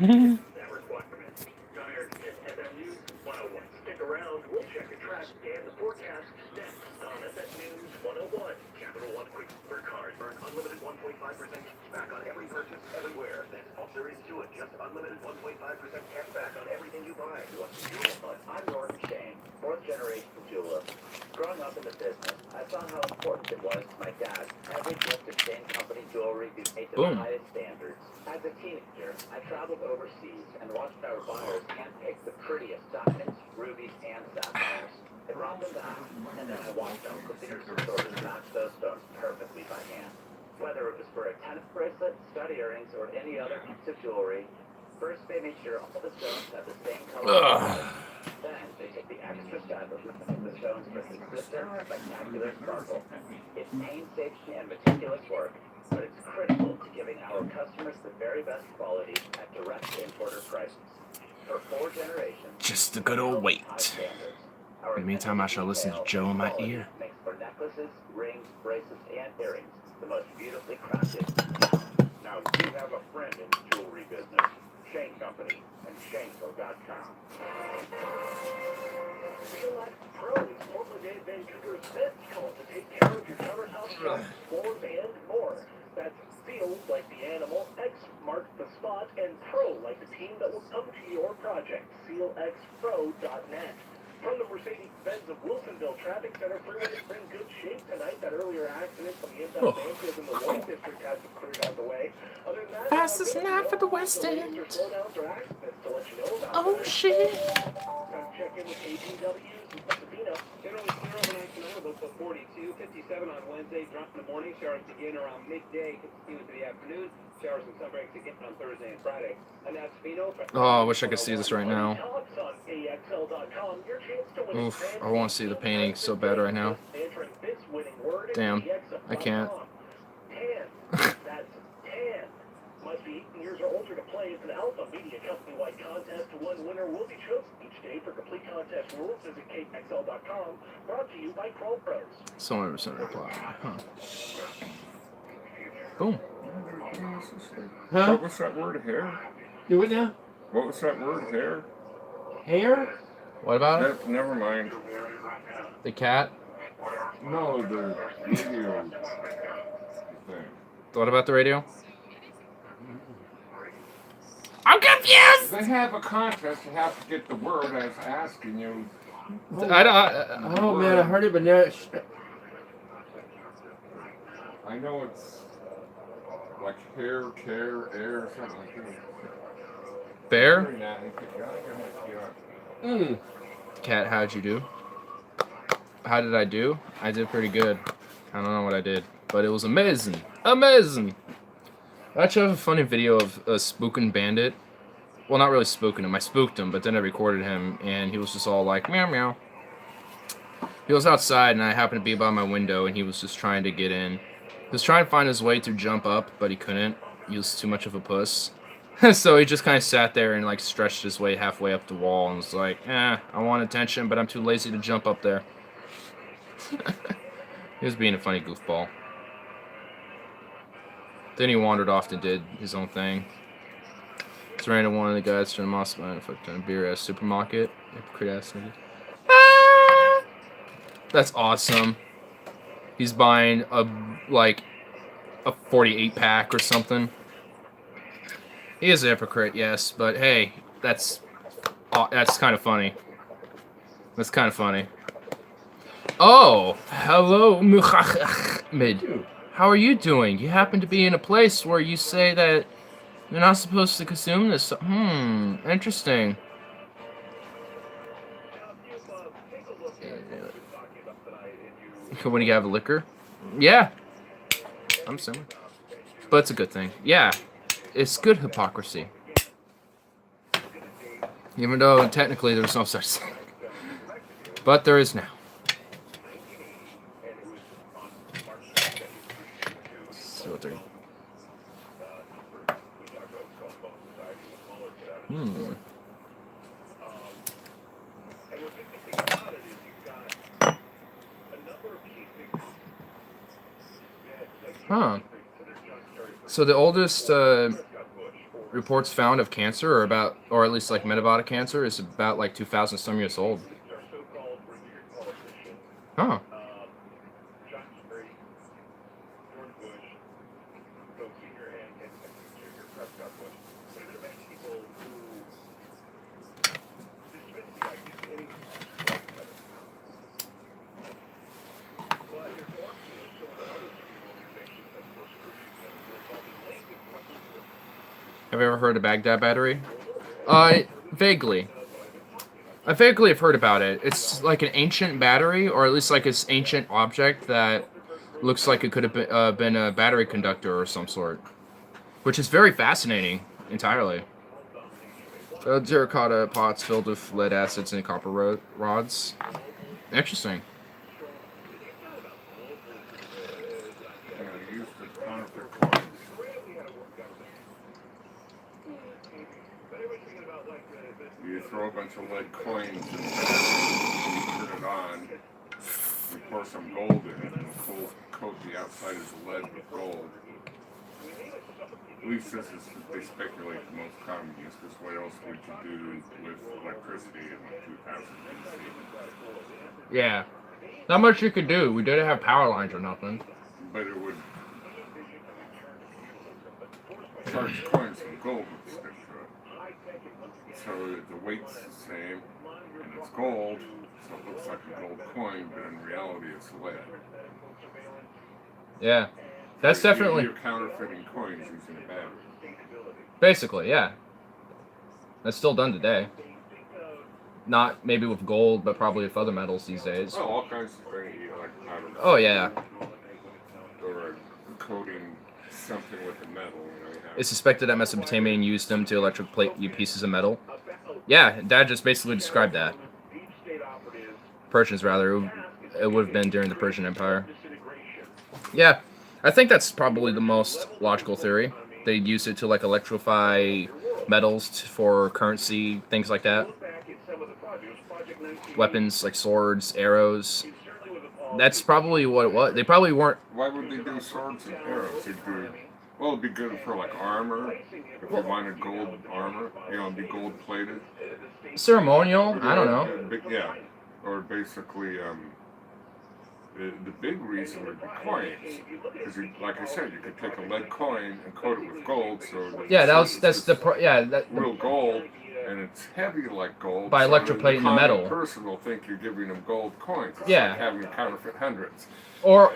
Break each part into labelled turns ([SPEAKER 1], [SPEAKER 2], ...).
[SPEAKER 1] Boom. Ugh. Just a good old wait. In the meantime, I shall listen to Joe in my ear.
[SPEAKER 2] Now you have a friend in the jewelry business. Shane Company and ShaneCo.com. Select Pros, formerly Dave Vancouver's best call to take care of your countertop shops, floors, and more. That's Seal like the animal, X marks the spot, and Pro like the team that will come to your project. SealXPro.net. From the Mercedes-Benz of Wilsonville Traffic Center, freeway is in good shape tonight. That earlier accident from the inbound Banfield in the White District has been cleared out of the way. Other than that,
[SPEAKER 1] Fastest nap for the West End. Oh shit.
[SPEAKER 2] Check in with APWs and Sabino. Generally clear overnight tonight, about 42, 57 on Wednesday. Drop in the morning. Showers begin around midday. Continue into the afternoon. Showers and sun breaks again on Thursday and Friday. And that's Sabino.
[SPEAKER 1] Oh, I wish I could see this right now. Oof, I want to see the painting so bad right now. Damn, I can't.
[SPEAKER 2] Must be 18 years or older to play. It's an Alpha Media company-wide contest. One winner will be chosen each day. For complete contest rules, visit KXL.com. Brought to you by Pro Pros.
[SPEAKER 1] Someone sent a reply. Huh. Boom.
[SPEAKER 3] Huh?
[SPEAKER 4] What was that word, hair?
[SPEAKER 3] Do it now?
[SPEAKER 4] What was that word, hair?
[SPEAKER 3] Hair?
[SPEAKER 1] What about it?
[SPEAKER 4] Never mind.
[SPEAKER 1] The cat?
[SPEAKER 4] No, the radio thing.
[SPEAKER 1] What about the radio? I'm confused!
[SPEAKER 4] They have a contest. You have to get the word. I was asking you.
[SPEAKER 1] I don't.
[SPEAKER 3] Oh man, I heard it, but now
[SPEAKER 4] I know it's like hair, care, air, something like that.
[SPEAKER 1] Bear?
[SPEAKER 3] Mm.
[SPEAKER 1] Cat, how'd you do? How did I do? I did pretty good. I don't know what I did, but it was amazing. Amazing! I actually have a funny video of a spooking bandit. Well, not really spooking him. I spooked him, but then I recorded him, and he was just all like, meow, meow. He was outside, and I happened to be by my window, and he was just trying to get in. He was trying to find his way to jump up, but he couldn't. He was too much of a puss. So he just kind of sat there and, like, stretched his way halfway up the wall and was like, I want attention, but I'm too lazy to jump up there. He was being a funny goofball. Then he wandered off and did his own thing. Just ran into one of the guys from the Moscow and fucked a beer ass supermarket. Hypocrite ass nigga. Ah! That's awesome. He's buying a 48 pack or something. He is a hypocrite, yes, but hey, that's kind of funny. That's kind of funny. Oh, hello, Ahmed. How are you doing? You happen to be in a place where you say that you're not supposed to consume this. Interesting. When you have liquor? Yeah. I'm similar. But it's a good thing. Yeah. It's good hypocrisy. Even though technically there's no such thing. But there is now. So there. Huh. So the oldest reports found of cancer, or about, or at least like metabolic cancer, is about like 2,000 some years old. Huh. Have you ever heard of Baghdad Battery? Vaguely. I vaguely have heard about it. It's like an ancient battery, or at least like this ancient object that looks like it could have been a battery conductor or some sort, which is very fascinating entirely. Terracotta pots filled with lead acids and copper rods. Interesting.
[SPEAKER 4] Used to counterfeit coins. You throw a bunch of lead coins and you put it on. You pour some gold in it and coat the outside of the lead with gold. At least this is, they speculate, the most common use, because what else would you do with electricity in like 2000 BC?
[SPEAKER 1] Yeah. Not much you could do. We didn't have power lines or nothing.
[SPEAKER 4] But it would charge coins with gold would stick to it. So the weight's the same, and it's gold, so it looks like a gold coin, but in reality it's lead.
[SPEAKER 1] Yeah. That's
[SPEAKER 4] So
[SPEAKER 1] definitely...
[SPEAKER 4] You're counterfeiting coins using a battery.
[SPEAKER 1] Basically, yeah. That's still done today. Not maybe with gold, but probably with other metals these days.
[SPEAKER 4] Oh, all kinds of things, like powder.
[SPEAKER 1] Oh, yeah.
[SPEAKER 4] Or coating something with a metal. You have
[SPEAKER 1] It's suspected that Mesopotamian used them to electroplate pieces of metal. Yeah, Dad just basically described that. Persians, rather. It would have been during the Persian Empire. Yeah, I think that's probably the most logical theory. They'd use it to, like, electrify metals for currency, things like that. Weapons, like swords, arrows. That's probably what it was. They probably weren't...
[SPEAKER 4] Why would they do swords and arrows? Well, it'd be good for like armor. If you wanted gold armor, it'd be gold plated.
[SPEAKER 1] Ceremonial? I don't know.
[SPEAKER 4] Yeah, or basically, the big reason would be coins, because like I said, you could take a lead coin and coat it with gold. So
[SPEAKER 1] yeah, that's the
[SPEAKER 4] real gold, and it's heavy like gold.
[SPEAKER 1] By
[SPEAKER 4] so
[SPEAKER 1] electroplating the metal.
[SPEAKER 4] The person will think you're giving them gold coins. It's
[SPEAKER 1] Yeah.
[SPEAKER 4] like having counterfeit hundreds.
[SPEAKER 1] Or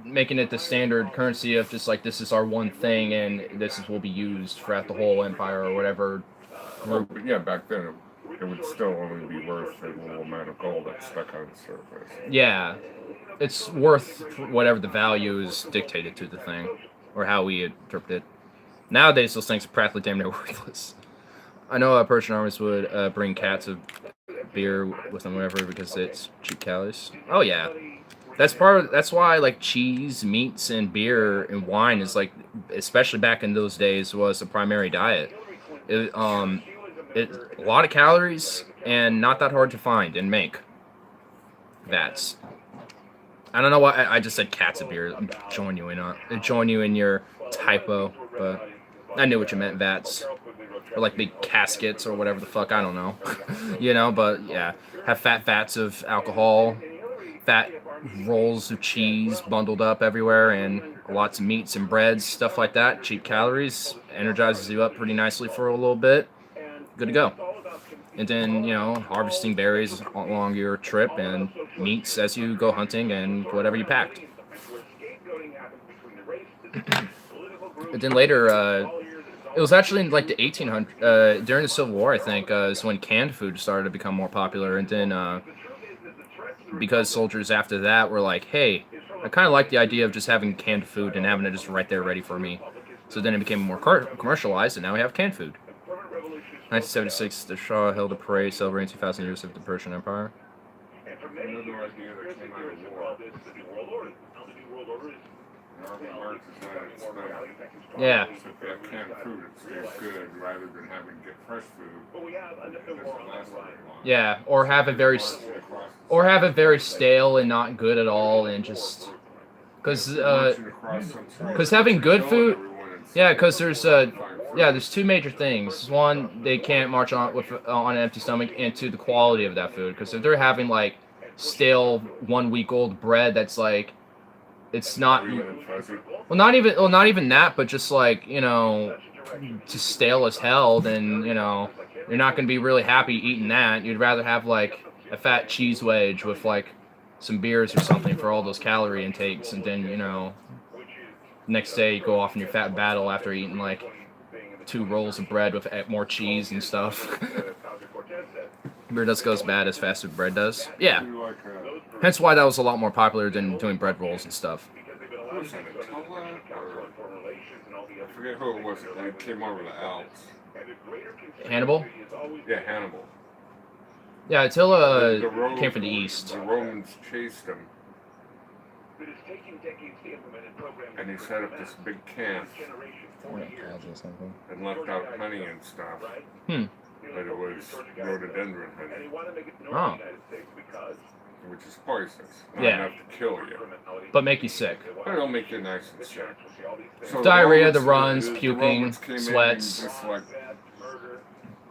[SPEAKER 1] making it the standard currency of just like, this is our one thing and will be used throughout the whole empire or whatever.
[SPEAKER 4] Well, but yeah, back then it would still only be worth a little amount of gold that's stuck on the surface.
[SPEAKER 1] Yeah, it's worth whatever the value is dictated to the thing, or how we interpret it. Nowadays, those things are practically damn near worthless. I know Persian armies would bring cats of beer with them, whatever, because it's cheap calories. Oh yeah. That's why like cheese, meats, and beer and wine is like, especially back in those days, was the primary diet. It a lot of calories and not that hard to find and make. Vats. I don't know why I just said cats of beer. Join you in your typo, but I knew what you meant. Vats, or like big caskets or whatever the fuck. I don't know. But yeah, have fat vats of alcohol. Fat rolls of cheese bundled up everywhere, and lots of meats and breads, stuff like that. Cheap calories, energizes you up pretty nicely for a little bit. Good to go. And then, harvesting berries along your trip, and meats as you go hunting, and whatever you packed. And then later, it was actually in like the 1800s, during the Civil War, I think, is when canned food started to become more popular. And then, because soldiers after that were like, hey, I kind of like the idea of just having canned food and having it just right there ready for me. So then it became more commercialized, and now we have canned food. 1976, the Shah held a parade celebrating 2,000 years of the Persian Empire.
[SPEAKER 4] Another idea that came out of war.
[SPEAKER 1] Yeah.
[SPEAKER 4] So if you have canned food, it stays good rather than having to get fresh food. It doesn't last very long.
[SPEAKER 1] Yeah, or have it very stale and not good at all, and just Because
[SPEAKER 4] Marching across some street,
[SPEAKER 1] because having good
[SPEAKER 4] killing
[SPEAKER 1] food,
[SPEAKER 4] everyone and
[SPEAKER 1] yeah, because there's
[SPEAKER 4] find
[SPEAKER 1] yeah,
[SPEAKER 4] fruit.
[SPEAKER 1] there's two major things. One, they can't march on an empty stomach, and two, the quality of that food. Because if they're having like stale 1 week old bread that's like it's not
[SPEAKER 4] Green and fuzzy.
[SPEAKER 1] not even that, but just like just stale as hell, then you're not gonna be really happy eating that. You'd rather have like a fat cheese wedge with like some beers or something for all those calorie intakes, and then next day you go off in your fat battle after eating like 2 rolls of bread with more cheese and stuff. Beer does go as bad as fast food bread does. Yeah.
[SPEAKER 4] Do like
[SPEAKER 1] Hence why that was a lot more popular than doing bread rolls and stuff.
[SPEAKER 4] what was that, a Nutella? Or I forget who it was. It came over the Alps.
[SPEAKER 1] Hannibal?
[SPEAKER 4] Yeah, Hannibal.
[SPEAKER 1] Yeah, Attila
[SPEAKER 4] The Romans-
[SPEAKER 1] came from the east.
[SPEAKER 4] The Romans chased him, and he set up this big camp and left out honey and stuff.
[SPEAKER 1] Hmm.
[SPEAKER 4] But it was rhododendron honey,
[SPEAKER 1] Oh.
[SPEAKER 4] which is poisonous. Not
[SPEAKER 1] Yeah.
[SPEAKER 4] enough to kill you,
[SPEAKER 1] But make you sick.
[SPEAKER 4] but it'll make you nice and sick. So
[SPEAKER 1] Diarrhea, the
[SPEAKER 4] Romans-
[SPEAKER 1] runs,
[SPEAKER 4] the
[SPEAKER 1] puking,
[SPEAKER 4] Romans came in and
[SPEAKER 1] sweats.
[SPEAKER 4] just like,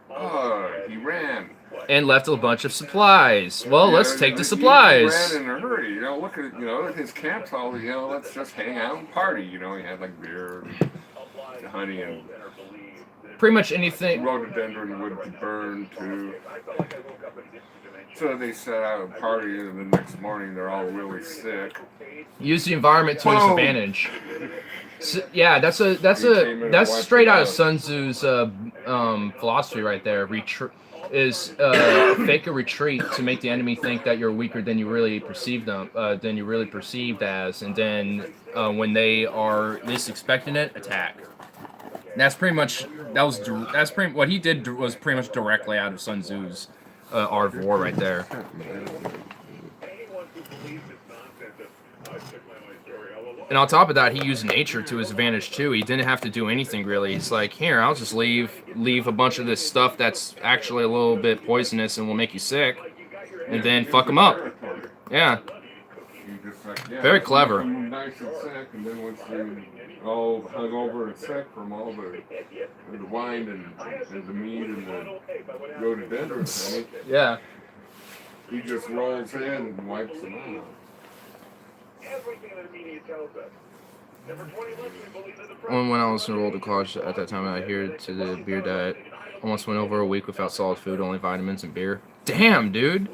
[SPEAKER 4] oh, he ran.
[SPEAKER 1] And left a bunch of supplies. Well,
[SPEAKER 4] Yeah,
[SPEAKER 1] let's take the
[SPEAKER 4] he
[SPEAKER 1] supplies.
[SPEAKER 4] ran in a hurry. Look at his camp's all. Let's just hang out and party. He had like beer, and honey, and
[SPEAKER 1] Pretty much anything.
[SPEAKER 4] rhododendron would be burned too. So they set out a party, and the next morning they're all really sick.
[SPEAKER 1] Use the environment to its
[SPEAKER 4] Boom.
[SPEAKER 1] advantage. So, yeah, that's
[SPEAKER 4] He came in and
[SPEAKER 1] that's
[SPEAKER 4] wiped
[SPEAKER 1] straight
[SPEAKER 4] it
[SPEAKER 1] out of
[SPEAKER 4] out.
[SPEAKER 1] Sun Tzu's philosophy right there. Fake a retreat to make the enemy think that you're weaker than you really perceive them, than you really perceived as, and then when they are least expecting it, attack. That's pretty much what he did was pretty much directly out of Sun Tzu's Art of War right there. And on top of that, he used nature to his advantage too. He didn't have to do anything really. He's like, here, I'll just leave a bunch of this stuff that's actually a little bit poisonous and will make you sick, and then fuck them up. Yeah,
[SPEAKER 4] He just like, yeah,
[SPEAKER 1] Very clever.
[SPEAKER 4] I'm nice and sick, and then once they're all hungover and sick from all the wine and the meat and the rhododendron honey,
[SPEAKER 1] yeah.
[SPEAKER 4] he just rolls in and wipes them out.
[SPEAKER 2] Everything the media tells us. Number 21, we believe that the
[SPEAKER 1] When I was enrolled in college at that time, I adhered to the beer diet. Almost went over a week without solid food, only vitamins and beer. Damn, dude.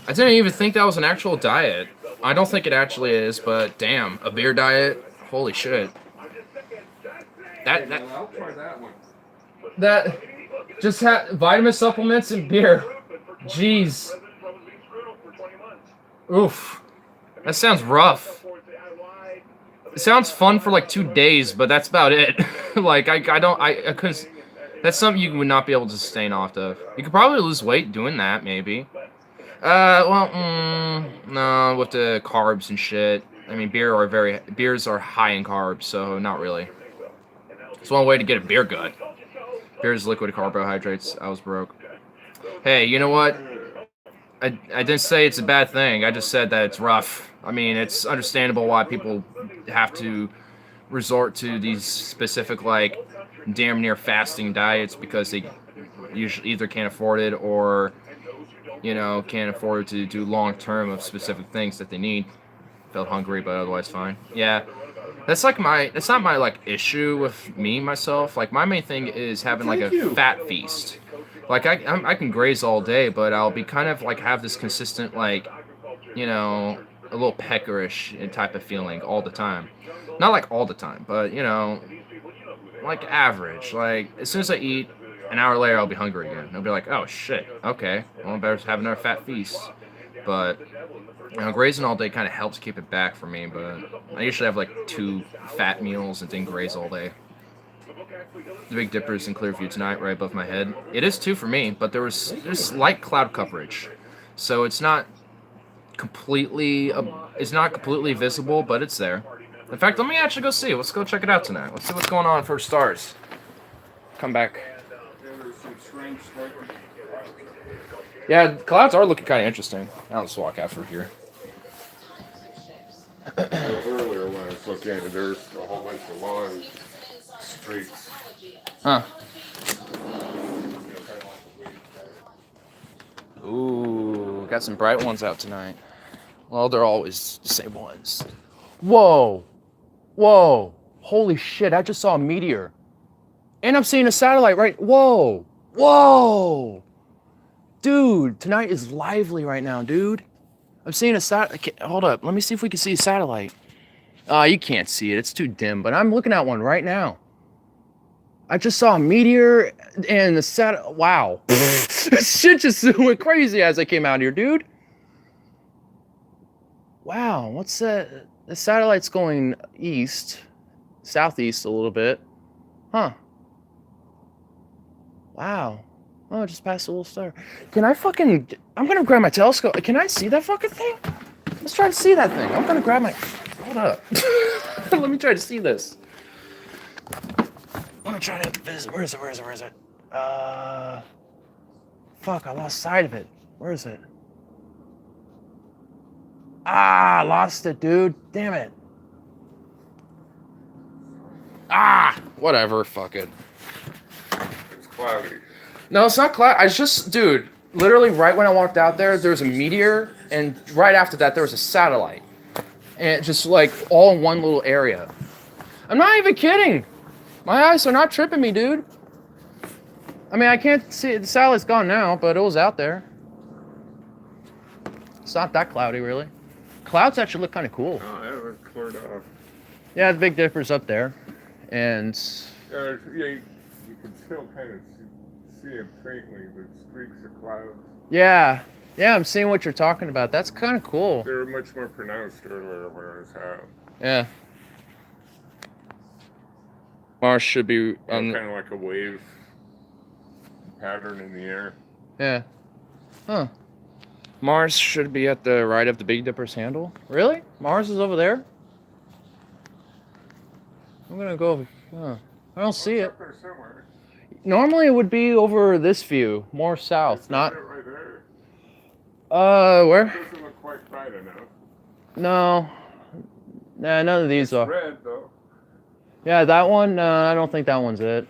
[SPEAKER 1] I didn't even think that was an actual diet. I don't think it actually is, but damn, a beer diet? Holy shit. That
[SPEAKER 4] I'll try that one.
[SPEAKER 1] that just had vitamin supplements and beer. Jeez. Oof. That sounds rough. It sounds fun for like 2 days, but that's about it. Like because that's something you would not be able to sustain off of. You could probably lose weight doing that, maybe. No, with the carbs and shit. I mean, beers are high in carbs, so not really. It's one way to get a beer gut. Beer is liquid carbohydrates. I was broke. Hey, you know what? I didn't say it's a bad thing. I just said that it's rough. I mean, it's understandable why people have to resort to these specific, like, damn near fasting diets because they usually either can't afford it or, can't afford to do long term of specific things that they need. Felt hungry, but otherwise fine. Yeah. That's not my, like, issue with me, myself. Like, my main thing is having, like, a fat feast. Like, I can graze all day, but I'll be kind of, like, have this consistent, like, a little peckerish type of feeling all the time. Not, like, all the time, but, like, average. Like, as soon as I eat, an hour later, I'll be hungry again. I'll be like, oh, shit, okay. Well, I better have another fat feast. But, grazing all day kind of helps keep it back for me, but I usually have, like, 2 fat meals and then graze all day. The Big Dipper is in Clearview tonight, right above my head. It is too for me, but there's light cloud coverage, so it's not completely visible, but it's there. In fact, let me actually go see. Let's go check it out tonight. Let's see what's going on for stars. Come back.
[SPEAKER 4] Yeah, there's some strange stuff.
[SPEAKER 1] Yeah, the clouds are looking kind of interesting. I'll just walk out through here.
[SPEAKER 4] Earlier when I was looking at it, there's a whole bunch of long streaks.
[SPEAKER 1] Huh. Ooh, got some bright ones out tonight. Well, they're always the same ones. Whoa. Whoa. Holy shit, I just saw a meteor. And I'm seeing a satellite right. Whoa. Whoa. Dude, tonight is lively right now, dude. I'm seeing a satellite. Hold up. Let me see if we can see a satellite. You can't see it. It's too dim, but I'm looking at one right now. I just saw a meteor and the wow. Shit just went crazy as I came out here, dude. Wow, what's that? The satellite's going east, southeast a little bit. Huh. Wow. Oh, I just passed a little star. Can I fucking... I'm gonna grab my telescope. Can I see that fucking thing? Let's try to see that thing. I'm gonna grab my... Hold up. Let me try to see this. I'm gonna try to visit. Where is it? Fuck, I lost sight of it. Where is it? Ah, I lost it, dude. Damn it. Ah, whatever. Fuck it.
[SPEAKER 4] It's cloudy.
[SPEAKER 1] No, it's not cloud. I just, dude, literally right when I walked out there was a meteor, and right after that, there was a satellite. And just like all in one little area. I'm not even kidding. My eyes are not tripping me, dude. I mean, I can't see it. The satellite's gone now, but it was out there. It's not that cloudy, really. Clouds actually look kind of cool.
[SPEAKER 4] Oh, yeah, it cleared off.
[SPEAKER 1] Yeah, the Big Dipper's up there. And
[SPEAKER 4] Yeah, you can still kind of see it faintly, the streaks of clouds.
[SPEAKER 1] yeah, I'm seeing what you're talking about. That's kind of cool.
[SPEAKER 4] They were much more pronounced earlier when I was out.
[SPEAKER 1] Yeah. Mars should be
[SPEAKER 4] Kind of like a wave pattern in the air.
[SPEAKER 1] Yeah. Huh. Mars should be at the right of the Big Dipper's handle. Really? Mars is over there? I'm gonna go over. Huh. I don't see it.
[SPEAKER 4] Up there somewhere.
[SPEAKER 1] Normally it would be over this view, more south, not.
[SPEAKER 4] It right there.
[SPEAKER 1] Where?
[SPEAKER 4] It doesn't look quite bright enough.
[SPEAKER 1] No. Nah, none of these are.
[SPEAKER 4] Red though.
[SPEAKER 1] Yeah, that one. I don't think that one's it.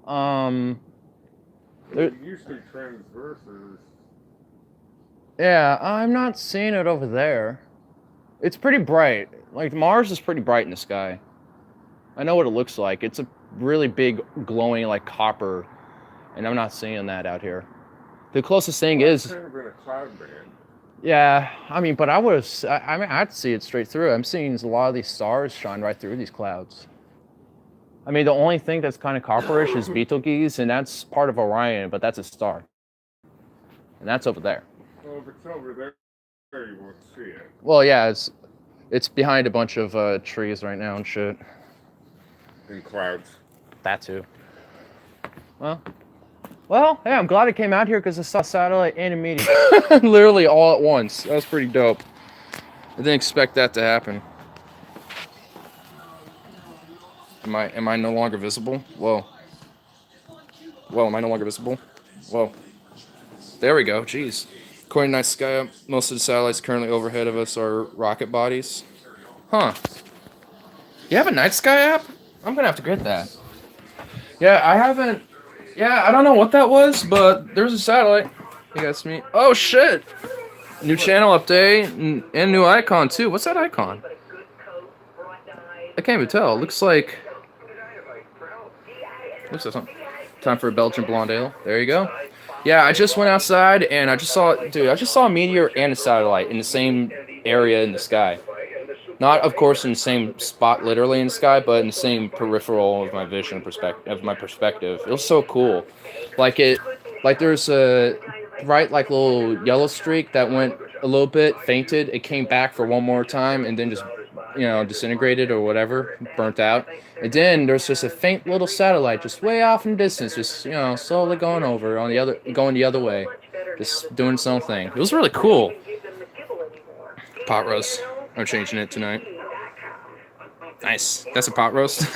[SPEAKER 1] There-
[SPEAKER 4] Usually transverses.
[SPEAKER 1] Yeah, I'm not seeing it over there. It's pretty bright. Like Mars is pretty bright in the sky. I know what it looks like. It's a really big glowing like copper, and I'm not seeing that out here. The closest thing
[SPEAKER 4] It's
[SPEAKER 1] is,
[SPEAKER 4] kind of in a cloud band.
[SPEAKER 1] yeah. I mean, but I mean, I'd see it straight through. I'm seeing a lot of these stars shine right through these clouds. I mean, the only thing that's kind of copperish is Betelgeuse, and that's part of Orion, but that's a star, and that's over there.
[SPEAKER 4] Well, if it's over there, you won't see it.
[SPEAKER 1] Well, yeah, it's behind a bunch of trees right now and shit.
[SPEAKER 4] In clouds.
[SPEAKER 1] That too. Well, hey, I'm glad I came out here because I saw satellite and a meteor. Literally all at once. That was pretty dope. I didn't expect that to happen. Am I no longer visible? Whoa. Whoa, am I no longer visible? Whoa. There we go. Jeez. According to Night Sky, most of the satellites currently overhead of us are rocket bodies. Huh. You have a Night Sky app? I'm gonna have to get that. Yeah, I haven't. Yeah, I don't know what that was, but there's a satellite. You guys see me? Oh shit! New channel update and new icon too. What's that icon? I can't even tell. It looks like something. Time for a Belgian blonde ale. There you go. Yeah, I just went outside and I just saw a meteor and a satellite in the same area in the sky. Not, of course, in the same spot, literally in the sky, but in the same peripheral of my vision perspective. It was so cool. Like there's a bright, like little yellow streak that went a little bit, fainted. It came back for one more time, and then just, disintegrated or whatever, burnt out. And then there's just a faint little satellite, just way off in the distance, just slowly going the other way, just doing its own thing. It was really cool. Pot roast. I'm changing it tonight. Nice. That's a pot roast.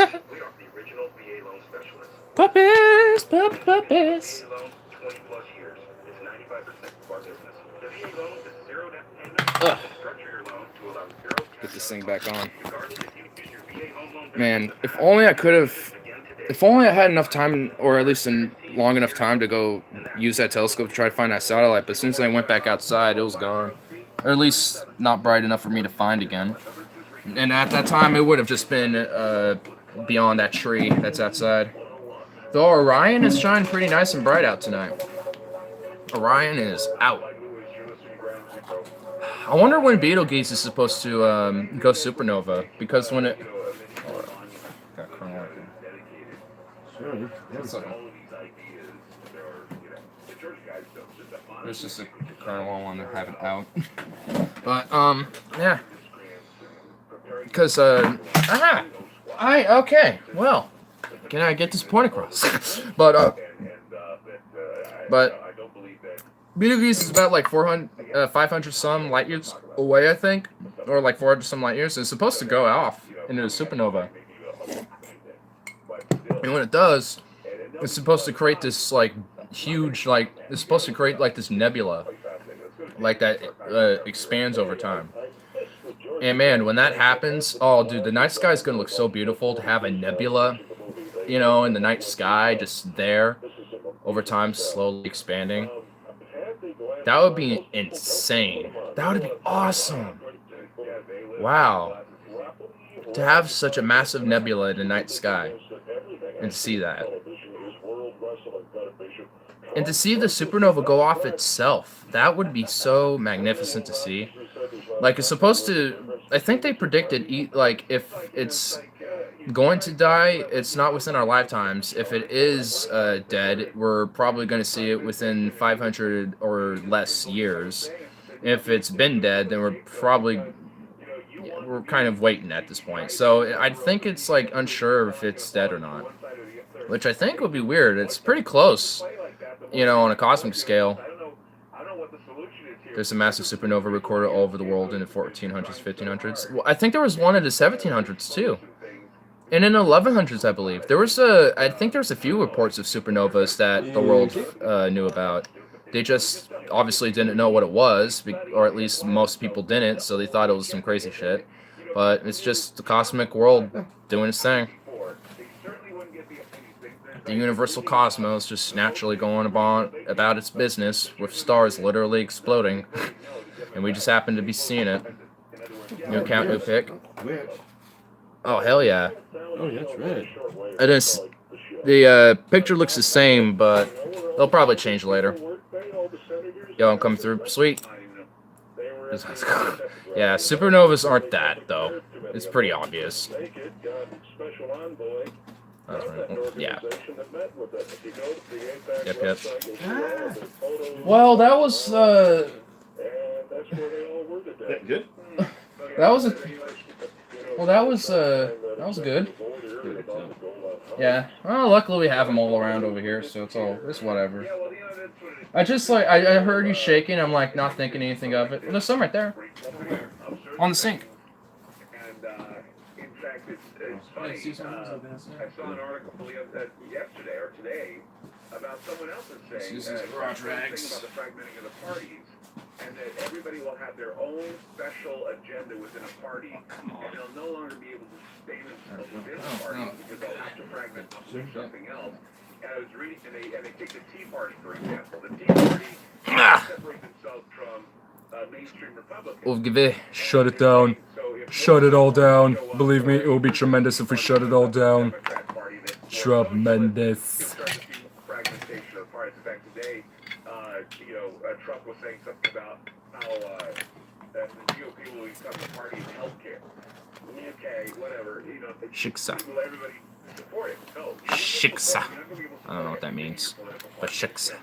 [SPEAKER 1] Puppies.
[SPEAKER 2] 20 plus years. It's 95% of our business. The VA loan is zero down payment.
[SPEAKER 1] Ugh.
[SPEAKER 2] Structure your loan to allow zero
[SPEAKER 1] Get this thing back on.
[SPEAKER 2] regardless if you use your VA home loan
[SPEAKER 1] Man, if only I could have. If only I had enough time, or at least in long enough time to go use that telescope to try to find that satellite. But as soon as I went back outside, it was gone. Or at least not bright enough for me to find again. And at that time, it would have just been beyond that tree that's outside. Though Orion is shining pretty nice and bright out tonight. Orion is out. I wonder when Betelgeuse is supposed to go supernova, because when it... Got Colonel right there.
[SPEAKER 3] Sure.
[SPEAKER 1] It's like- There's just a Colonel I want to have it out. But, yeah. Because, okay, well, can I get this point across? but Betelgeuse is about like 500 some light years away, I think, or like 400 some light years. It's supposed to go off into a supernova, and when it does, it's supposed to create this like huge, like it's supposed to create like this nebula, like that expands over time. And man, when that happens, oh dude, the night sky is gonna look so beautiful to have a nebula, you know, in the night sky, just there over time, slowly expanding. That would be insane. That would be awesome. Wow. To have such a massive nebula in the night sky and to see that. And to see the supernova go off itself, that would be so magnificent to see. Like, it's supposed to, I think they predicted, like, if it's going to die, it's not within our lifetimes. If it is dead, we're probably going to see it within 500 or less years. If it's been dead, then we're kind of waiting at this point. So I think it's like unsure if it's dead or not, which I think would be weird. It's pretty close, you know, on a cosmic scale. There's a massive supernova recorded all over the world in the 1400s, 1500s. Well, I think there was one in the 1700s too. And in the 1100s, I believe, I think there's a few reports of supernovas that the world knew about. They just obviously didn't know what it was, or at least most people didn't, so they thought it was some crazy shit. But it's just the cosmic world doing its thing. The universal cosmos just naturally going about its business with stars literally exploding. And we just happen to be seeing it. New account, new pick.
[SPEAKER 3] Which?
[SPEAKER 1] Oh, hell yeah.
[SPEAKER 3] Oh, yeah, that's right.
[SPEAKER 1] It is. The picture looks the same, but they'll probably change later. Yo, I'm coming through. Sweet. Yeah, supernovas aren't that, though. It's pretty obvious. That's right. Yeah. Yep. Well, that was,
[SPEAKER 3] Good?
[SPEAKER 1] that was a... Well, that was good. Yeah. Well, luckily we have them all around over here, so it's whatever. I just, like, I heard you shaking, I'm, like, not thinking anything of it. There's some right there. On the sink.
[SPEAKER 2] In fact, it's funny. I saw an article yesterday or today about someone else that's saying
[SPEAKER 1] Susan's garage rags.
[SPEAKER 2] about the fragmenting of the parties, and that everybody will have their own special agenda within a party, and they'll no longer be able to stay themselves within the party because they'll have to fragment to something else. And I was reading, and they take the Tea Party, for example. The Tea Party separate themselves from mainstream Republicans.
[SPEAKER 1] Shut it down. Shut it all down. Believe me, it will be tremendous if we shut it all down. Tremendous.
[SPEAKER 2] Fragmentation of parties. In fact, today, Trump was saying something about how the GOP will become the party of healthcare. Okay, whatever.
[SPEAKER 1] Shiksa.
[SPEAKER 2] Will everybody support it? No.
[SPEAKER 1] Shiksa. I don't know what that means, but shiksa.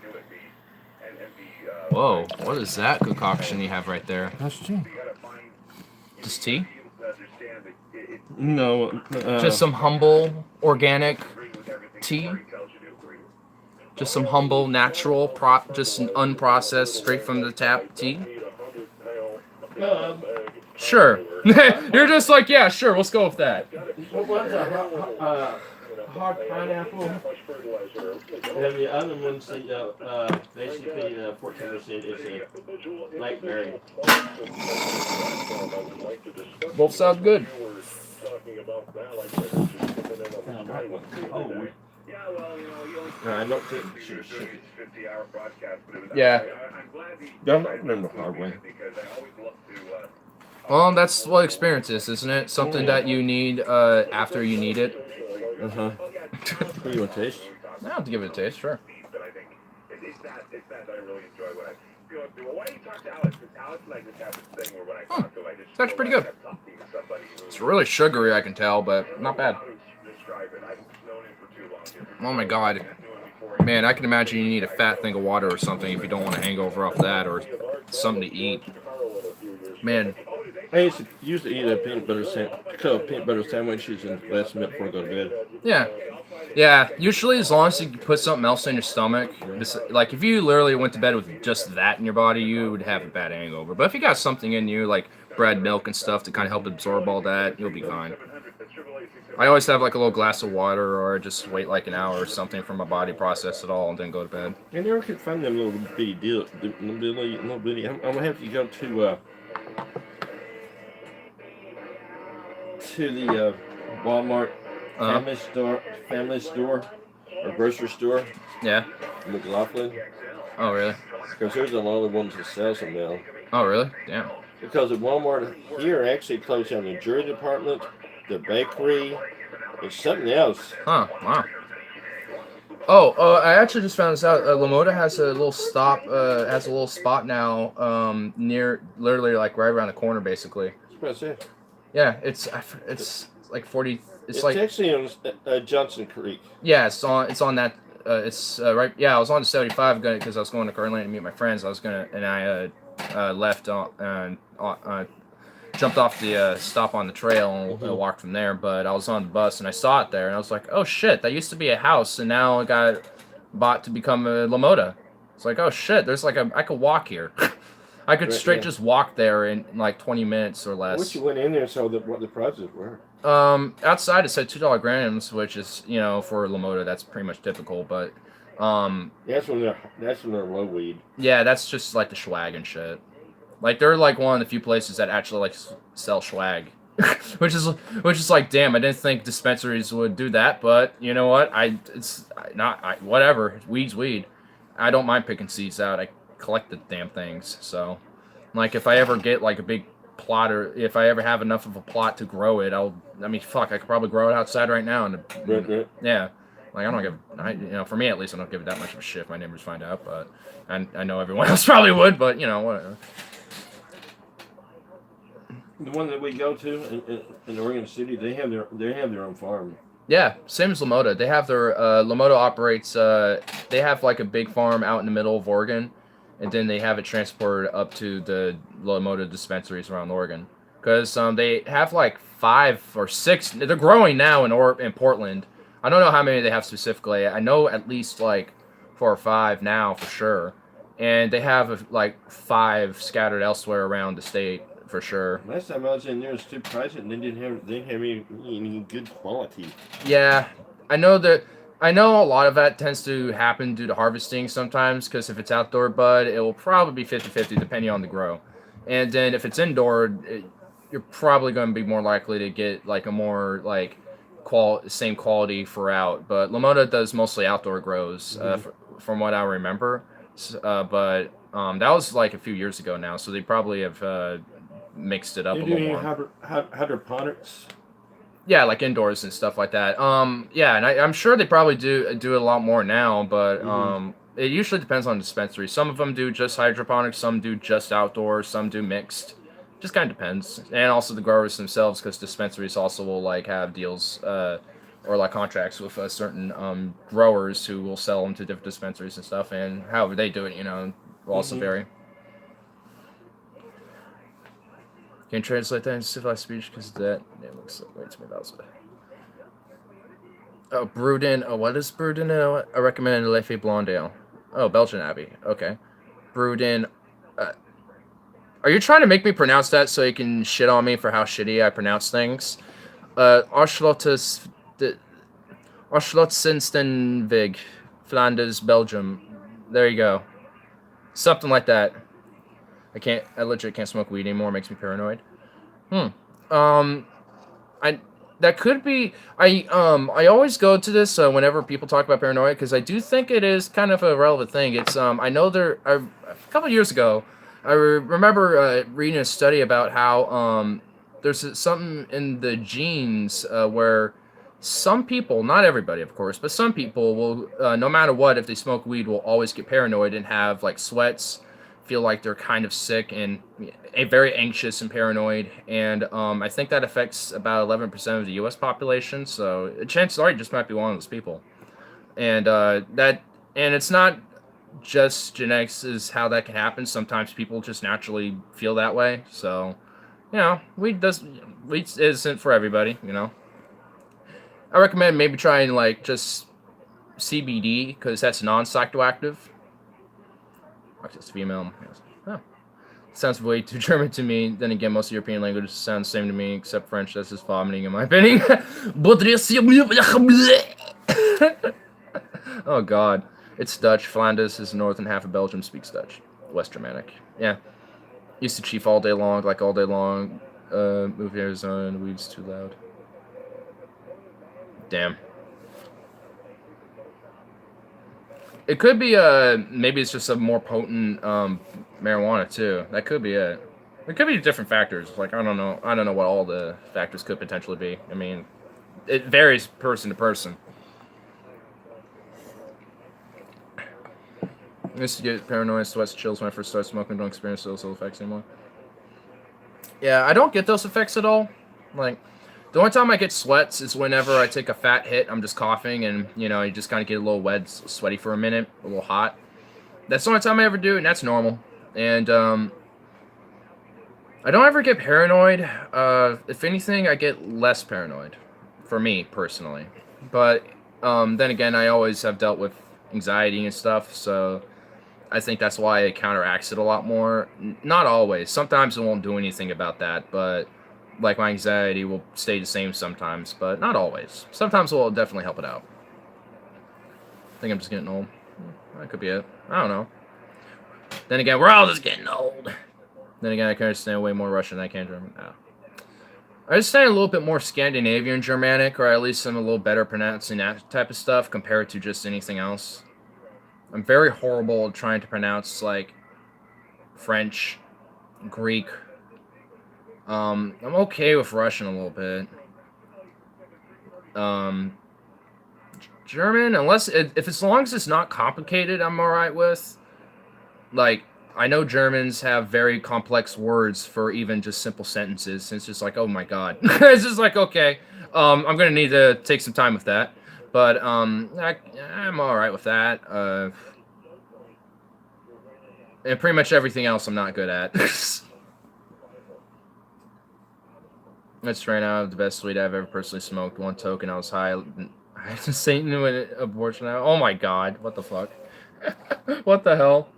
[SPEAKER 1] Whoa, what is that concoction you have right there?
[SPEAKER 3] That's true.
[SPEAKER 1] Just tea?
[SPEAKER 3] No.
[SPEAKER 1] Just some humble, organic tea? Just some humble, natural, just an unprocessed, straight from the tap tea? Sure. You're just like, yeah, sure, let's go with that.
[SPEAKER 3] What was hard pineapple.
[SPEAKER 2] That much fertilizer.
[SPEAKER 3] And the other one's basically 14% is a blackberry.
[SPEAKER 1] Both sound good.
[SPEAKER 3] Oh,
[SPEAKER 2] Yeah, well,
[SPEAKER 3] no, I don't think we should have shipped it.
[SPEAKER 2] 50-hour broadcast, but it was
[SPEAKER 1] Yeah.
[SPEAKER 2] I'm glad he
[SPEAKER 3] Don't learn the hard way.
[SPEAKER 2] because I always love to
[SPEAKER 1] Well, that's what experience is, isn't it? Something that you need after you need it.
[SPEAKER 3] What do you want to taste?
[SPEAKER 1] I'll have to give it a taste, sure.
[SPEAKER 2] but I think it's that I really enjoy what I go through. Well, why don't you talk to Alex? Because Alex and I just have this thing where when I talk to him, I just
[SPEAKER 1] That's pretty good.
[SPEAKER 2] I'm talking to somebody who
[SPEAKER 1] It's really sugary, I can tell, but not bad.
[SPEAKER 2] how to describe it. I've known him for too long.
[SPEAKER 1] Oh my god. Man, I can imagine you need a fat thing of water or something if you don't want a hangover off that or something to eat. Man,
[SPEAKER 3] I used to eat a peanut butter sandwiches and last minute before I go to bed.
[SPEAKER 1] yeah. Yeah, usually as long as you put something else in your stomach, like if you literally went to bed with just that in your body, you would have a bad hangover. But if you got something in you, like bread, milk, and stuff to kind of help absorb all that, you'll be fine. I always have like a little glass of water or just wait like an hour or something for my body to process it all and then go to bed.
[SPEAKER 3] I never could find them little bitty deals. Little bitty. I'm gonna have to go to the Walmart family store, or grocery store,
[SPEAKER 1] Yeah.
[SPEAKER 3] McLaughlin,
[SPEAKER 1] Oh, really?
[SPEAKER 3] because there's a lot of ones that sell some now.
[SPEAKER 1] Oh, really? Damn.
[SPEAKER 3] Because at Walmart here actually closed down the jewelry department, the bakery, and something else.
[SPEAKER 1] Huh, wow. Oh, I actually just found this out. Lamoda has a little spot now, near, literally like right around the corner, basically.
[SPEAKER 3] That's what I said.
[SPEAKER 1] Yeah, it's like 40.
[SPEAKER 3] It's
[SPEAKER 1] like
[SPEAKER 3] actually on Johnson Creek.
[SPEAKER 1] yeah, it's on that. It's right. Yeah, I was on the 75 because I was going to Currentland to meet my friends. I left and jumped off the stop on the trail and walked from there. But I was on the bus and I saw it there and I was like, oh shit, that used to be a house and now it got bought to become a Lamoda. It's like, oh shit, there's like I could walk here. I could straight just walk there in like 20 minutes or
[SPEAKER 3] I wish
[SPEAKER 1] less.
[SPEAKER 3] you went in there and saw what the prices were.
[SPEAKER 1] Outside it said $2 grams, which is, for Lamoda, that's pretty much typical, but
[SPEAKER 3] That's when they're low weed.
[SPEAKER 1] yeah, that's just like the swag and shit. Like they're like one of the few places that actually like sell swag. which is like, damn, I didn't think dispensaries would do that, but you know what? Whatever. Weed's weed. I don't mind picking seeds out. I collect the damn things. So, like, if I ever get like a big plot, or if I ever have enough of a plot to grow it, I could probably grow it outside right now. And
[SPEAKER 3] Right.
[SPEAKER 1] yeah, like I don't give, for me at least, I don't give it that much of a shit if my neighbors find out. But I know everyone else probably would. But whatever.
[SPEAKER 3] The one that we go to in Oregon City, they have their own farm.
[SPEAKER 1] Yeah, same as Lamoda. They have their Lamoda operates. They have like a big farm out in the middle of Oregon, and then they have it transported up to the Lamoda dispensaries around Oregon. Because they have like 5 or 6. They're growing now in Portland. I don't know how many they have specifically. I know at least like 4 or 5 now for sure, and they have like 5 scattered elsewhere around the state for sure.
[SPEAKER 3] Last time I was in there, it was too pricey, and they didn't have any good quality.
[SPEAKER 1] Yeah, I know a lot of that tends to happen due to harvesting sometimes, because if it's outdoor bud, it will probably be 50-50 depending on the grow. And then if it's indoor, you're probably going to be more likely to get like a more like same quality for out. But Lamoda does mostly outdoor grows, from what I remember. But that was like a few years ago now, so they probably have mixed it up a little more.
[SPEAKER 3] Hydroponics.
[SPEAKER 1] Yeah, like indoors and stuff like that. Yeah, and I'm sure they probably do it a lot more now, but it usually depends on dispensary. Some of them do just hydroponics, some do just outdoors, some do mixed. Just kind of depends, and also the growers themselves, because dispensaries also will like have deals or like contracts with certain growers who will sell them to different dispensaries and stuff, and however they do it, will also vary. Can you translate that into civilized speech? Because that name looks like way too many vowels. Oh, brewed in. Oh, what is brewed in? I recommend Leffe Blonde Ale. Oh, Belgian Abbey. Okay. Brewed in. Are you trying to make me pronounce that so you can shit on me for how shitty I pronounce things? Arschlottes. Oschlotzenstenweg, Flanders, Belgium. There you go. Something like that. I legit can't smoke weed anymore. It makes me paranoid. That could be. I always go to this whenever people talk about paranoia because I do think it is kind of a relevant thing. It's I know a couple of years ago, I remember reading a study about how there's something in the genes where some people, not everybody of course, but some people will no matter what, if they smoke weed, will always get paranoid and have like sweats, feel like they're kind of sick and very anxious and paranoid, and I think that affects about 11% of the U.S. population. So chances are you just might be one of those people, and it's not just genetics is how that can happen. Sometimes people just naturally feel that way. So, weed isn't for everybody. I recommend maybe trying like just CBD because that's non-psychoactive. It's female. Yes. Oh. Sounds way too German to me. Then again, most European languages sound the same to me, except French. That's just vomiting, in my opinion. Oh, God. It's Dutch. Flanders is the northern half of Belgium, speaks Dutch. West Germanic. Yeah. Used to chief all day long, like all day long. Move to Arizona, weed's too loud. Damn. It could be maybe it's just a more potent marijuana too. That could be it. It could be different factors. Like I don't know what all the factors could potentially be. I mean, it varies person to person. I used to get paranoid, sweats, chills when I first started smoking. Don't experience those effects anymore. Yeah, I don't get those effects at all. Like, the only time I get sweats is whenever I take a fat hit. I'm just coughing and, you just kind of get a little wet, sweaty for a minute, a little hot. That's the only time I ever do it, and that's normal. And, I don't ever get paranoid. If anything, I get less paranoid. For me, personally. But, then again, I always have dealt with anxiety and stuff, so I think that's why it counteracts it a lot more. Not always. Sometimes it won't do anything about that, but like my anxiety will stay the same sometimes, but not always. Sometimes it will definitely help it out. I think I'm just getting old. That could be it. I don't know. Then again, we're all just getting old. Then again, I can understand way more Russian than I can German. No. I understand a little bit more Scandinavian Germanic, or at least I'm a little better pronouncing that type of stuff compared to just anything else. I'm very horrible at trying to pronounce, like, French, Greek. I'm okay with Russian a little bit. German, as long as it's not complicated, I'm alright with. Like, I know Germans have very complex words for even just simple sentences. And it's just like, oh my god. It's just like, okay, I'm gonna need to take some time with that. But, I'm alright with that. And pretty much everything else I'm not good at. That's right now the best weed I've ever personally smoked. One token, I was high. I just Satan with abortion. Oh my god, what the fuck? What the hell?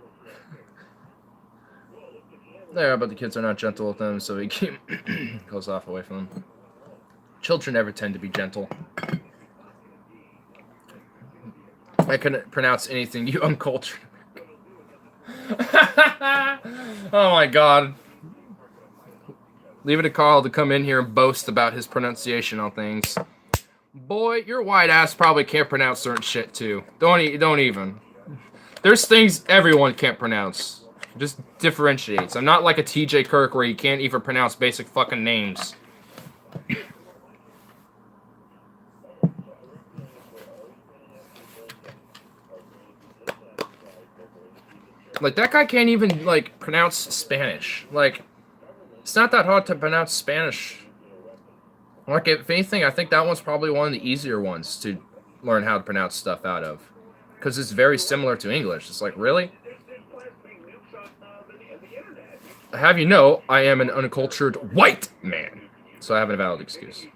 [SPEAKER 1] There, but the kids are not gentle with them, so we keep close off away from them. Children never tend to be gentle. I couldn't pronounce anything, you uncultured. Oh my god. Leave it to Carl to come in here and boast about his pronunciation on things. Boy, your white ass probably can't pronounce certain shit too. Don't even. There's things everyone can't pronounce. Just differentiates. I'm not like a TJ Kirk where you can't even pronounce basic fucking names. Like, that guy can't even, like, pronounce Spanish. Like, it's not that hard to pronounce Spanish. Like, if anything, I think that one's probably one of the easier ones to learn how to pronounce stuff out of. Because it's very similar to English. It's like, really? Have you know, I am an uncultured white man. So I have a valid excuse.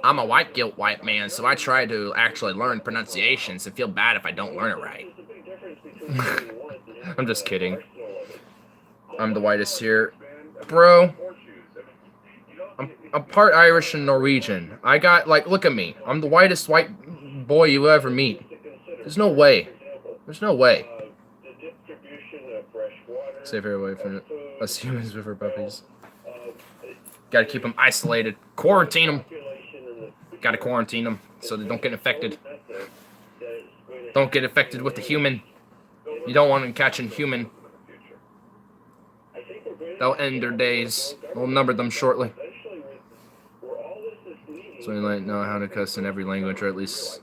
[SPEAKER 1] I'm a white guilt white man, so I try to actually learn pronunciations and feel bad if I don't learn it right. I'm just kidding. I'm the whitest here. Bro. I'm part Irish and Norwegian. I got, like, look at me. I'm the whitest white boy you ever meet. There's no way. There's no way.
[SPEAKER 2] The distribution of fresh water,
[SPEAKER 1] Stay very away from us humans with our puppies.
[SPEAKER 2] uh,
[SPEAKER 1] Gotta keep them isolated. Quarantine them.
[SPEAKER 2] population and the
[SPEAKER 1] Gotta quarantine them so they don't get infected.
[SPEAKER 2] method that is going to
[SPEAKER 1] Don't get infected with the human. You don't want them catching human.
[SPEAKER 2] I think we're going to
[SPEAKER 1] They'll end their days. We'll number them shortly.
[SPEAKER 2] eventually where all this is leading.
[SPEAKER 1] So we might know how to cuss in every language, or at least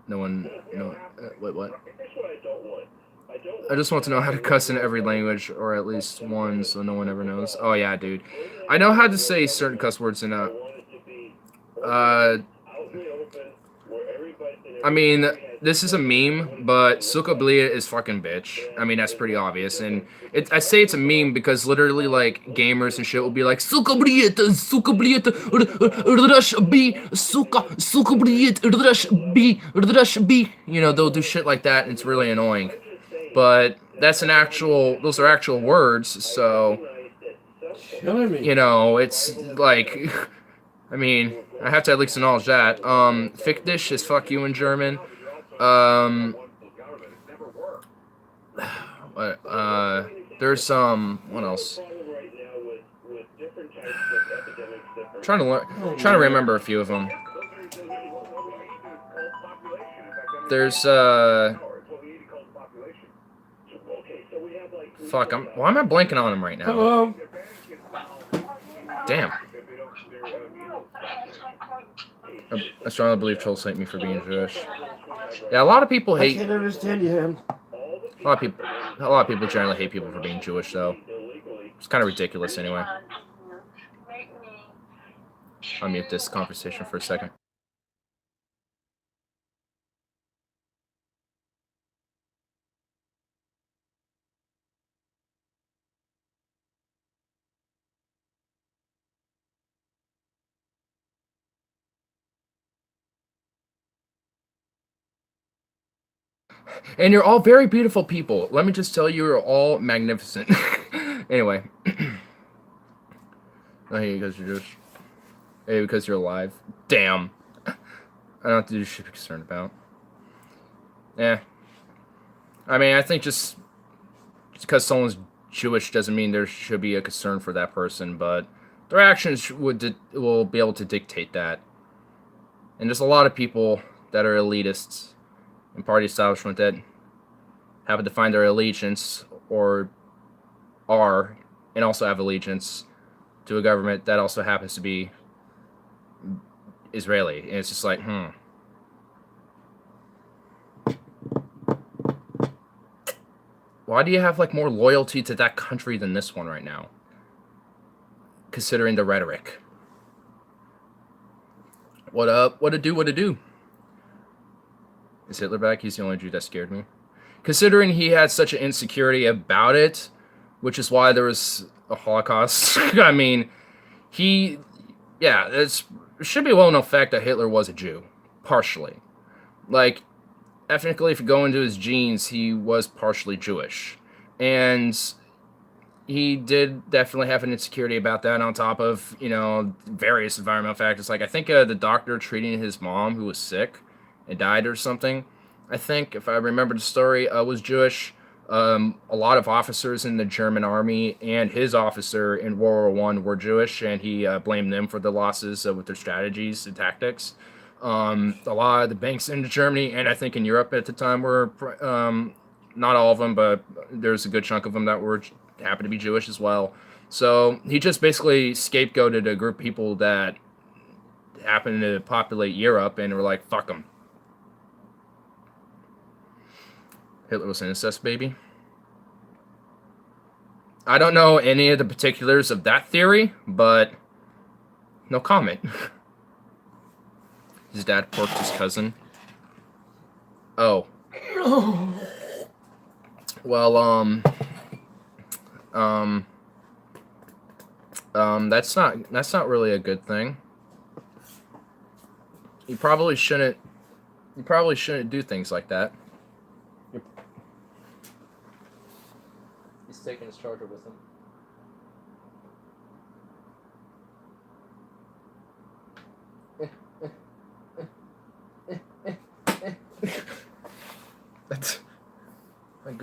[SPEAKER 1] no one. No. Wait, what?
[SPEAKER 2] Here's what I don't want. I don't
[SPEAKER 1] I just want to know how to cuss in every language, or at least one, so no one ever knows. Oh yeah, dude. I know how to say certain cuss words in a.
[SPEAKER 2] want it to be
[SPEAKER 1] Uh,
[SPEAKER 2] out in the open where everybody
[SPEAKER 1] I mean, this is a meme, but suka blia is fucking bitch. I mean, that's pretty obvious, and I say it's a meme because literally, like, gamers and shit will be like, suka blia, rush b, suka blia, rush b. You know, they'll do shit like that, and it's really annoying. But that's those are actual words, so,
[SPEAKER 3] Killing me.
[SPEAKER 1] you know, it's like, I mean, I have to at least acknowledge that. Fick dish is fuck you in German. There's what else? Trying to remember a few of them. There's fuck. Why am I blanking on him right now?
[SPEAKER 3] Hello.
[SPEAKER 1] Damn. I strongly believe trolls hate me for being Jewish. Yeah, a lot of people
[SPEAKER 3] I
[SPEAKER 1] hate.
[SPEAKER 3] can't understand you, him.
[SPEAKER 1] A lot of people generally hate people for being Jewish, though. It's kind of ridiculous, anyway. I'll mute this conversation for a second. And you're all very beautiful people. Let me just tell you, you're all magnificent. Anyway. I hate you because you're Jewish. Hey, because you're alive. Damn. I don't have to do shit to be concerned about. Yeah. I mean, I think just because someone's Jewish doesn't mean there should be a concern for that person, but their actions will be able to dictate that. And there's a lot of people that are elitists in party establishment that happen to find their allegiance or are and also have allegiance to a government that also happens to be Israeli. And it's just like, why do you have like more loyalty to that country than this one right now? Considering the rhetoric. What up? What to do? Is Hitler back? He's the only Jew that scared me. Considering he had such an insecurity about it, which is why there was a Holocaust. I mean, it should be a well-known fact that Hitler was a Jew, partially. Like, ethnically, if you go into his genes, he was partially Jewish. And he did definitely have an insecurity about that on top of, various environmental factors. Like, I think the doctor treating his mom who was sick and died or something, I think, if I remember the story, was Jewish. A lot of officers in the German army and his officer in World War I were Jewish, and he blamed them for the losses with their strategies and tactics. A lot of the banks in Germany, and I think in Europe at the time, were, not all of them, but there's a good chunk of them that happened to be Jewish as well. So he just basically scapegoated a group of people that happened to populate Europe and were like, fuck them. Hitler was an incest baby. I don't know any of the particulars of that theory, but no comment. His dad porked his cousin. Oh. Well, that's not really a good thing. You probably shouldn't do things like that. He's taking his charger with him.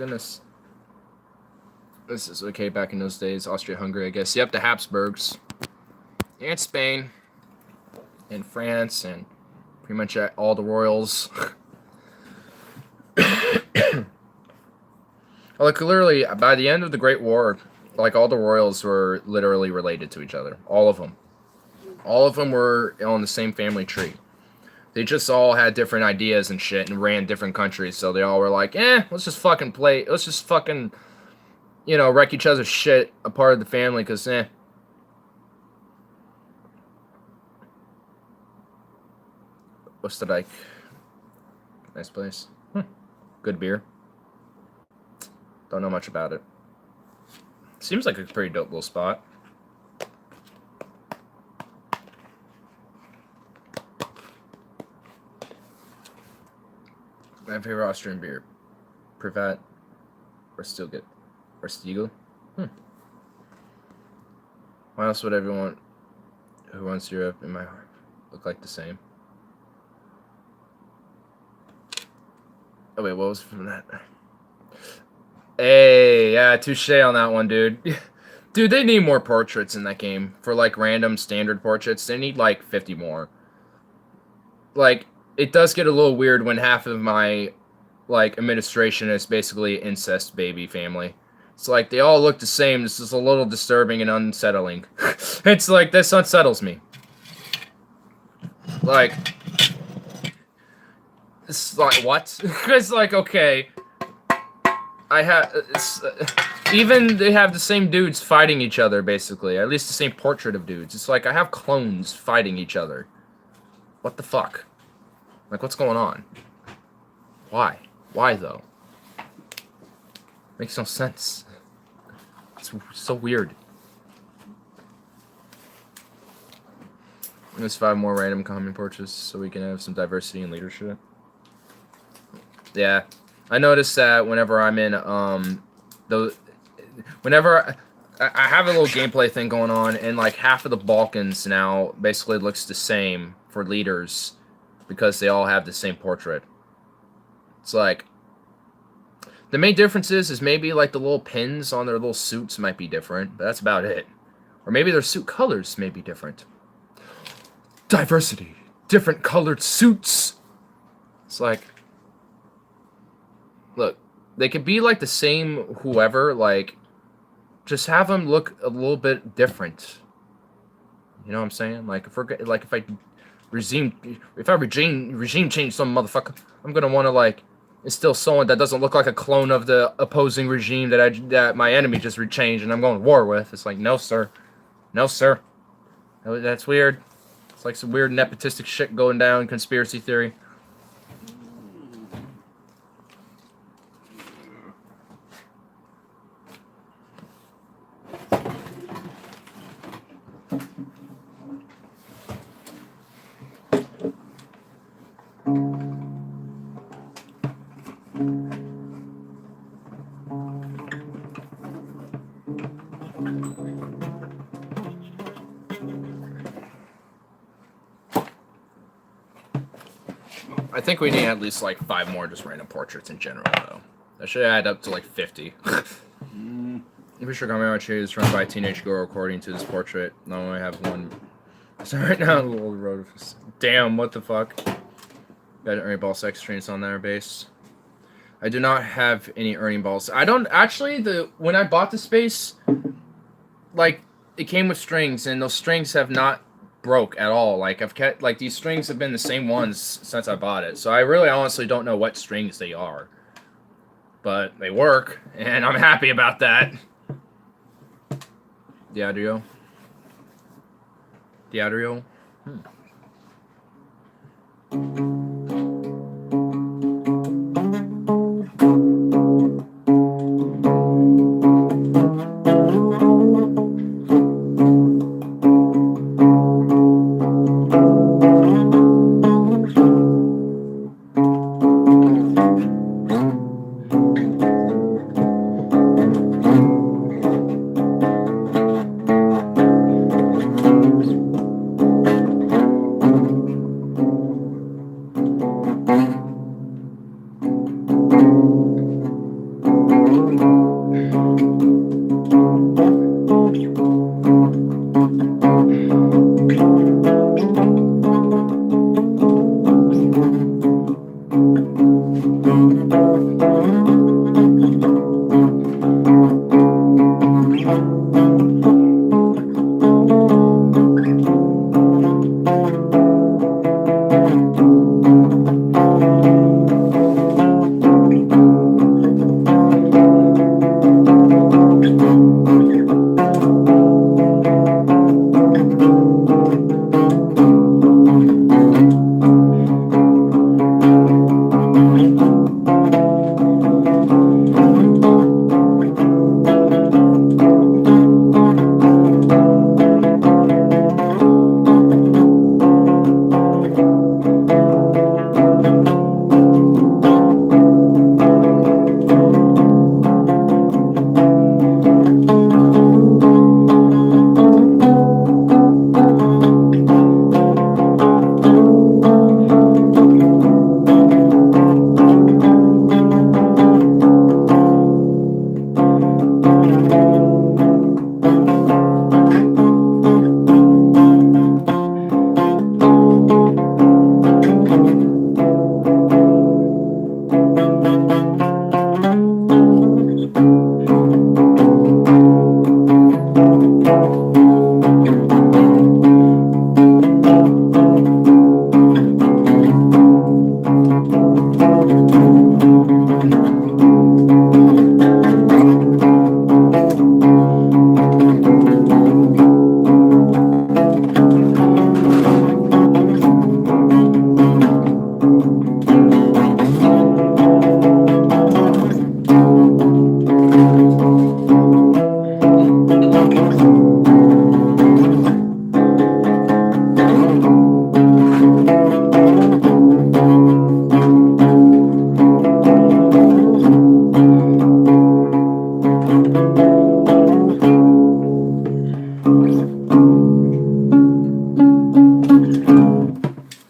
[SPEAKER 1] goodness. This is okay back in those days. Austria-Hungary, I guess. Yep, the Habsburgs. And Spain. And France. And pretty much all the royals. Like, literally, by the end of the Great War, like, all the royals were literally related to each other. All of them. All of them were on the same family tree. They just all had different ideas and shit and ran different countries. So they all were like, let's just fucking play. Let's just fucking, you know, wreck each other's shit a part of the family because, Oostenrijk. Nice place. Good beer. Don't know much about it. Seems like a pretty dope little spot. My favorite Austrian beer. Privat. Or Stiegel. Or Stiegel. Why else would everyone who wants Europe in my heart look like the same? Oh wait, what was from that? Hey, yeah, touche on that one, dude. Dude, they need more portraits in that game. For, like, random standard portraits. They need, like, 50 more. Like, it does get a little weird when half of my, like, administration is basically incest baby family. It's like, they all look the same. This is a little disturbing and unsettling. It's like, this unsettles me. Like, it's like, what? It's like, okay... I have even they have the same dudes fighting each other basically, at least the same portrait of dudes. It's like I have clones fighting each other. What the fuck? Like, what's going on? Why? Why though? Makes no sense. It's so weird. There's 5 more random common portraits so we can have some diversity in leadership. Yeah. I noticed that whenever I'm in, whenever I have a little gameplay thing going on, and like half of the Balkans now basically looks the same for leaders because they all have the same portrait. It's like, the main difference is maybe like the little pins on their little suits might be different, but that's about it. Or maybe their suit colors may be different. Diversity. Different colored suits. It's like, look, they could be like the same whoever, like, just have them look a little bit different. You know what I'm saying? Like, if I regime change some motherfucker, I'm gonna want to like instill someone that doesn't look like a clone of the opposing regime that my enemy just changed and I'm going to war with. It's like, no sir, no sir, that's weird. It's like some weird nepotistic shit going down, conspiracy theory. I think we need at least like 5 more just random portraits in general, though. That should add up to like 50. We should come out is run by a teenage girl according to this portrait. I only have one. So right now, the little road. Damn, what the fuck? Got Ernie Ball sex trains on their base. I do not have any Ernie Balls. I don't actually. When I bought the space, like it came with strings, and those strings have not broke at all. Like I've kept like these strings have been the same ones since I bought it. So I really honestly don't know what strings they are, but they work, and I'm happy about that. Diadrio. Diadrio.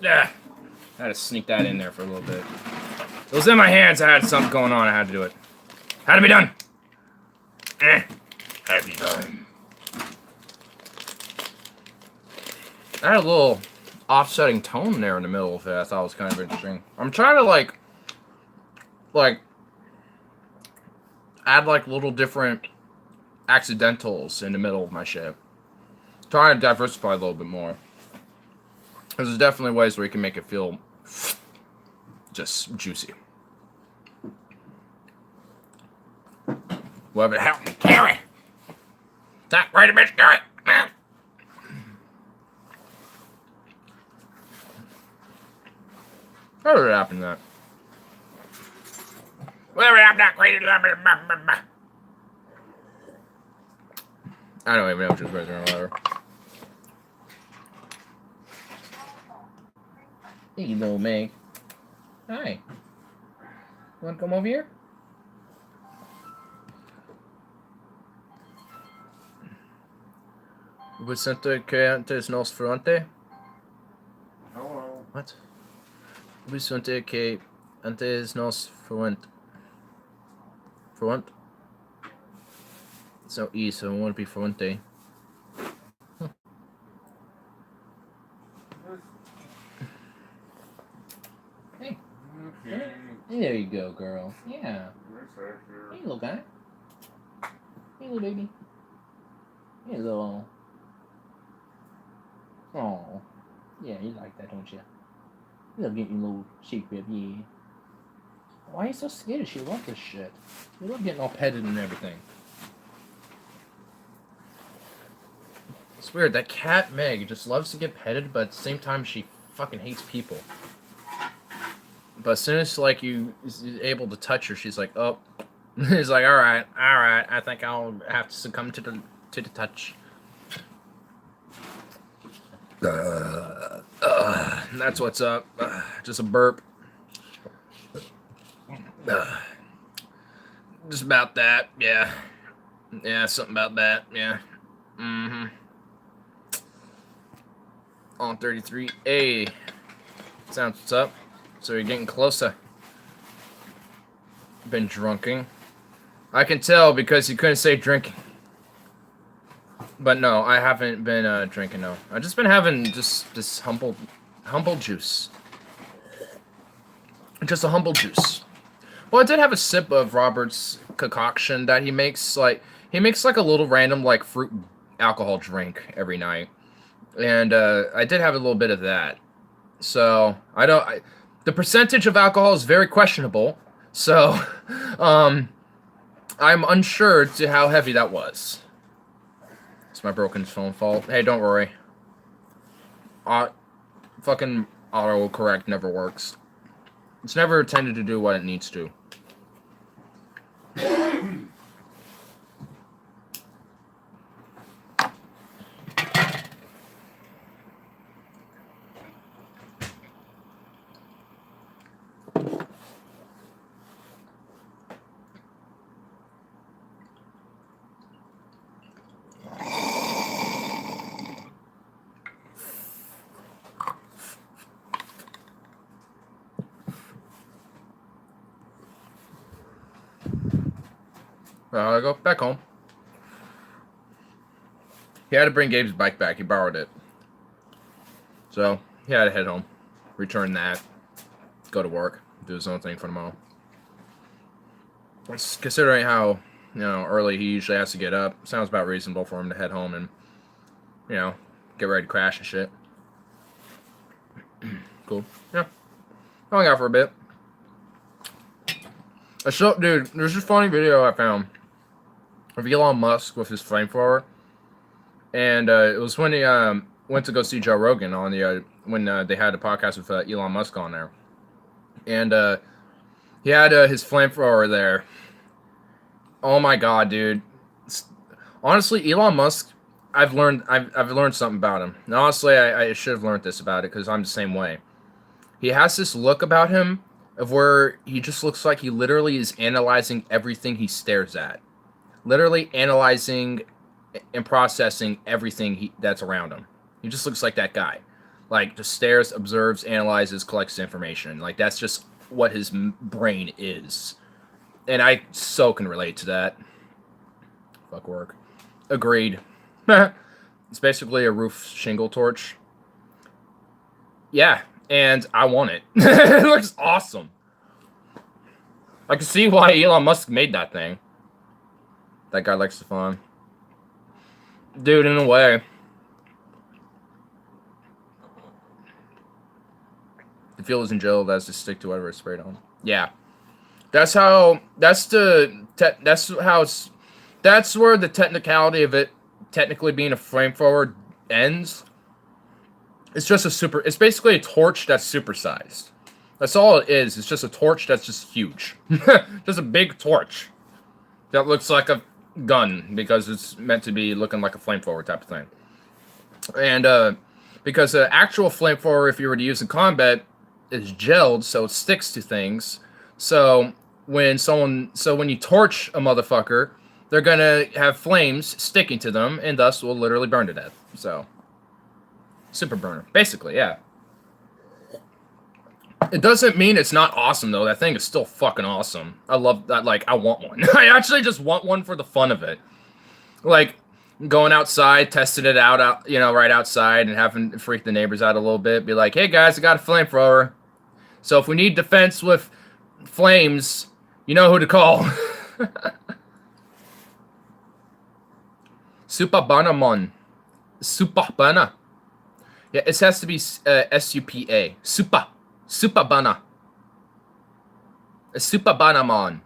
[SPEAKER 1] Yeah, I had to sneak that in there for a little bit. It was in my hands. I had something going on. I had to do it. Had to be done. Had to be done. I had a little offsetting tone there in the middle of it. I thought was kind of interesting. I'm trying to like add like little different accidentals in the middle of my shit. Trying to diversify a little bit more. There's definitely ways where you can make it feel just juicy. Whatever the hell. Carry! Stop, wait a minute, Carry! How did it happen to that? Whatever, I'm not crazy. I don't even know if it's right or whatever. Hey, little Meg. Hi. You want to come over here? Vicente que antes nos fronte?
[SPEAKER 4] Hello.
[SPEAKER 1] What? Vicente que antes nos fronte. Front? It's no E, so it won't be fronte. Hey.
[SPEAKER 4] Okay.
[SPEAKER 1] There you go, girl. Yeah.
[SPEAKER 4] Yes, Hector.
[SPEAKER 1] Hey, little guy. Hey, little baby. Hey, little. Oh. Yeah, you like that, don't you? You love getting your little secret, yeah. Why are you so skittish? You love this shit. You love getting all petted and everything. It's weird. That cat, Meg, just loves to get petted, but at the same time, she fucking hates people. But as soon as, like, you is able to touch her, she's like, oh. He's like, all right, I think I'll have to succumb to the touch. That's what's up. Just a burp. Just about that, yeah. Yeah, something about that, yeah. Mm-hmm. On 33A. Sounds what's up. So you're getting closer. Been drunking. I can tell because you couldn't say drinking. But no, I haven't been drinking, no. I've just been having just this humble juice. Just a humble juice. Well, I did have a sip of Robert's concoction that he makes. Like, he makes like a little random like fruit alcohol drink every night. And I did have a little bit of that. So, the percentage of alcohol is very questionable. So, I'm unsure to how heavy that was. It's my broken phone fault. Hey, don't worry. Fucking autocorrect never works. It's never intended to do what it needs to. I go back home. He had to bring Gabe's bike back. He borrowed it. So, he had to head home. Return that. Go to work. Do his own thing for tomorrow. Considering how, early he usually has to get up, sounds about reasonable for him to head home and, get ready to crash and shit. Cool. Yeah. Hung out for a bit. Dude, there's this funny video I found of Elon Musk with his flamethrower, and it was when he went to go see Joe Rogan on the when they had a podcast with Elon Musk on there, and he had his flamethrower there. Oh my god, dude! Honestly, Elon Musk, I've learned something about him. And honestly, I should have learned this about it because I'm the same way. He has this look about him of where he just looks like he literally is analyzing everything he stares at. Literally analyzing and processing everything that's around him. He just looks like that guy. Like, just stares, observes, analyzes, collects information. Like, that's just what his brain is. And I so can relate to that. Fuck work. Agreed. It's basically a roof shingle torch. Yeah, and I want it. It looks awesome. I can see why Elon Musk made that thing. That guy likes the fun. Dude, in a way. The fuel isn't gel, that's just stick to whatever it's sprayed on. Yeah. That's where the technicality of it technically being a flamethrower ends. It's basically a torch that's supersized. That's all it is. It's just a torch that's just huge. Just a big torch that looks like a gun because it's meant to be looking like a flamethrower type of thing. And because the actual flamethrower, if you were to use in combat, is gelled, so it sticks to things. So when you torch a motherfucker, they're gonna have flames sticking to them, and thus will literally burn to death. So, super burner, basically, yeah. It doesn't mean it's not awesome though. That thing is still fucking awesome. I love that. Like, I want one. I actually just want one for the fun of it. Like, going outside, testing it out, right outside, and having freak the neighbors out a little bit. Be like, hey guys, I got a flamethrower. So if we need defense with flames, you know who to call. Supa Bana. Yeah, it has to be S-U-P-A. Supa Bana. A Supa Banamon.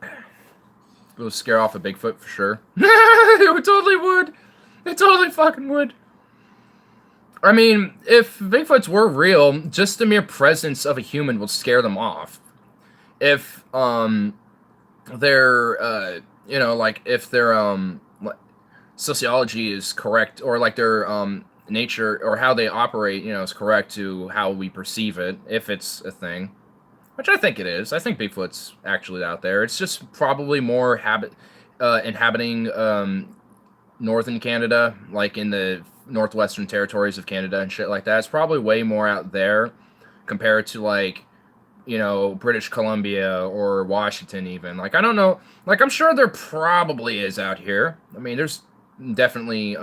[SPEAKER 1] It will scare off a Bigfoot for sure. It totally would. It totally fucking would. I mean, if Bigfoots were real, just the mere presence of a human would scare them off. If their if their sociology is correct, or like their nature or how they operate, is correct to how we perceive it, if it's a thing, which I think it is. I think Bigfoot's actually out there. It's just probably more inhabiting northern Canada, like in the northwestern territories of Canada and shit like that. It's probably way more out there compared to like British Columbia or Washington even. Like, I don't know. Like, I'm sure there probably is out here. I mean, there's definitely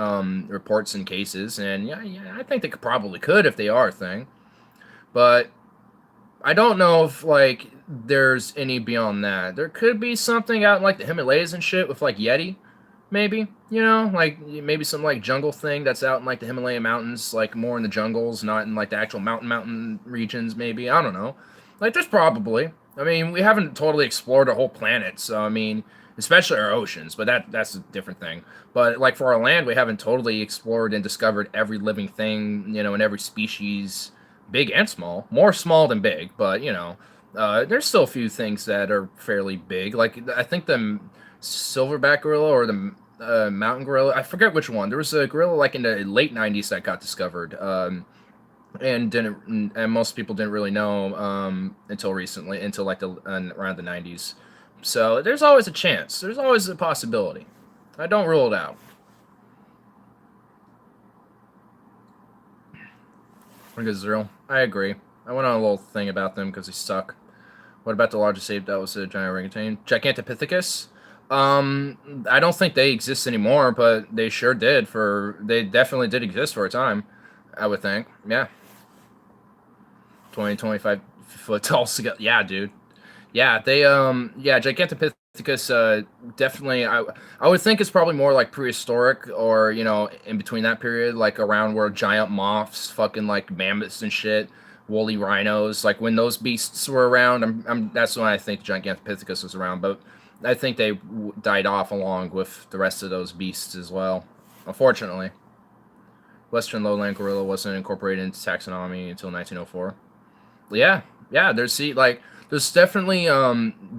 [SPEAKER 1] reports and cases, and yeah, I think they probably could if they are a thing. But I don't know if, like, there's any beyond that. There could be something out in, like, the Himalayas and shit with, like, Yeti, maybe. Like, maybe some, like, jungle thing that's out in, like, the Himalaya mountains, like, more in the jungles, not in, like, the actual mountain regions, maybe. I don't know. Like, there's probably. I mean, we haven't totally explored our whole planet, so, I mean, especially our oceans, but that's a different thing. But, like, for our land, we haven't totally explored and discovered every living thing, and every species, big and small. More small than big, but, there's still a few things that are fairly big. Like, I think the silverback gorilla or the mountain gorilla, I forget which one. There was a gorilla, like, in the late 90s that got discovered. And most people didn't really know until recently, until like around the 90s. So there's always a chance. There's always a possibility. I don't rule it out. Zero. I agree. I went on a little thing about them because they suck. What about the largest ape that was a giant orangutan? Gigantopithecus. I don't think they exist anymore, but they sure did. They definitely did exist for a time. I would think. Yeah. 20, 25 foot tall. Yeah, dude. Yeah, Gigantopithecus, definitely, I would think it's probably more like prehistoric or, in between that period, like around where giant moths, fucking like mammoths and shit, woolly rhinos, like when those beasts were around, that's when I think Gigantopithecus was around, but I think they died off along with the rest of those beasts as well, unfortunately. Western lowland gorilla wasn't incorporated into taxonomy until 1904. Yeah, there's definitely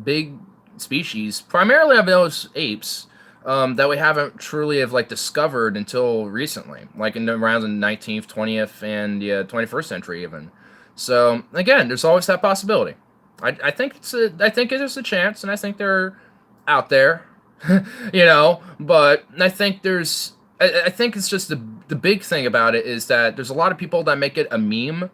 [SPEAKER 1] big species, primarily of those apes, that we haven't truly have like discovered until recently, like around the 19th, 20th, and 21st century even. So again, there's always that possibility. I think it is a chance, and I think they're out there, But I think I think it's just the big thing about it is that there's a lot of people that make it a meme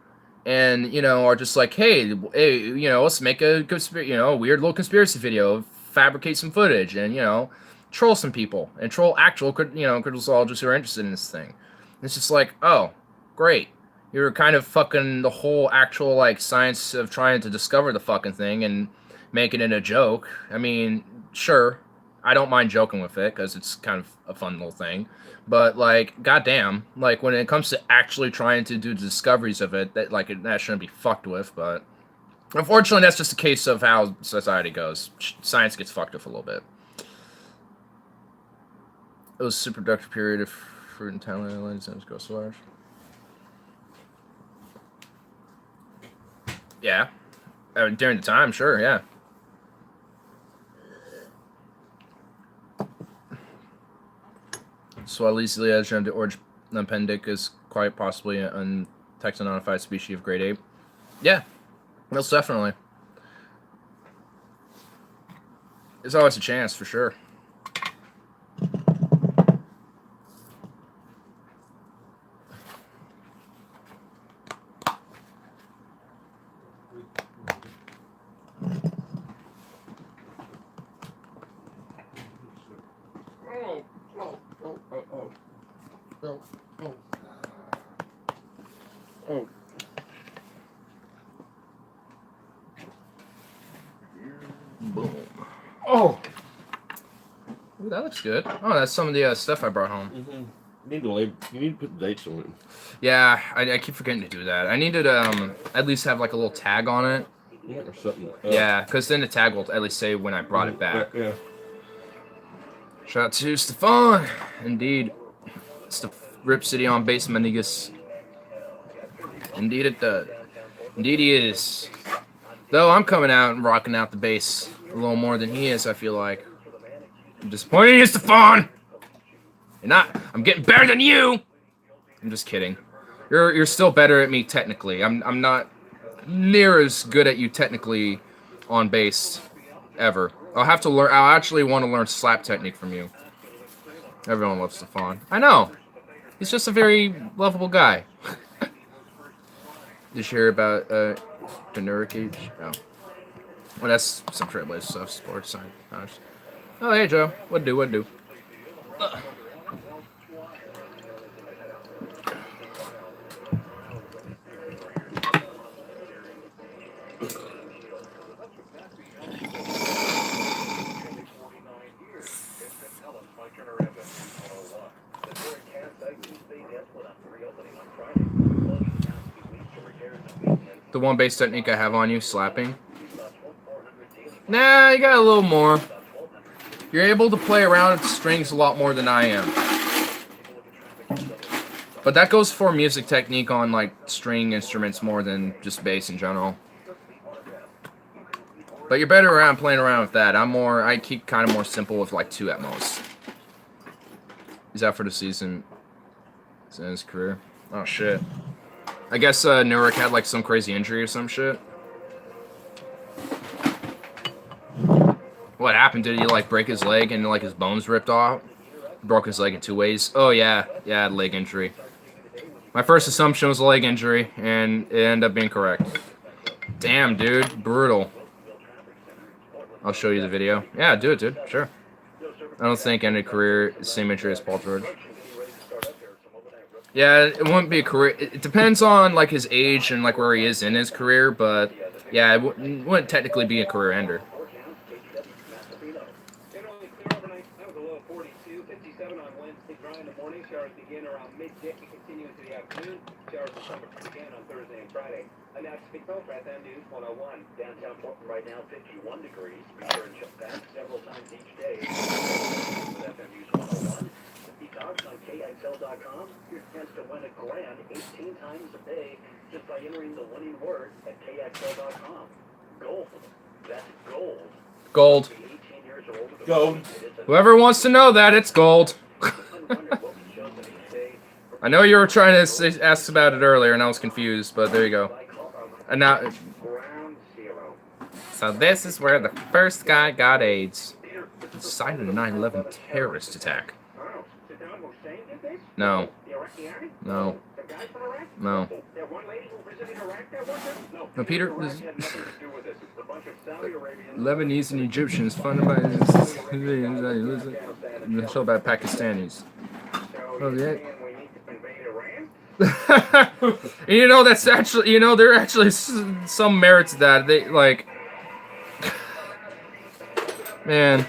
[SPEAKER 1] and are just like, hey, let's make a weird little conspiracy video, fabricate some footage, and troll some people and troll actual critical who are interested in this thing. It's just like, oh, great, you're kind of fucking the whole actual like science of trying to discover the fucking thing and making it a joke. I mean, sure, I don't mind joking with it because it's kind of a fun little thing. But like, goddamn, like when it comes to actually trying to do the discoveries of it, that shouldn't be fucked with. But unfortunately, that's just a case of how society goes. Science gets fucked with a little bit. It was a super productive period of fruit and Thailand and grow so large. Yeah, during the time, sure, yeah. Swalesia the orange pendic is quite possibly a taxonomified species of great ape. Yeah, most definitely. There's always a chance, for sure. Boom. Oh! Ooh, that looks good. Oh, that's some of the stuff I brought home.
[SPEAKER 3] Mm-hmm. You need to put the dates on it.
[SPEAKER 1] Yeah, I keep forgetting to do that. I needed at least have like a little tag on it.
[SPEAKER 3] Yeah, or something.
[SPEAKER 1] Yeah, because then the tag will at least say when I brought it back.
[SPEAKER 3] Yeah.
[SPEAKER 1] Shout out to Stefan. Indeed. Rip City on base, Manigas. Indeed it does. Indeed he is. Though I'm coming out and rocking out the base a little more than he is, I feel like. I'm disappointed in you, Stefan! I'm getting better than you! I'm just kidding. You're still better at me technically. I'm not near as good at you technically on base ever. I'll actually want to learn slap technique from you. Everyone loves Stefan. I know. He's just a very lovable guy. Did you hear about To Nurkic? No. Well, that's some Trailblazer stuff, sports side. Oh, hey, Joe. What do? The one base technique I have on you, slapping. Nah, you got a little more. You're able to play around with strings a lot more than I am. But that goes for music technique on like string instruments more than just bass in general. But you're better around playing around with that. I keep kind of more simple with like 2 at most. He's out for the season. He's in his career. Oh shit. I guess Nurkic had like some crazy injury or some shit. What happened? Did he like break his leg and like his bones ripped off? Broke his leg in 2 ways. Oh yeah, leg injury. My first assumption was a leg injury, and it ended up being correct. Damn, dude, brutal. I'll show you the video. Yeah, do it, dude. Sure. I don't think ended career same injury as Paul George. Yeah, it wouldn't be a career. It depends on like his age and like where he is in his career, but yeah, it wouldn't technically be a career ender.
[SPEAKER 2] Downtown Portland right now, 51 degrees. Be sure and check that several times each day. With FM News 101. Peacocks on KXL.com. Your chance to win a grand 18 times a day just by entering the winning word at KXL.com. Gold. That's gold.
[SPEAKER 1] Gold.
[SPEAKER 2] 18 years old.
[SPEAKER 3] Gold.
[SPEAKER 1] Whoever wants to know that, it's gold. I know you were trying to ask about it earlier, and I was confused, but there you go. And now, so this is where the first guy got AIDS. Site of the 9/11 terrorist attack. No. No. No. No, Peter. Lebanese and Egyptians funded by so by Pakistanis. Oh yeah. You know, that's actually, you know, there are actually some merit to that. They like, man,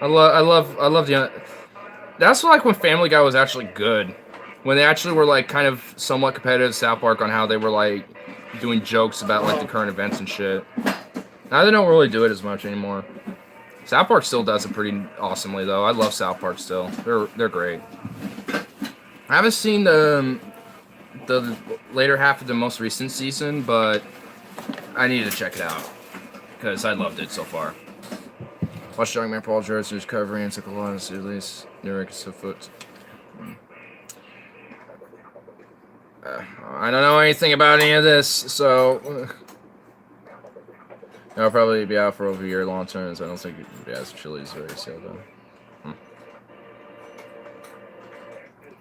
[SPEAKER 1] I love the. That's like when Family Guy was actually good, when they actually were like kind of somewhat competitive. South Park on how they were like doing jokes about like the current events and shit. Now they don't really do it as much anymore. South Park still does it pretty awesomely though. I love South Park still. They're great. I haven't seen the later half of the most recent season, but I need to check it out because I loved it so far. Watched Young Man Paul George, who's covering and took a lot of series. Nurkic's foot. I don't know anything about any of this, so I'll probably be out for over a year long term. So I don't think Chili's very sale though.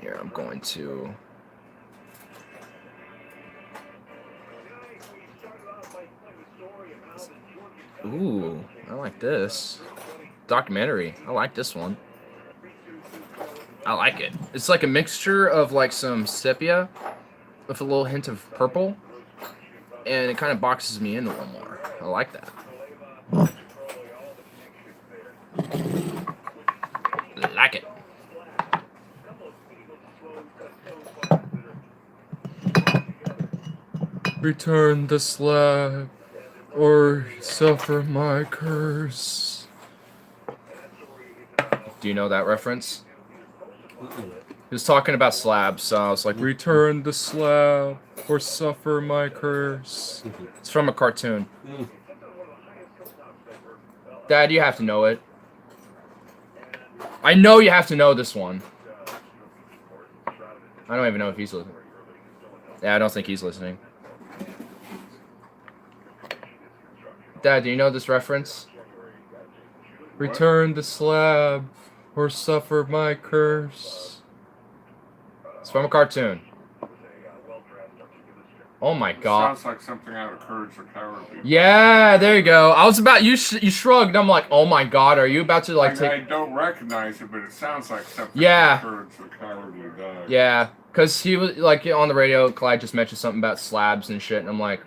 [SPEAKER 1] Here, I'm going to. Ooh, I like this. Documentary. I like this one. I like it. It's like a mixture of like some sepia with a little hint of purple. And it kind of boxes me in a little more. I like that. Like it. Return the slab, or suffer my curse. Do you know that reference? He was talking about slabs, so I was like, return the slab, or suffer my curse. It's from a cartoon. Dad, you have to know it. I know you have to know this one. I don't even know if he's listening. Yeah, I don't think he's listening. Dad, do you know this reference? Return the slab, or suffer my curse. It's from a cartoon. Oh my god.
[SPEAKER 4] Sounds like something out of Courage the Cowardly.
[SPEAKER 1] Yeah, there you go. I was about you shrugged. I'm like, "Oh my god, are you about to like take
[SPEAKER 4] I don't recognize it, but it sounds like something
[SPEAKER 1] Yeah.
[SPEAKER 4] from Courage the Cowardly Dog.
[SPEAKER 1] Yeah, cuz he was like on the radio, Clyde just mentioned something about slabs and shit, and I'm like,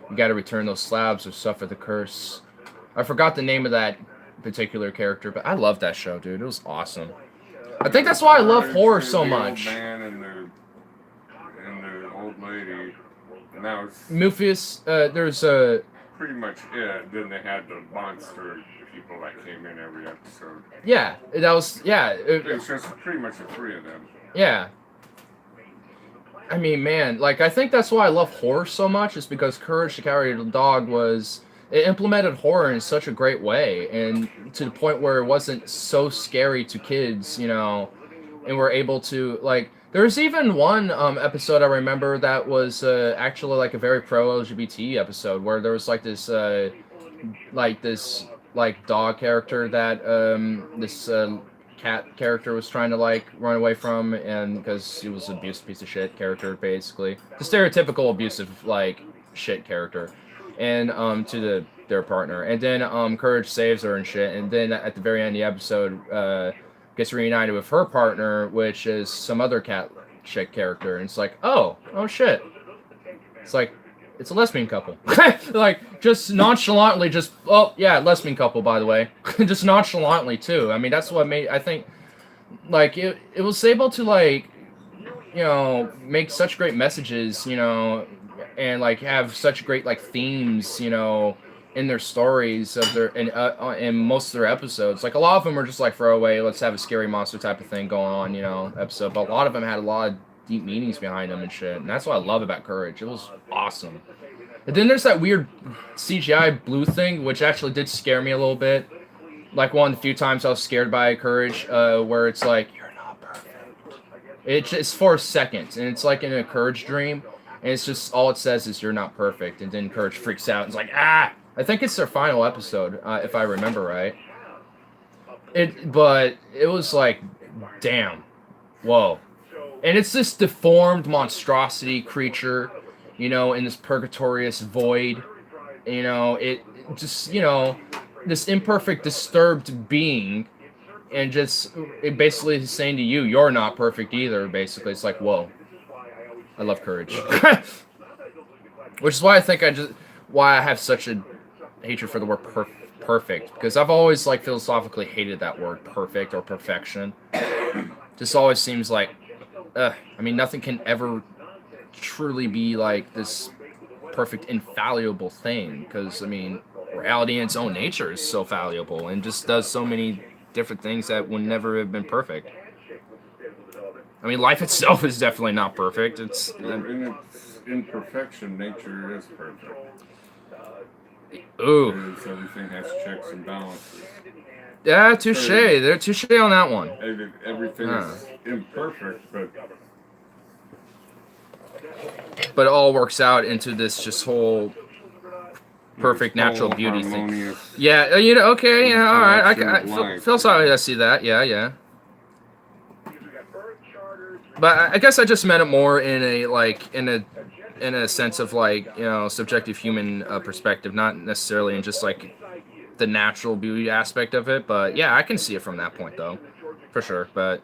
[SPEAKER 1] "You got to return those slabs or suffer the curse." I forgot the name of that particular character, but I love that show, dude. It was awesome. I think that's why I love horror so much.
[SPEAKER 4] The old man and the old lady. And that was
[SPEAKER 1] Mufius, there's
[SPEAKER 4] pretty much it. Then they had the monster people that came in every episode.
[SPEAKER 1] yeah, that was, yeah.
[SPEAKER 4] It was just pretty much the three of them.
[SPEAKER 1] Yeah. I mean, man, like, I think that's why I love horror so much, is because Courage the Cowardly Dog it implemented horror in such a great way, and to the point where it wasn't so scary to kids, you know, and we're able to, like, there's even one episode I remember that was actually, like, a very pro-LGBT episode, where there was, like, this dog character that, this cat character was trying to, like, run away from, and because he was an abusive piece of shit character, basically. The stereotypical abusive, like, shit character. And, to their partner. And then, Courage saves her and shit, and then at the very end of the episode, gets reunited with her partner, which is some other cat chick character, and it's like, oh shit. It's like, it's a lesbian couple. Like, just nonchalantly, oh yeah, lesbian couple, by the way. Just nonchalantly, too. I mean, that's what made, I think, like, it was able to, like, you know, make such great messages, you know, and, like, have such great, like, themes, you know, in their stories of their in most of their episodes. Like, a lot of them are just like throwaway, let's have a scary monster type of thing going on, you know, episode. But a lot of them had a lot of deep meanings behind them and shit. And that's what I love about Courage. It was awesome. And then there's that weird CGI blue thing, which actually did scare me a little bit. Like, one of the few times I was scared by Courage, where it's like, you're not perfect. It's for a second, and it's like in a Courage dream, and it's just, all it says is, you're not perfect. And then Courage freaks out and is like, ah! I think it's their final episode, if I remember right. But it was like, damn, whoa. And it's this deformed monstrosity creature, you know, in this purgatorious void. You know, it just, you know, this imperfect, disturbed being, and just, it basically is saying to you, you're not perfect either, basically. It's like, whoa. I love Courage. Which is why I think why I have such a hatred for the word perfect, because I've always, like, philosophically hated that word, perfect or perfection. Just always seems like, I mean, nothing can ever truly be like this perfect, infallible thing, because, I mean, reality in its own nature is so fallible and just does so many different things that would never have been perfect. I mean, life itself is definitely not perfect. It's
[SPEAKER 4] in its imperfection, nature is perfect.
[SPEAKER 1] Ooh.
[SPEAKER 4] Because everything has checks and balances.
[SPEAKER 1] Yeah, touche. They're touche on that one.
[SPEAKER 4] Everything is imperfect,
[SPEAKER 1] but it all works out into this just whole perfect natural beauty thing. Yeah, you know, okay, yeah, all right. I feel sorry to see that. Yeah. But I guess I just meant it more in a sense of, like, you know, subjective human perspective, not necessarily in just, like, the natural beauty aspect of it. But yeah, I can see it from that point, though, for sure. But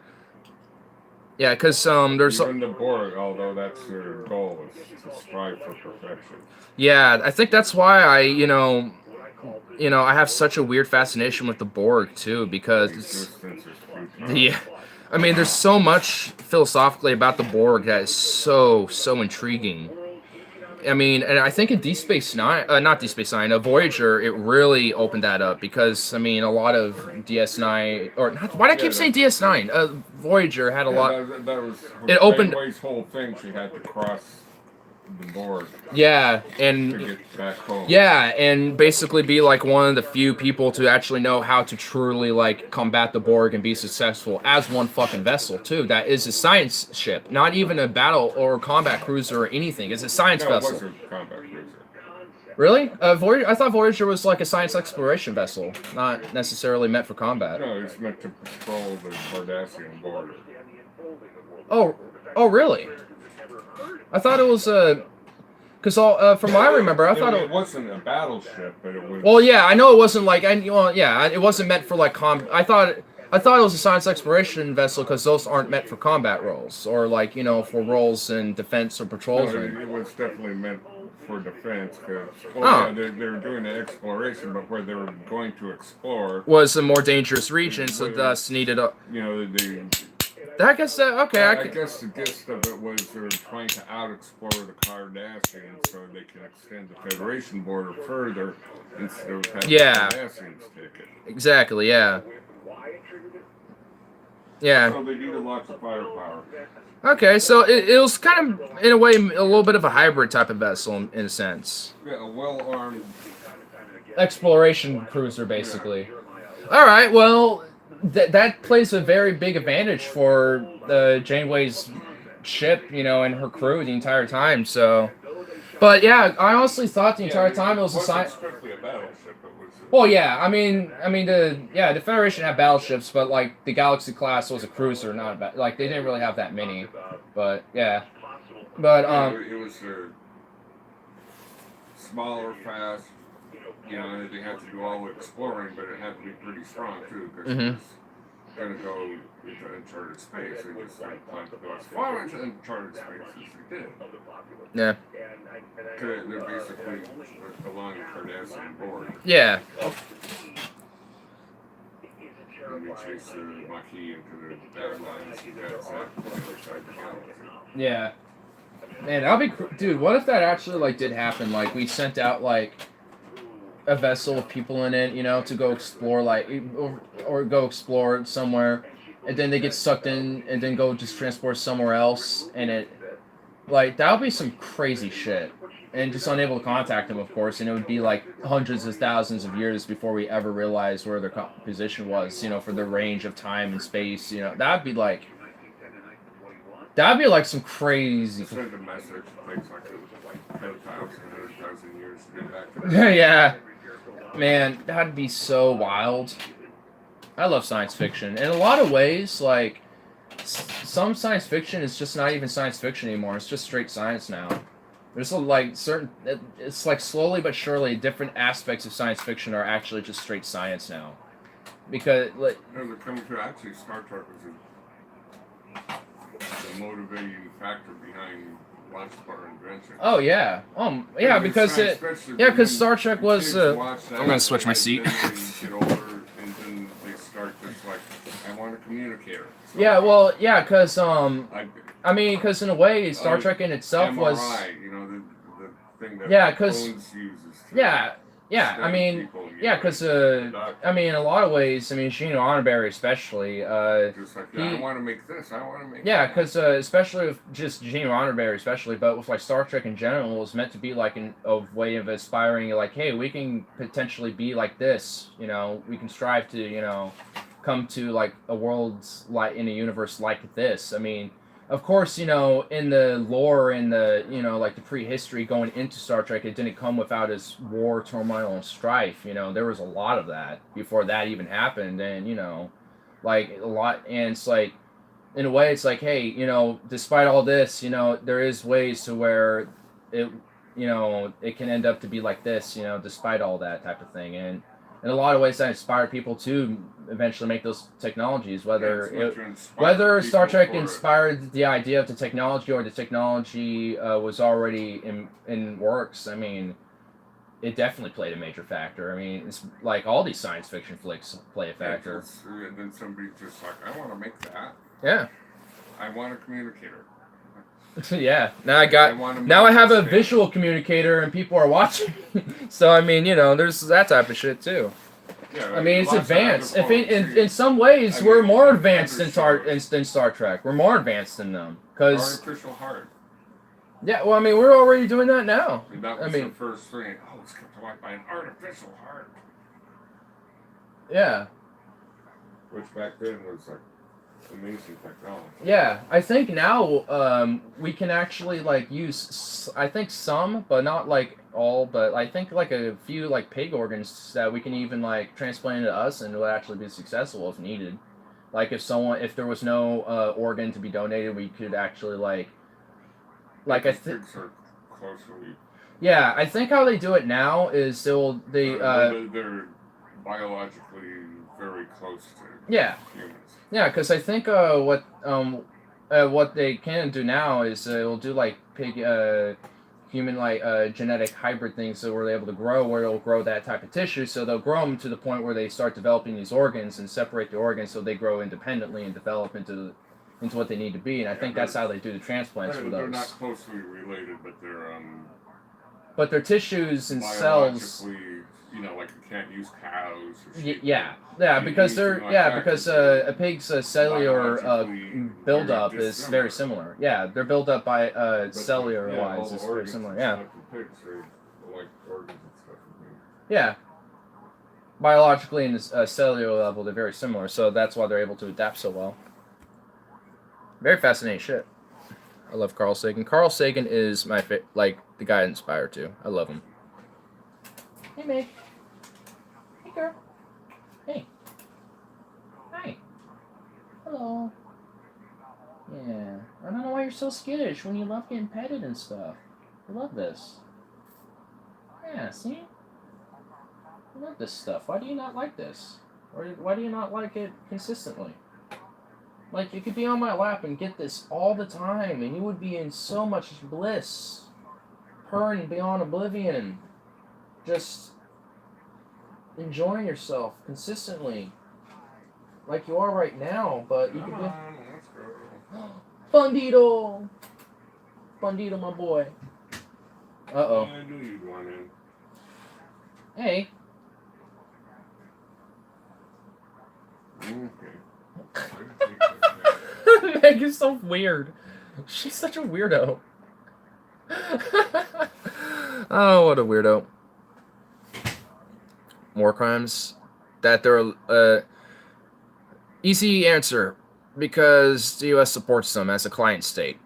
[SPEAKER 1] yeah, because there's
[SPEAKER 4] even the Borg, although that's their goal, is to strive for perfection.
[SPEAKER 1] Yeah, I think that's why I have such a weird fascination with the Borg too, because I mean, there's so much philosophically about the Borg that is so intriguing. I mean, and I think in Voyager, it really opened that up, because, I mean, a lot of DS9, or not, why do I keep saying DS9? Voyager had a lot.
[SPEAKER 4] That was
[SPEAKER 1] it opened
[SPEAKER 4] Janeway's whole thing. She had to cross the Borg.
[SPEAKER 1] Yeah, and
[SPEAKER 4] to get back home.
[SPEAKER 1] Yeah, and basically be like one of the few people to actually know how to truly, like, combat the Borg and be successful as one fucking vessel too. That is a science ship, not even a battle or combat cruiser or anything. It's a science vessel.
[SPEAKER 4] It was a combat cruiser.
[SPEAKER 1] Really? Voyager? I thought Voyager was like a science exploration vessel, not necessarily meant for combat.
[SPEAKER 4] No, it's meant to patrol the Cardassian border.
[SPEAKER 1] Oh, really? I thought it was Because from what I remember, I thought
[SPEAKER 4] it wasn't a battleship, but it was.
[SPEAKER 1] Well, yeah, I know it wasn't like it wasn't meant for like I thought it was a science exploration vessel because those aren't meant for combat roles or like for roles in defense or patrols.
[SPEAKER 4] No,
[SPEAKER 1] or
[SPEAKER 4] it was definitely meant for defense because
[SPEAKER 1] Oh.
[SPEAKER 4] they're doing the exploration, but where they were going to explore
[SPEAKER 1] was a more dangerous region, so thus needed a. I guess okay.
[SPEAKER 4] I guess the gist of it was they were trying to out-explore the Cardassians so they can extend the Federation border further instead of having
[SPEAKER 1] Yeah.
[SPEAKER 4] the Cardassians take it.
[SPEAKER 1] Exactly. Yeah. Yeah.
[SPEAKER 4] So they needed lots of firepower.
[SPEAKER 1] Okay, so it was kind of, in a way, a little bit of a hybrid type of vessel in a sense.
[SPEAKER 4] Yeah, a well-armed.
[SPEAKER 1] Exploration cruiser, basically. All right, well, that plays a very big advantage for Janeway's ship, and her crew the entire time. So, but yeah, I honestly thought the entire time it was a
[SPEAKER 4] wasn't strictly a battleship. It was.
[SPEAKER 1] Well, yeah, I mean, the Federation had battleships, but like the Galaxy class was a cruiser, not like they didn't really have that many. But yeah, but
[SPEAKER 4] It was smaller, fast. They had to do all the exploring, but it had to be pretty strong too, because it was going to go into uncharted space. They just planned to go as far into uncharted space as they did.
[SPEAKER 1] yeah,
[SPEAKER 4] They're basically along the Cardassian board.
[SPEAKER 1] yeah.
[SPEAKER 4] And they chase the Maquis into the battle lines and that's on the other side of the galaxy.
[SPEAKER 1] Yeah. Man, that'd be dude. What if that actually like did happen? Like we sent out like a vessel with people in it, to go explore like or go explore somewhere, and then they get sucked in and then go just transport somewhere else, and it like that would be some crazy shit. And just unable to contact them, of course, and it would be like hundreds of thousands of years before we ever realized where their position was, for the range of time and space. That'd be like some crazy.
[SPEAKER 4] Send a message. It takes like 10,000 years to get back to that.
[SPEAKER 1] Yeah, man, that'd be so wild. I love science fiction. In a lot of ways, like some science fiction is just not even science fiction anymore. It's just straight science now. There's like it's like slowly but surely different aspects of science fiction are actually just straight science now. Because like
[SPEAKER 4] They're coming to actually Star Trek was the motivating factor behind lots of our inventions.
[SPEAKER 1] oh yeah, yeah, because because Star Trek was. I'm gonna switch my seat.
[SPEAKER 4] They get older and then they start just like, I want a communicator. So
[SPEAKER 1] Yeah, well, yeah, because
[SPEAKER 4] like,
[SPEAKER 1] because in a way, Star Trek in itself
[SPEAKER 4] MRI,
[SPEAKER 1] was.
[SPEAKER 4] The thing that
[SPEAKER 1] Yeah, 'cause-
[SPEAKER 4] phones uses to
[SPEAKER 1] Yeah, I
[SPEAKER 4] study
[SPEAKER 1] mean,
[SPEAKER 4] people,
[SPEAKER 1] yeah, because in a lot of ways, Gene Roddenberry especially,
[SPEAKER 4] just like, I want to make this, I want to make
[SPEAKER 1] yeah,
[SPEAKER 4] that.
[SPEAKER 1] because especially with just Gene Roddenberry especially, but with like Star Trek in general, it was meant to be like a way of aspiring, like, hey, we can potentially be like this, we can strive to, come to like a world like in a universe like this. I mean, of course, in the lore, in the like the prehistory going into Star Trek, it didn't come without its war, turmoil, and strife. There was a lot of that before that even happened, and like a lot. And it's like, in a way, it's like, hey, despite all this, there is ways to where it, it can end up to be like this, despite all that type of thing, and in a lot of ways that inspired people to eventually make those technologies, whether Star Trek inspired the idea of the technology or the technology was already in works. I mean, it definitely played a major factor. I mean, it's like all these science fiction flicks play a factor.
[SPEAKER 4] And then somebody's just like, I want to make that.
[SPEAKER 1] Yeah.
[SPEAKER 4] I want a communicator.
[SPEAKER 1] Yeah. Now I have a visual communicator and people are watching. So I mean, there's that type of shit too.
[SPEAKER 4] Yeah,
[SPEAKER 1] I mean, it's advanced. In some ways, we're more advanced than Star Trek. We're more advanced than them. Cause
[SPEAKER 4] artificial heart.
[SPEAKER 1] yeah, well, I mean, we're already doing that now.
[SPEAKER 4] And that was the first thing. Oh, it's kept alive by an artificial heart.
[SPEAKER 1] Yeah.
[SPEAKER 4] Which back then was like amazing technology.
[SPEAKER 1] Yeah, I think now we can actually like use I think some, but not like all, but I think like a few like pig organs that we can even like transplant into us and it would actually be successful if needed. Like if there was no organ to be donated, we could actually like I think
[SPEAKER 4] pigs are closely
[SPEAKER 1] Yeah, I think how they do it now is
[SPEAKER 4] they're biologically very close to
[SPEAKER 1] yeah.
[SPEAKER 4] humans.
[SPEAKER 1] Yeah, because I think what they can do now is it'll do like pig human like genetic hybrid things, so where they're able to grow where it'll grow that type of tissue, so they'll grow them to the point where they start developing these organs and separate the organs so they grow independently and develop into what they need to be, and I think that's how they do the transplants for
[SPEAKER 4] They're
[SPEAKER 1] those.
[SPEAKER 4] not closely related,
[SPEAKER 1] But their tissues and cells.
[SPEAKER 4] biologically, you know, like you can't use cows. Or sheep.
[SPEAKER 1] Yeah,
[SPEAKER 4] You
[SPEAKER 1] because
[SPEAKER 4] need
[SPEAKER 1] they're
[SPEAKER 4] to, like,
[SPEAKER 1] because
[SPEAKER 4] actually
[SPEAKER 1] a pig's cellular
[SPEAKER 4] biologically
[SPEAKER 1] buildup
[SPEAKER 4] very
[SPEAKER 1] is very similar. Yeah, their buildup by cellular wise is very similar. Yeah,
[SPEAKER 4] Pigs are like organs and stuff.
[SPEAKER 1] yeah. Biologically and cellular level, they're very similar, so that's why they're able to adapt so well. Very fascinating shit. I love Carl Sagan. Carl Sagan is my like the guy I inspire to. I love him. Hey, Meg. Hey, girl. Hey. Hi. Hello. Yeah. I don't know why you're so skittish when you love getting petted and stuff. I love this. Yeah, see? I love this stuff. Why do you not like this? Or why do you not like it consistently? Like, you could be on my lap and get this all the time, and you would be in so much bliss. Purring beyond oblivion. Just enjoying yourself consistently. Like you are right now, but you could be...
[SPEAKER 4] Let's go.
[SPEAKER 1] Fundito! Fundito, my boy. Uh-oh.
[SPEAKER 4] I knew you'd want in.
[SPEAKER 1] Hey.
[SPEAKER 4] Okay.
[SPEAKER 1] Meg is so weird. She's such a weirdo. Oh, what a weirdo. War crimes. That they're easy answer. Because the U.S. supports them as a client state.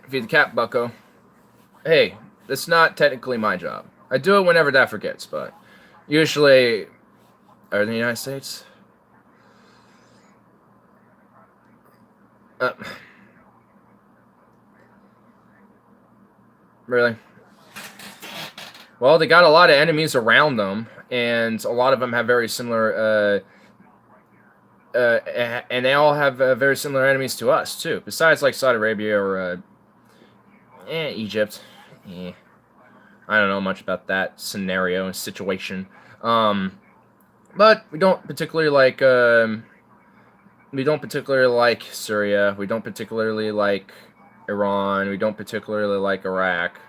[SPEAKER 1] Feed the cat, bucko. Hey, that's not technically my job. I do it whenever that forgets, but usually... Are in the United States? Really? Well, they got a lot of enemies around them, and a lot of them have very similar, and they all have very similar enemies to us, too. Besides, like, Saudi Arabia or, Egypt. I don't know much about that scenario and situation. But we don't particularly like Syria. We don't particularly like Iran. We don't particularly like Iraq.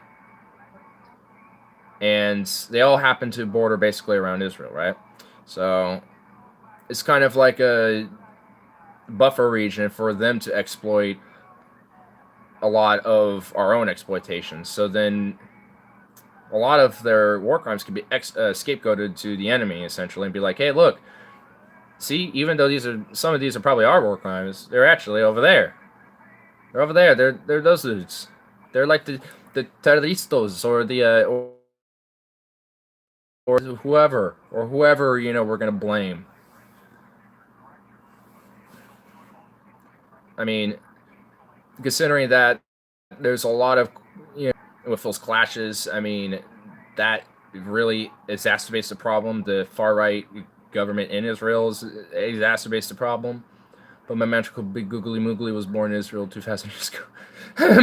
[SPEAKER 1] And they all happen to border basically around Israel, right? So it's kind of like a buffer region for them to exploit a lot of our own exploitation. So then a lot of their war crimes can be scapegoated to the enemy, essentially, and be like, hey, look, see, even though some of these are probably our war crimes, they're actually over there. They're over there. They're those dudes. They're like the terroristas or the or whoever we're gonna blame. I mean, considering that there's a lot of with those clashes, I mean, that really exacerbates the problem. The far-right government in Israel exacerbates the problem. But my magical big googly moogly was born in Israel 2,000 years ago.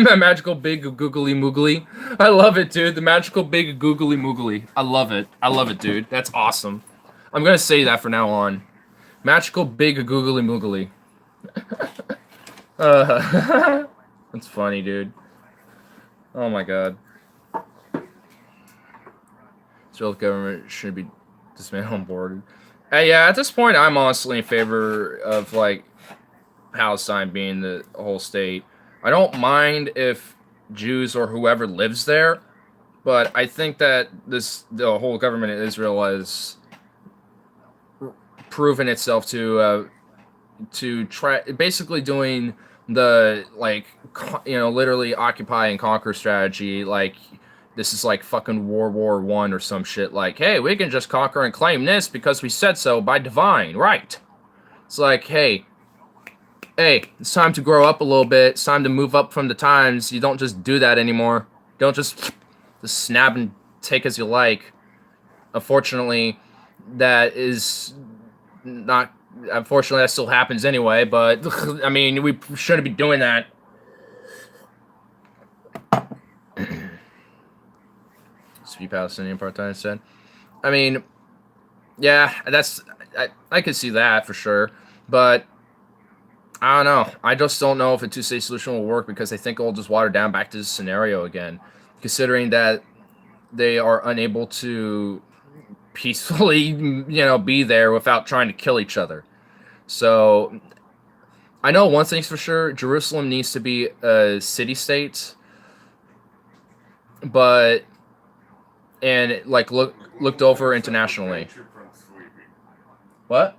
[SPEAKER 1] My magical big googly moogly. I love it, dude. The magical big googly moogly. I love it. I love it, dude. That's awesome. I'm going to say that from now on. Magical big googly moogly. That's funny, dude. Oh my god. Israel's government should be dismantled on board. Yeah, at this point, I'm honestly in favor of, like, Palestine being the whole state. I don't mind if Jews or whoever lives there, but I think that the whole government of Israel has proven itself to try basically doing the, like, literally occupy and conquer strategy. Like, this is like fucking World War I or some shit. Like, hey, we can just conquer and claim this because we said so by divine right. It's like, hey, hey, it's time to grow up a little bit. It's time to move up from the times. You don't just do that anymore. Don't just snap and take as you like. Unfortunately, that is not. Unfortunately, that still happens anyway. But I mean, we shouldn't be doing that. Speak Palestinian part-time said. I mean, yeah, I could see that for sure, but I don't know. I just don't know if a two-state solution will work because I think it'll just water down back to this scenario again, considering that they are unable to peacefully, be there without trying to kill each other. So I know one thing's for sure: Jerusalem needs to be a city-state, but looked over internationally. What?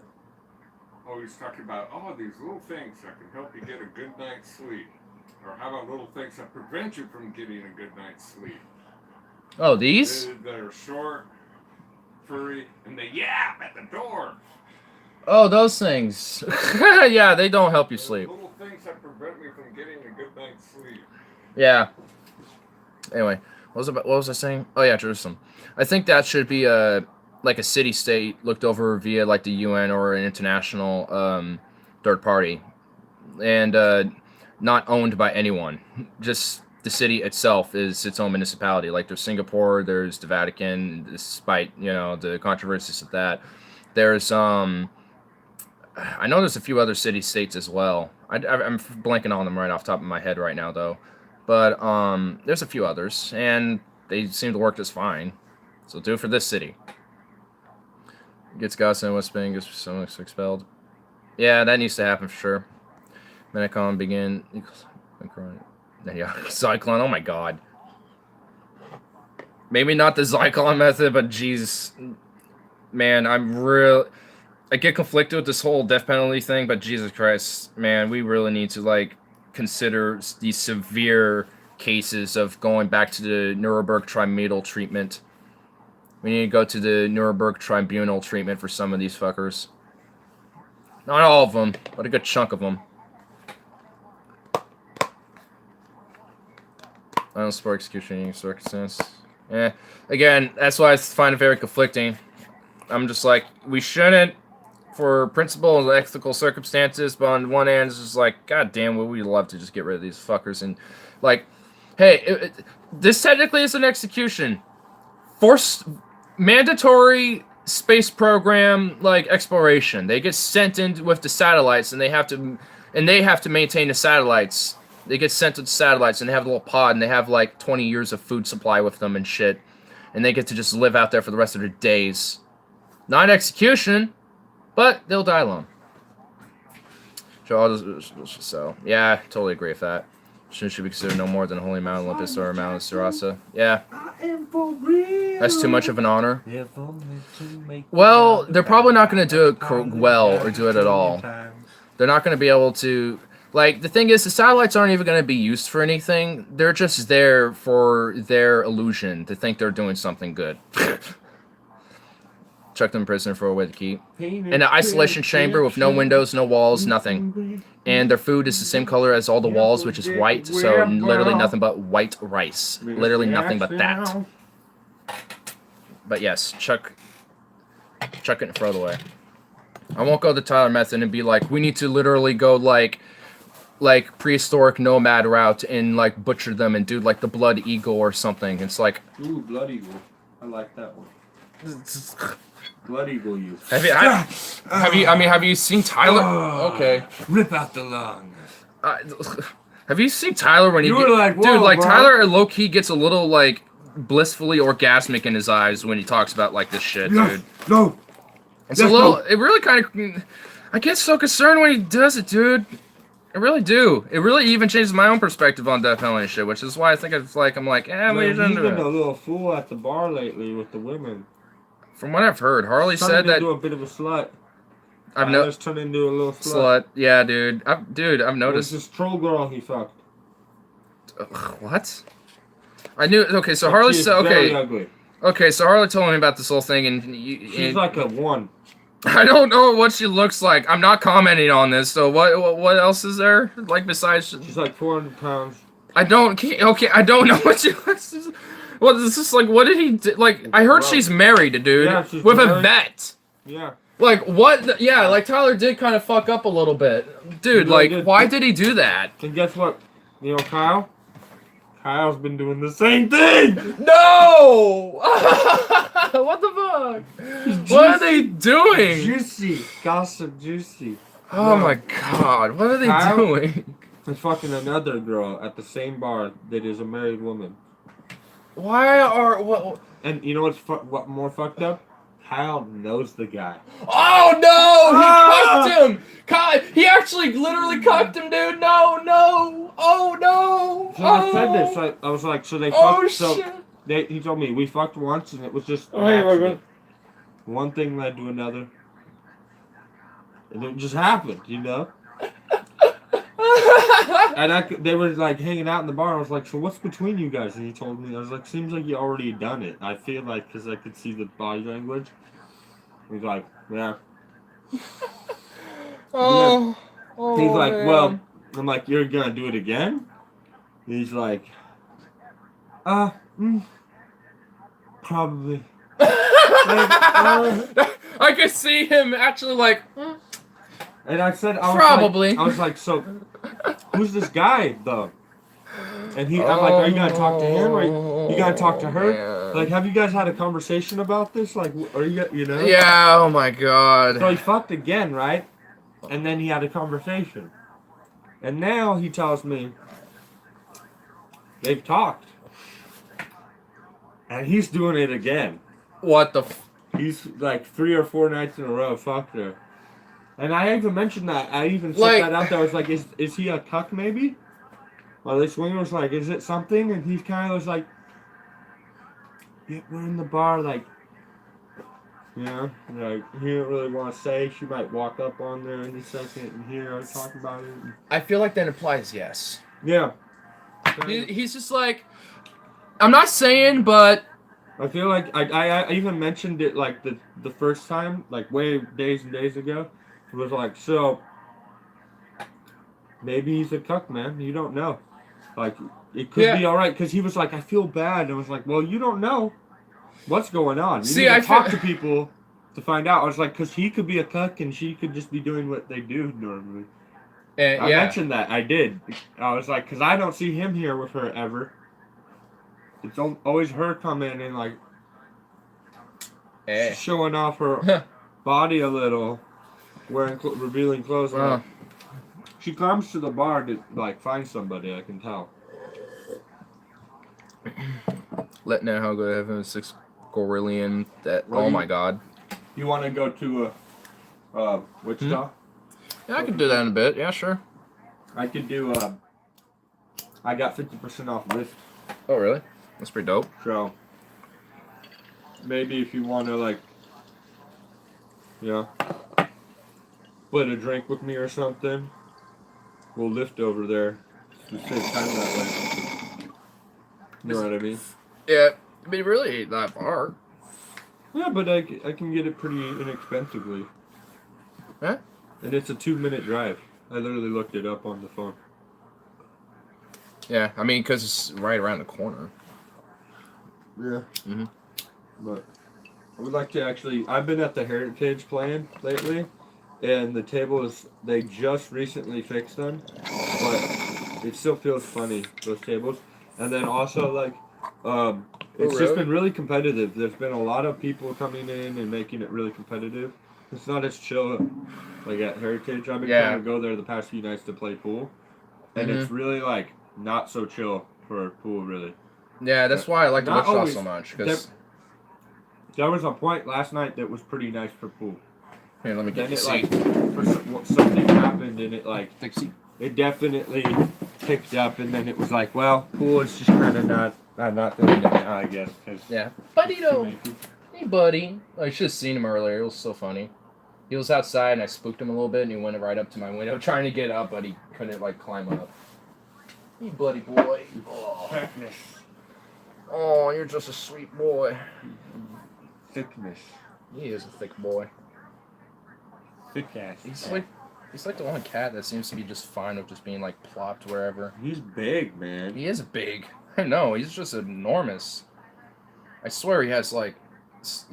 [SPEAKER 4] Oh, he's talking about these little things that can help you get a good night's sleep, or how about little things that prevent you from getting a good night's sleep?
[SPEAKER 1] Oh, these?
[SPEAKER 4] That are short, furry, and they yap at the door.
[SPEAKER 1] Oh, those things. Yeah, they don't help you sleep.
[SPEAKER 4] Little things that prevent me from getting a good night's sleep.
[SPEAKER 1] Yeah. Anyway, what was I saying? Oh yeah, Jerusalem. I think that should be a city-state looked over via like the UN or an international third party, and not owned by anyone. Just the city itself is its own municipality. Like there's Singapore, there's the Vatican. Despite the controversies of that, there's I know there's a few other city-states as well. I'm blanking on them right off the top of my head right now though, but there's a few others, and they seem to work just fine. So do it for this city. Gets Gaza and West Spain, gets someone expelled. Yeah, that needs to happen for sure. Menicon begin. Yeah, Zyklon, oh my god. Maybe not the Zyklon method, but Jesus. Man, I get conflicted with this whole death penalty thing, but Jesus Christ, man, we really need to, consider these severe cases of going back to the Nuremberg tribunal treatment. We need to go to the Nuremberg tribunal treatment for some of these fuckers. Not all of them, but a good chunk of them. I don't support execution in any circumstance. Again, that's why I find it very conflicting. I'm just like, we shouldn't, for principle and ethical circumstances, but on one hand, it's just like, god damn, would we love to just get rid of these fuckers. And, hey, this technically is an execution. Forced, mandatory space program, exploration. They get sent in with the satellites, and they have to maintain the satellites. They get sent to the satellites, and they have a little pod, and they have, 20 years of food supply with them and shit. And they get to just live out there for the rest of their days. Not execution, but they'll die alone. So, yeah, totally agree with that. Should be considered no more than Holy Mount Olympus or Mount Sarasa. Yeah. That's too much of an honor. Well, they're probably not going to do it well or do it at all. They're not going to be able to... the thing is, the satellites aren't even going to be used for anything. They're just there for their illusion to think they're doing something good. Chuck them in prison for a way to keep. In an isolation chamber with no windows, no walls, nothing. And their food is the same color as all the walls, which is white. So literally nothing but white rice. Literally nothing but that. But yes, chuck it and throw it away. I won't go the Tyler method and be like, we need to literally go like prehistoric nomad route and butcher them and do the blood eagle or something. It's like,
[SPEAKER 3] ooh, blood eagle. I like that one. Blood eagle you.
[SPEAKER 1] Have you seen Tyler? Okay.
[SPEAKER 5] Rip out the lung.
[SPEAKER 1] Have you seen Tyler when
[SPEAKER 5] you were like, whoa,
[SPEAKER 1] dude,
[SPEAKER 5] bro.
[SPEAKER 1] Tyler low key gets a little blissfully orgasmic in his eyes when he talks about this shit, dude.
[SPEAKER 5] No.
[SPEAKER 1] It's a little. It really kind of. I get so concerned when he does it, dude. I really do. It really even changes my own perspective on death penalty and shit, which is why I think I'm like, what are you doing?
[SPEAKER 3] He's been a little fool at the bar lately with the women.
[SPEAKER 1] From what I've heard, Harley said that.
[SPEAKER 3] Into a bit of a slut.
[SPEAKER 1] I've noticed.
[SPEAKER 3] Turned into a little slut.
[SPEAKER 1] Yeah, dude. I've noticed.
[SPEAKER 3] This troll girl he fucked.
[SPEAKER 1] What? I knew. Okay, so Harley said. Okay.
[SPEAKER 3] Ugly.
[SPEAKER 1] Okay, so Harley told me about this whole thing, and
[SPEAKER 3] she's like a 1.
[SPEAKER 1] I don't know what she looks like. I'm not commenting on this. So what else is there? Like besides,
[SPEAKER 3] She's like 400 pounds.
[SPEAKER 1] I don't. Okay, I don't know what she looks. What is this like? What did he do? Like? I heard she's married, dude,
[SPEAKER 3] Yeah, she's
[SPEAKER 1] with a
[SPEAKER 3] married.
[SPEAKER 1] vet.
[SPEAKER 3] Yeah.
[SPEAKER 1] Like what? Yeah, like Tyler did kind of fuck up a little bit, dude.
[SPEAKER 3] He really
[SPEAKER 1] Like,
[SPEAKER 3] did.
[SPEAKER 1] why did he do that?
[SPEAKER 3] And guess what? You know, Kyle? Kyle's been doing the same thing!
[SPEAKER 1] No! What the fuck? What are they doing?
[SPEAKER 3] Juicy. Gossip juicy.
[SPEAKER 1] Oh
[SPEAKER 3] No.
[SPEAKER 1] my god, what are they
[SPEAKER 3] Kyle?
[SPEAKER 1] doing?
[SPEAKER 3] And fucking another girl at the same bar that is a married woman.
[SPEAKER 1] Why are what?
[SPEAKER 3] And you know what more fucked up? Kyle knows the guy.
[SPEAKER 1] Oh no! He
[SPEAKER 3] Ah!
[SPEAKER 1] cucked him. Kyle, he actually literally cucked him, dude. No, no. Oh no.
[SPEAKER 3] So I said this. I was like, so they
[SPEAKER 1] Oh
[SPEAKER 3] fucked. So
[SPEAKER 1] shit.
[SPEAKER 3] he told me we fucked once, and it was just.
[SPEAKER 1] Oh, hey,
[SPEAKER 3] an accident.
[SPEAKER 1] Morgan.
[SPEAKER 3] One thing led to another, and it just happened, you know. And they were like hanging out in the bar. I was like, so what's between you guys? And he told me, I was like, seems like you already done it. I feel like, because I could see the body language. He's like, yeah.
[SPEAKER 1] Oh. Oh,
[SPEAKER 3] He's like,
[SPEAKER 1] man.
[SPEAKER 3] well, I'm like, you're gonna do it again? He's like, probably.
[SPEAKER 1] I could see him actually like.
[SPEAKER 3] And I said, I was
[SPEAKER 1] Probably.
[SPEAKER 3] Like, I was like, so, who's this guy though? And I'm like, are you gonna talk to him or you gonna talk to her?
[SPEAKER 1] Man.
[SPEAKER 3] Like, have you guys had a conversation about this? Like, are you know?
[SPEAKER 1] Yeah. Oh my god.
[SPEAKER 3] So he fucked again, right? And then he had a conversation. And now he tells me they've talked. And he's doing it again.
[SPEAKER 1] What the?
[SPEAKER 3] He's like 3 or 4 nights in a row fucked her. And I even mentioned that. I even set
[SPEAKER 1] Like-
[SPEAKER 3] that out there. I was like, is he a cuck maybe? Well, this winger was like, is it something? And he kind of was like, yeah, we're in the bar, like, you know, like, he didn't really want to say. She might walk up on there in a second and hear her talk about it.
[SPEAKER 1] I feel like that implies yes.
[SPEAKER 3] Yeah.
[SPEAKER 1] He's just like. I'm not saying, but
[SPEAKER 3] I feel like I even mentioned it like the first time, like way days and days ago. It was like, so maybe he's a cuck, man. You don't know. Like, it could be all right because he was like, I feel bad. And I was like, well, you don't know what's going on. You
[SPEAKER 1] See,
[SPEAKER 3] need to
[SPEAKER 1] I
[SPEAKER 3] talk
[SPEAKER 1] feel-
[SPEAKER 3] to people to find out. I was like, because he could be a cuck and she could just be doing what they do normally. I
[SPEAKER 1] yeah.
[SPEAKER 3] mentioned that. I did. I was like, because I don't see him here with her ever. It's always her coming and like
[SPEAKER 1] Hey.
[SPEAKER 3] showing off her body a little, wearing revealing clothes.
[SPEAKER 1] Wow.
[SPEAKER 3] She comes to the bar to like find somebody. I can tell.
[SPEAKER 1] Let know how good I have him 6 Gorillion. That.
[SPEAKER 3] Well,
[SPEAKER 1] Oh
[SPEAKER 3] you-
[SPEAKER 1] my god.
[SPEAKER 3] You want to go to Wichita?
[SPEAKER 1] Yeah, I can do that in a bit. Yeah, sure.
[SPEAKER 3] I could do. I got 50% off Lyft,
[SPEAKER 1] Oh really? That's pretty dope.
[SPEAKER 3] so maybe if you want to like, yeah, split a drink with me or something, we'll lift over there. To save time that way. You know what I mean?
[SPEAKER 1] Yeah. I mean, really ain't that far.
[SPEAKER 3] Yeah, but I can get it pretty inexpensively.
[SPEAKER 1] Huh?
[SPEAKER 3] And it's a 2-minute drive. I literally looked it up on the phone.
[SPEAKER 1] Yeah, I mean, because it's right around the corner.
[SPEAKER 3] Yeah.
[SPEAKER 1] Mhm.
[SPEAKER 3] But I would like to actually. I've been at the Heritage playing lately, and the tables they just recently fixed them, but it still feels funny those tables. And then also like, it's just
[SPEAKER 1] really?
[SPEAKER 3] been really competitive. There's been a lot of people coming in and making it really competitive. It's not as chill like at Heritage. I've been
[SPEAKER 1] Yeah.
[SPEAKER 3] trying to go there the past few nights to play pool, and it's really like not so chill for pool really.
[SPEAKER 1] Yeah, that's why I like the
[SPEAKER 3] Not
[SPEAKER 1] Wichita
[SPEAKER 3] always.
[SPEAKER 1] so much. Because
[SPEAKER 3] There was a point last night that was pretty nice for pool.
[SPEAKER 1] here, let me get
[SPEAKER 3] Then
[SPEAKER 1] you
[SPEAKER 3] it
[SPEAKER 1] a seat.
[SPEAKER 3] like something happened and it like
[SPEAKER 1] Take a seat.
[SPEAKER 3] it definitely picked up and then it was like, well, pool is just kind of not. I'm not doing it now, I guess. 'Cause
[SPEAKER 1] Yeah,
[SPEAKER 3] too
[SPEAKER 1] Buddy-do.
[SPEAKER 3] many people.
[SPEAKER 1] Hey, buddy. I should have seen him earlier. It was so funny. He was outside and I spooked him a little bit and he went right up to my window trying to get up, but he couldn't like climb up. Hey, buddy boy. Oh,
[SPEAKER 3] Thickness.
[SPEAKER 1] oh, you're just a sweet boy.
[SPEAKER 3] Thickness.
[SPEAKER 1] He is a thick boy.
[SPEAKER 3] Thick ass.
[SPEAKER 1] He's like the one cat that seems to be just fine with just being like plopped wherever.
[SPEAKER 3] He's big, man.
[SPEAKER 1] He is big. I know, he's just enormous. I swear he has like,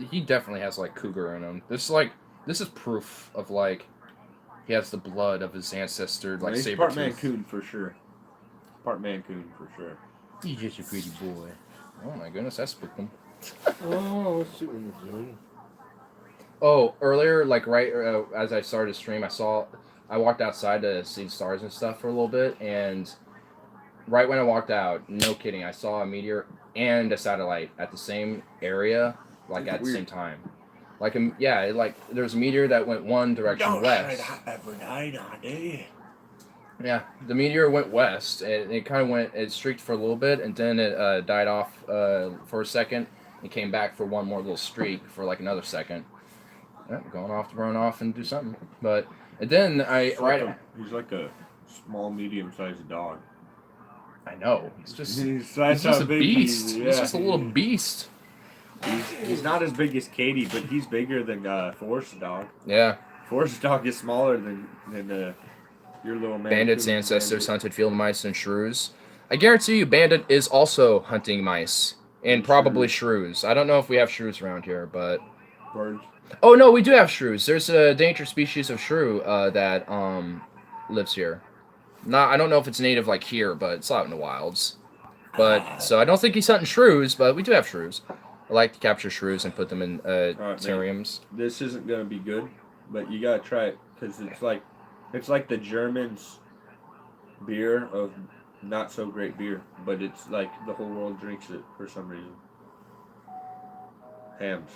[SPEAKER 1] he definitely has like cougar in him. This is proof of like, he has the blood of his ancestor, like
[SPEAKER 3] He's
[SPEAKER 1] saber
[SPEAKER 3] part
[SPEAKER 1] tooth.
[SPEAKER 3] Mancoon for sure. Part Mancoon for sure.
[SPEAKER 1] He's just a pretty boy. Oh my goodness, that spooked him.
[SPEAKER 3] Oh, let's see what he's doing.
[SPEAKER 1] Oh, earlier, like right as I started to stream, I walked outside to see the stars and stuff for a little bit, and right when I walked out, no kidding, I saw a meteor and a satellite at the same area, like at the same time. Like, there's a meteor that went one direction west. Yeah, the meteor went west, and it streaked for a little bit, and then it died off for a second, and came back for one more little streak for like another second. Yeah, going off to run off and do something. And then
[SPEAKER 3] He's like a small, medium-sized dog.
[SPEAKER 1] I know. He's just
[SPEAKER 3] He's
[SPEAKER 1] just a beast. He's just a little beast.
[SPEAKER 3] He's not as big as Katie, but he's bigger than Forest Dog.
[SPEAKER 1] Yeah.
[SPEAKER 3] Forest Dog is smaller than your little man.
[SPEAKER 1] Bandit's ancestors hunted field mice and shrews. I guarantee you Bandit is also hunting mice. And probably shrews. I don't know if we have shrews around here, but...
[SPEAKER 3] Birds.
[SPEAKER 1] Oh, no, we do have shrews. There's a endangered species of shrew that lives here. I don't know if it's native like here, but it's out in the wilds. So I don't think he's hunting shrews, but we do have shrews. I like to capture shrews and put them in terrariums.
[SPEAKER 3] This isn't gonna be good, but you gotta try it because it's like the Germans' beer of not so great beer, but it's like the whole world drinks it for some reason. Hams.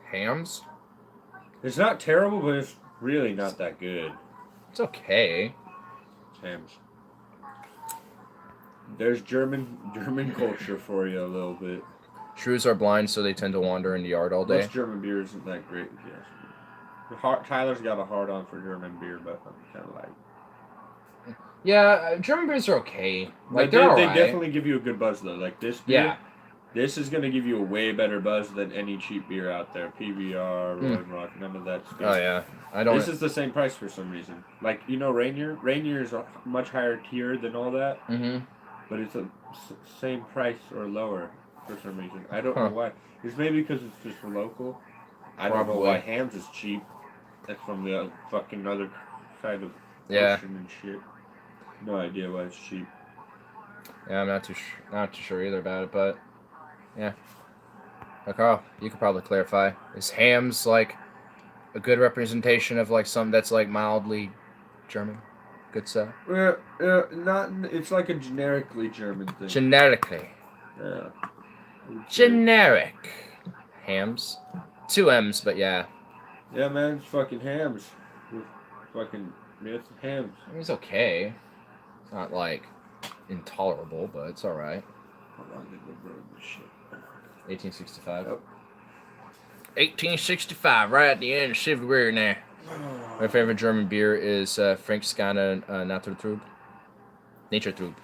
[SPEAKER 1] Hams?
[SPEAKER 3] It's not terrible, but it's really not that good.
[SPEAKER 1] It's okay.
[SPEAKER 3] Hams. There's German culture for you a little bit.
[SPEAKER 1] Shrews are blind, so they tend to wander in the yard all day.
[SPEAKER 3] Most German beer isn't that great, yes. Tyler's got a hard on for German beer, but I'm kind of like...
[SPEAKER 1] Yeah, German beers are okay. Like,
[SPEAKER 3] they
[SPEAKER 1] they're alright.
[SPEAKER 3] definitely give you a good buzz, though. Like, this beer...
[SPEAKER 1] Yeah.
[SPEAKER 3] This is going to give you a way better buzz than any cheap beer out there. PBR, Roy Rock, none of that stuff.
[SPEAKER 1] Oh, yeah. I don't...
[SPEAKER 3] This is the same price for some reason. Like, you know Rainier? Rainier is a much higher tier than all that.
[SPEAKER 1] Mm-hmm.
[SPEAKER 3] But it's the same price or lower for some reason. I don't know why. It's maybe because it's just local. I don't know why Hams is cheap. That's from the fucking other side of ocean and shit. No idea why it's cheap.
[SPEAKER 1] Yeah, I'm not too sure either about it, but yeah. Carl, you could probably clarify. Is Hams like a good representation of like something that's like mildly German? Good stuff.
[SPEAKER 3] Not. It's like a generically German thing.
[SPEAKER 1] Generically.
[SPEAKER 3] Yeah.
[SPEAKER 1] Generic. Hams. 2 M's, but yeah.
[SPEAKER 3] Yeah, man, it's fucking Hams. It's Hams.
[SPEAKER 1] It's okay. It's not like intolerable, but it's alright.
[SPEAKER 3] Hold on, let me burn this shit.
[SPEAKER 1] 1865.
[SPEAKER 3] Yep.
[SPEAKER 1] 1865, right at the end of February now. My favorite German beer is Frankscanner Naturtrub. Naturtrub.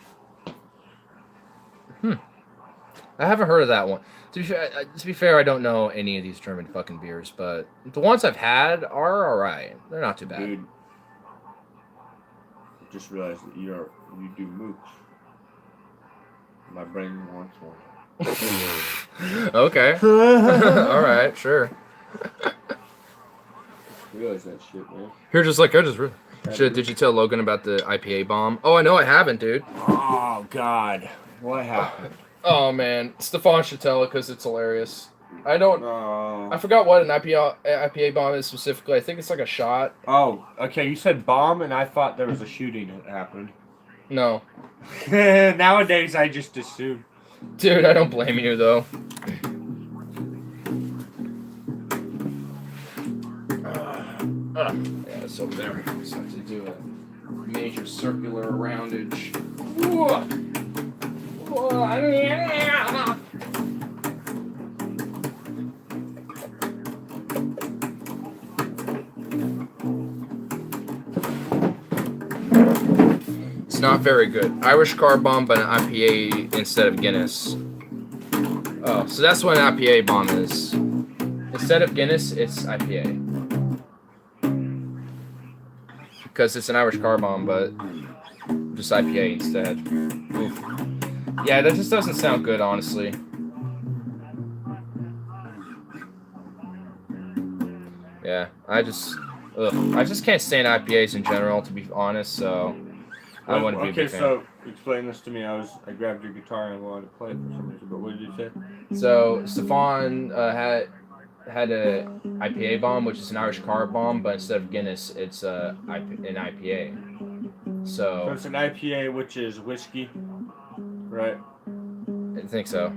[SPEAKER 1] I haven't heard of that one. To be fair, I don't know any of these German fucking beers, but the ones I've had are alright. They're not too bad.
[SPEAKER 3] Dude, I just realized that you do mooks. My brain wants one.
[SPEAKER 1] Okay. Alright, sure.
[SPEAKER 3] Realize that shit, man.
[SPEAKER 1] You're just like, did you tell Logan about the IPA bomb? Oh, I know I haven't, dude.
[SPEAKER 3] Oh, God. What happened?
[SPEAKER 1] Oh, man. Stefan should tell it because it's hilarious. I forgot what an IPA bomb is specifically. I think it's like a shot.
[SPEAKER 3] Oh, okay. You said bomb, and I thought there was a shooting that happened.
[SPEAKER 1] No.
[SPEAKER 3] Nowadays, I just assume.
[SPEAKER 1] Dude, I don't blame you, though. Yeah, it's over there. So to do a major circular roundage. It's not very good. Irish car bomb, but an IPA instead of Guinness. Oh, so that's what an IPA bomb is. Instead of Guinness, it's IPA. because it's an Irish car bomb, but just IPA instead. Oof. Yeah, that just doesn't sound good, honestly. Yeah, I just can't stand IPAs in general, to be honest. So I wouldn't be a big fan.
[SPEAKER 3] So explain this to me. I grabbed your guitar and wanted to play it for some reason. But what did you say?
[SPEAKER 1] So Stefan had a IPA bomb, which is an Irish car bomb, but instead of Guinness, it's an IPA.
[SPEAKER 3] So
[SPEAKER 1] So
[SPEAKER 3] it's an IPA, which is whiskey, right?
[SPEAKER 1] I think so.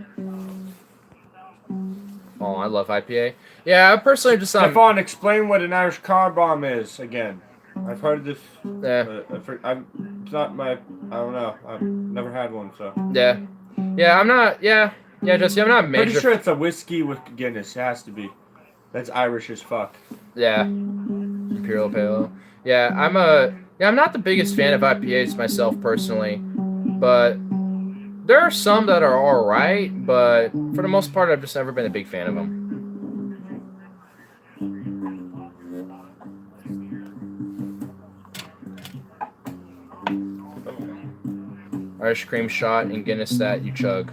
[SPEAKER 1] Oh, I love IPA. Yeah, I personally just
[SPEAKER 3] Stefan, explain what an Irish car bomb is again. I've heard this.
[SPEAKER 1] Yeah.
[SPEAKER 3] It's not my. I don't know. I've never had one, so.
[SPEAKER 1] Yeah. I'm not. Yeah, Jesse, I'm not major.
[SPEAKER 3] Pretty sure it's a whiskey with Guinness. It has to be. That's Irish as fuck.
[SPEAKER 1] Yeah. Imperial Pale Ale. Yeah, I'm not the biggest fan of IPAs myself personally, but there are some that are all right. But for the most part, I've just never been a big fan of them. Irish cream shot and Guinness that you chug.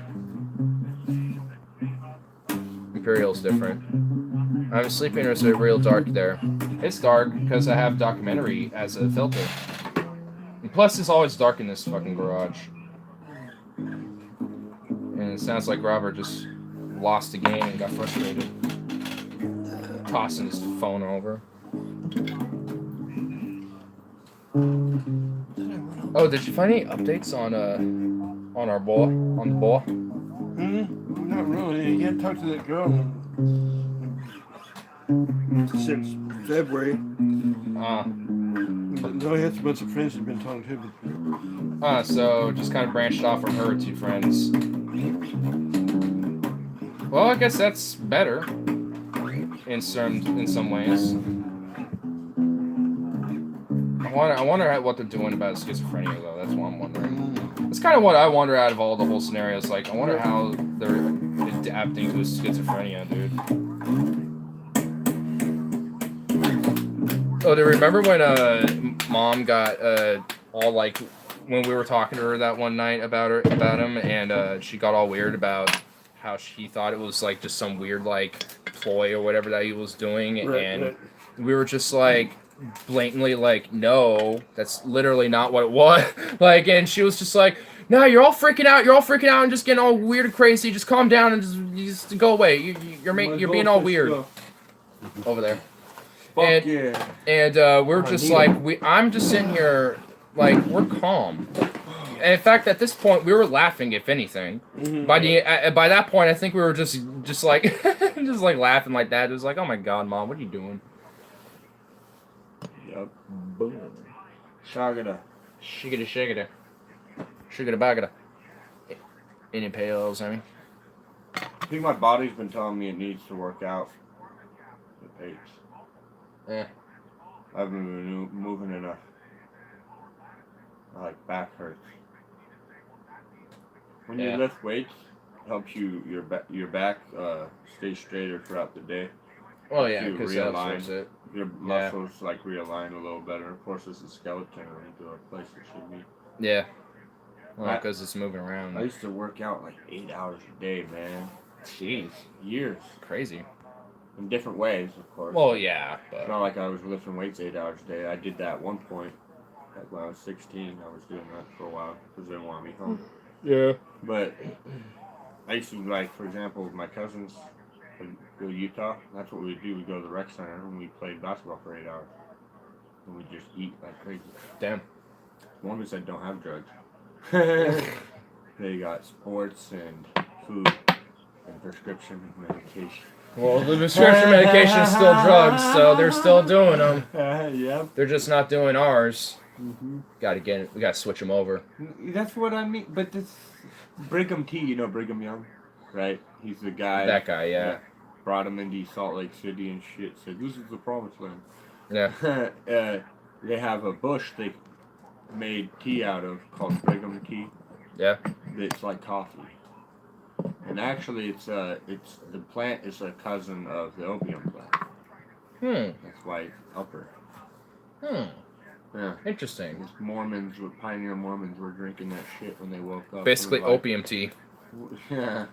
[SPEAKER 1] Imperial's different. I'm sleeping or is it real dark there? It's dark because I have documentary as a filter. And plus it's always dark in this fucking garage. And it sounds like Robert just lost the game and got frustrated. Tossing his phone over. Oh, did you find any updates on our boy? On the boy?
[SPEAKER 5] Not really. You can't talk to that girl since February. No, I had a bunch of friends who've been talking to him.
[SPEAKER 1] So just kind of branched off from her two friends. Well, I guess that's better in some ways. I wonder what they're doing about schizophrenia, though. That's what I'm wondering. That's kind of what I wonder out of all the whole scenarios. Like, I wonder how they're adapting to schizophrenia, dude. Oh, do you remember when Mom got all like when we were talking to her that one night about him, and she got all weird about how she thought it was like just some weird like ploy or whatever that he was doing, and we were just like blatantly like, no, that's literally not what it was. Like, and she was just like, no, you're all freaking out and just getting all weird and crazy. Just calm down and just go away. You're being all weird over there.
[SPEAKER 3] Fuck yeah.
[SPEAKER 1] And we're just like, I'm just sitting here like, we're calm. And in fact, at this point, we were laughing, if anything. By that point, I think we were just like just like laughing like that. It was like, oh my god, Mom, what are you doing?
[SPEAKER 3] Yep.
[SPEAKER 1] Boom.
[SPEAKER 3] Shagada.
[SPEAKER 1] Shiggity. Shiggity bagada. Any pails, I mean.
[SPEAKER 3] I think my body's been telling me it needs to work out. The pace.
[SPEAKER 1] Yeah.
[SPEAKER 3] I haven't been moving enough. My like back hurts. When you lift weights, it helps your back stay straighter throughout the day.
[SPEAKER 1] Well, yeah, because that helps it.
[SPEAKER 3] Your muscles like realign a little better. Of course, it's a skeleton into a place it should be.
[SPEAKER 1] Yeah. Well, because it's moving around.
[SPEAKER 3] I used to work out like 8 hours a day, man.
[SPEAKER 1] Jeez.
[SPEAKER 3] Years.
[SPEAKER 1] Crazy.
[SPEAKER 3] In different ways, of course.
[SPEAKER 1] Well, yeah. But
[SPEAKER 3] It's not like I was lifting weights 8 hours a day. I did that at one point. Like when I was 16, I was doing that for a while because they didn't want me home.
[SPEAKER 1] yeah.
[SPEAKER 3] But I used to, like, for example, with my cousins would go to Utah. That's what we would do. We'd go to the rec center and we played basketball for 8 hours. And we'd just eat like crazy.
[SPEAKER 1] Damn.
[SPEAKER 3] One of us said don't have drugs. They got sports and food and prescription medication.
[SPEAKER 1] Well, the prescription medication is still drugs, so they're still doing them.
[SPEAKER 3] Yep.
[SPEAKER 1] They're just not doing ours.
[SPEAKER 3] Mm-hmm.
[SPEAKER 1] We gotta switch them over.
[SPEAKER 3] That's what I mean. But this Brigham T, you know Brigham Young, right? He's the guy.
[SPEAKER 1] That guy, yeah.
[SPEAKER 3] Brought him into Salt Lake City and shit. Said this is the promised land.
[SPEAKER 1] Yeah.
[SPEAKER 3] They have a bush they made tea out of called Brigham tea.
[SPEAKER 1] Yeah.
[SPEAKER 3] It's like coffee. And actually, it's the plant is a cousin of the opium plant. That's why it's upper. Yeah.
[SPEAKER 1] Interesting.
[SPEAKER 3] These Mormons, pioneer Mormons, were drinking that shit when they woke up.
[SPEAKER 1] Basically
[SPEAKER 3] It was like-
[SPEAKER 1] opium tea.
[SPEAKER 3] Yeah.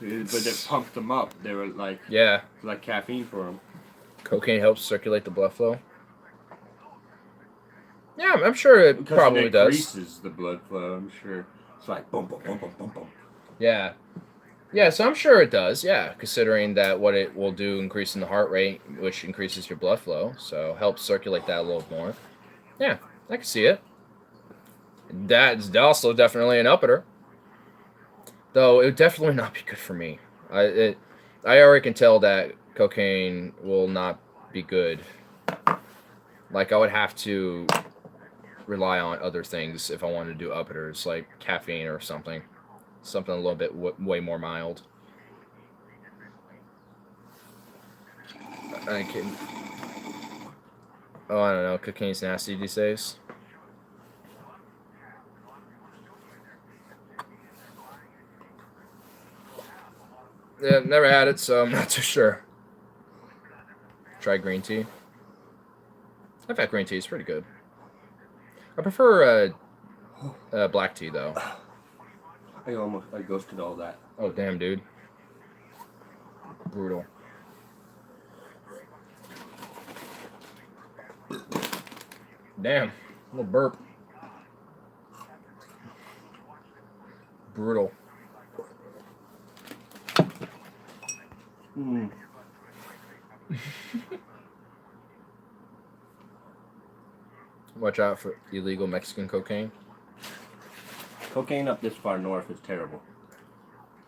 [SPEAKER 3] But it pumped them up. They were
[SPEAKER 1] Yeah.
[SPEAKER 3] like caffeine for them.
[SPEAKER 1] Cocaine helps circulate the blood flow. Yeah, I'm sure it
[SPEAKER 3] Because
[SPEAKER 1] probably
[SPEAKER 3] it
[SPEAKER 1] does.
[SPEAKER 3] increases the blood flow, I'm sure. It's like boom, boom, boom, boom, boom, boom.
[SPEAKER 1] Yeah. Yeah, so I'm sure it does, yeah, considering that what it will do increasing the heart rate, which increases your blood flow, so helps circulate that a little more. Yeah, I can see it. That's also definitely an uppiter. Though it would definitely not be good for me. I already can tell that cocaine will not be good. Like, I would have to rely on other things if I wanted to do uppiters, like caffeine or something. Something a little bit way more mild. I can. Oh, I don't know. Cocaine's nasty these days. Yeah, never had it, so I'm not too sure. Try green tea. I've had green tea. It's pretty good. I prefer black tea, though.
[SPEAKER 3] I ghosted all that.
[SPEAKER 1] Oh, damn, dude. Brutal. Damn. A little burp. Brutal.
[SPEAKER 3] Mm.
[SPEAKER 1] Watch out for illegal Mexican cocaine.
[SPEAKER 3] Cocaine up this far north is terrible.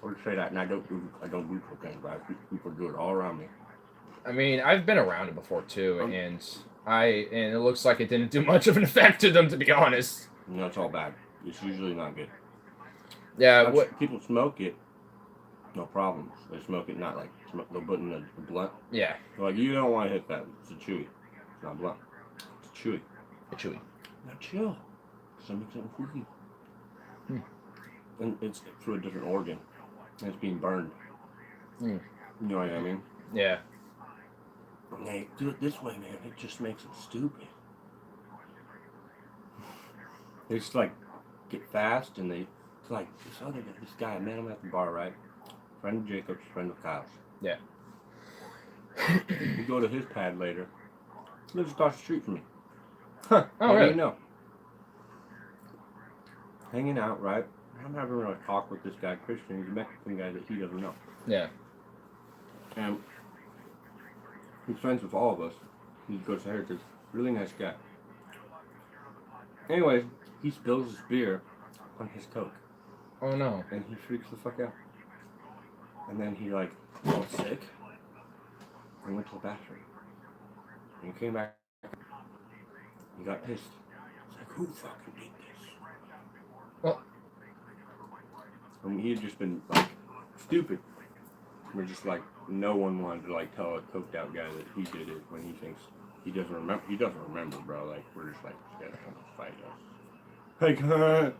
[SPEAKER 3] I would say that, and I don't do cocaine, but people do it all around me.
[SPEAKER 1] I mean, I've been around it before too, and it looks like it didn't do much of an effect to them, to be honest.
[SPEAKER 3] You know, it's all bad. It's usually not good.
[SPEAKER 1] Yeah, what?
[SPEAKER 3] People smoke it, no problems. They smoke it not like they'll put in a blunt.
[SPEAKER 1] Yeah,
[SPEAKER 3] They're like, you don't want to hit that. It's a chewy. It's not blunt. It's chewy.
[SPEAKER 1] chewy.
[SPEAKER 3] Now chill. Something freaky.
[SPEAKER 1] Hmm.
[SPEAKER 3] And it's through a different organ. And it's being burned.
[SPEAKER 1] Hmm.
[SPEAKER 3] You know what I mean?
[SPEAKER 1] Yeah.
[SPEAKER 3] And they do it this way, man. It just makes it stupid. They just like get fast and it's like this guy, I met him at the bar, right? Friend of Jacob's, friend of Kyle's.
[SPEAKER 1] Yeah.
[SPEAKER 3] We go to his pad later. He lives across the street from me. Huh.
[SPEAKER 1] Oh,
[SPEAKER 3] How do
[SPEAKER 1] really?
[SPEAKER 3] you know? Hanging out, right? I'm having a talk with this guy, Christian. He's a Mexican guy that he doesn't know.
[SPEAKER 1] Yeah.
[SPEAKER 3] And he's friends with all of us. He goes to Heritage. Really nice guy. Anyways, he spills his beer on his Coke.
[SPEAKER 1] Oh no.
[SPEAKER 3] And he freaks the fuck out. And then he felt sick and went to the bathroom. And he came back. He got pissed. He's like, who fucking did this?
[SPEAKER 1] Well.
[SPEAKER 3] I mean, he had just been stupid. We're just no one wanted to tell a coked out guy that he did it when he thinks he doesn't remember. He doesn't remember, bro. We're just scared to come fight us.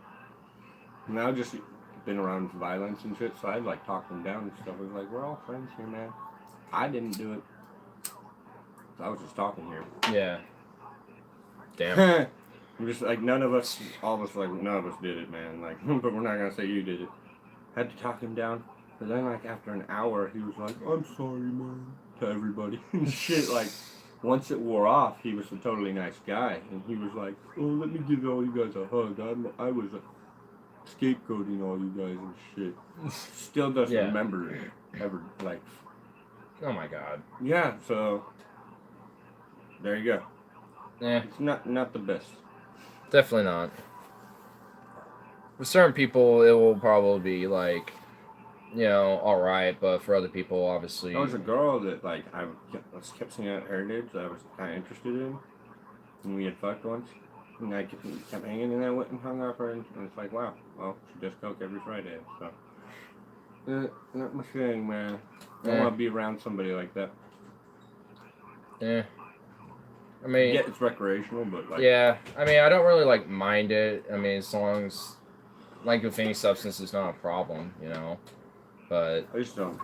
[SPEAKER 3] And I've just been around violence and shit, so I'd talk them down and stuff. I was like, we're all friends here, man. I didn't do it. So I was just talking here.
[SPEAKER 1] Yeah. Damn.
[SPEAKER 3] We're just none of us, all of us, none of us did it, man. But we're not gonna say you did it. Had to talk him down. But then, after an hour, he was like, I'm sorry, man, to everybody. And shit, once it wore off, he was a totally nice guy. And he was like, oh, let me give all you guys a hug. I was scapegoating all you guys and shit. Still doesn't
[SPEAKER 1] Yeah.
[SPEAKER 3] remember it, ever,
[SPEAKER 1] Oh my god.
[SPEAKER 3] yeah, so, there you go.
[SPEAKER 1] Yeah.
[SPEAKER 3] It's not the best.
[SPEAKER 1] Definitely not. For certain people, it will probably be all right, but for other people, obviously.
[SPEAKER 3] There was a girl that I kept seeing at Heritage that I was kind of interested in, and we had fucked once, and I kept hanging, and I went and hung up her, and it's wow, well, she does coke every Friday, so not my thing, man. I don't want to be around somebody like that.
[SPEAKER 1] Yeah. I mean,
[SPEAKER 3] Yeah, it's recreational, but
[SPEAKER 1] yeah. I mean, I don't really mind it. I mean, as long as with any substance is not a problem, But
[SPEAKER 3] I just don't.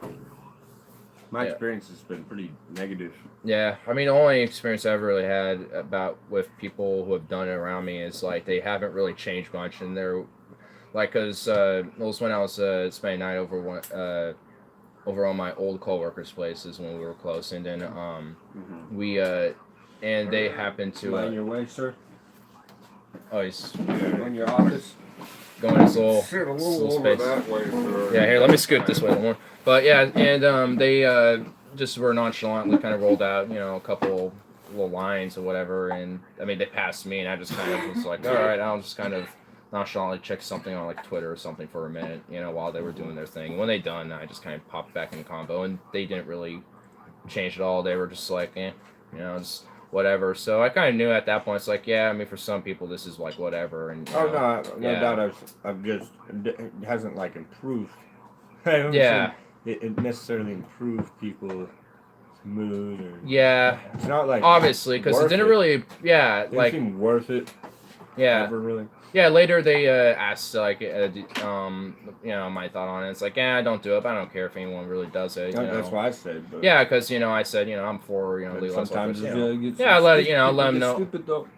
[SPEAKER 3] My
[SPEAKER 1] Yeah.
[SPEAKER 3] experience has been pretty negative.
[SPEAKER 1] Yeah, I mean, the only experience I've really had about with people who have done it around me is like they haven't really changed much, and they're like, cause it was when I was spending night over over on my old coworkers' places when we were close, and then
[SPEAKER 3] Mm-hmm.
[SPEAKER 1] we and they happened to
[SPEAKER 3] Mind your way, sir.
[SPEAKER 1] oh, he's
[SPEAKER 3] In your office.
[SPEAKER 1] going his little,
[SPEAKER 4] Sit a
[SPEAKER 1] his
[SPEAKER 4] little
[SPEAKER 1] little
[SPEAKER 4] over
[SPEAKER 1] space.
[SPEAKER 4] that way, sir.
[SPEAKER 1] Yeah, here, let me scoot this way a little more. But yeah, and they just were nonchalantly kind of rolled out, a couple little lines or whatever, and I mean they passed me, and I just kind of was like, all right, I'll just kind of nonchalantly check something on like Twitter or something for a minute, while they were doing their thing. When they done, I just kind of popped back in the combo, and they didn't really change at all. They were just like, just whatever. So I kind of knew at that point, it's like, yeah, I mean for some people this is like whatever, and
[SPEAKER 3] Oh no, no
[SPEAKER 1] yeah.
[SPEAKER 3] doubt. I've just it hasn't like improved. I haven't
[SPEAKER 1] Yeah.
[SPEAKER 3] seen it necessarily improved people's mood or.
[SPEAKER 1] Yeah,
[SPEAKER 3] It's not like
[SPEAKER 1] obviously, because it
[SPEAKER 3] worth
[SPEAKER 1] didn't really,
[SPEAKER 3] It
[SPEAKER 1] like,
[SPEAKER 3] seem worth it.
[SPEAKER 1] yeah.
[SPEAKER 3] Ever really.
[SPEAKER 1] Yeah, later they asked like my thought on it. It's like, yeah, don't do it. But I don't care if anyone really does it.
[SPEAKER 3] That's what I said. But
[SPEAKER 1] Yeah, because I said I'm for
[SPEAKER 3] but
[SPEAKER 1] legalized
[SPEAKER 3] sometimes
[SPEAKER 1] workers,
[SPEAKER 3] it's,
[SPEAKER 1] you know.
[SPEAKER 3] gets
[SPEAKER 1] Yeah, I let it-
[SPEAKER 3] stupid,
[SPEAKER 1] let 'em
[SPEAKER 3] it's
[SPEAKER 1] know.
[SPEAKER 3] Stupid though.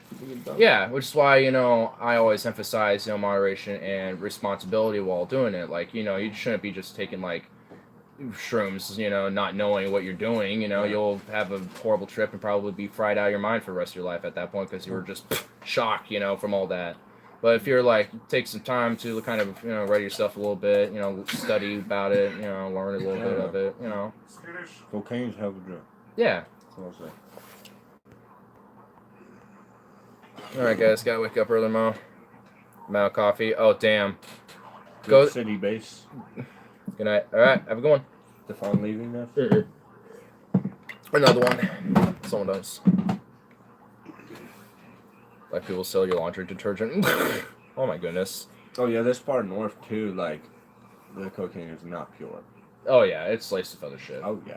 [SPEAKER 1] Yeah, which is why I always emphasize moderation and responsibility while doing it. Like you shouldn't be just taking like shrooms, not knowing what you're doing. You'll have a horrible trip and probably be fried out of your mind for the rest of your life at that point because you were just shocked, from all that. But if you're like, take some time to kind of, ready yourself a little bit, study about it, learn a little bit of it,
[SPEAKER 4] Skittish.
[SPEAKER 3] Cocaine's hell of a drug.
[SPEAKER 1] Yeah.
[SPEAKER 3] That's what I'll say.
[SPEAKER 1] All right, guys, gotta wake up early tomorrow. Amount of coffee. Oh, damn.
[SPEAKER 3] Good
[SPEAKER 1] Go.
[SPEAKER 3] city base.
[SPEAKER 1] Good night. All right, have a good one.
[SPEAKER 3] Stefan leaving now.
[SPEAKER 1] Another one. Someone does. Like people sell your laundry detergent. Oh my goodness.
[SPEAKER 3] Oh yeah, this part of north too. Like, the cocaine is not pure.
[SPEAKER 1] Oh yeah, it's laced with other shit.
[SPEAKER 3] Oh yeah.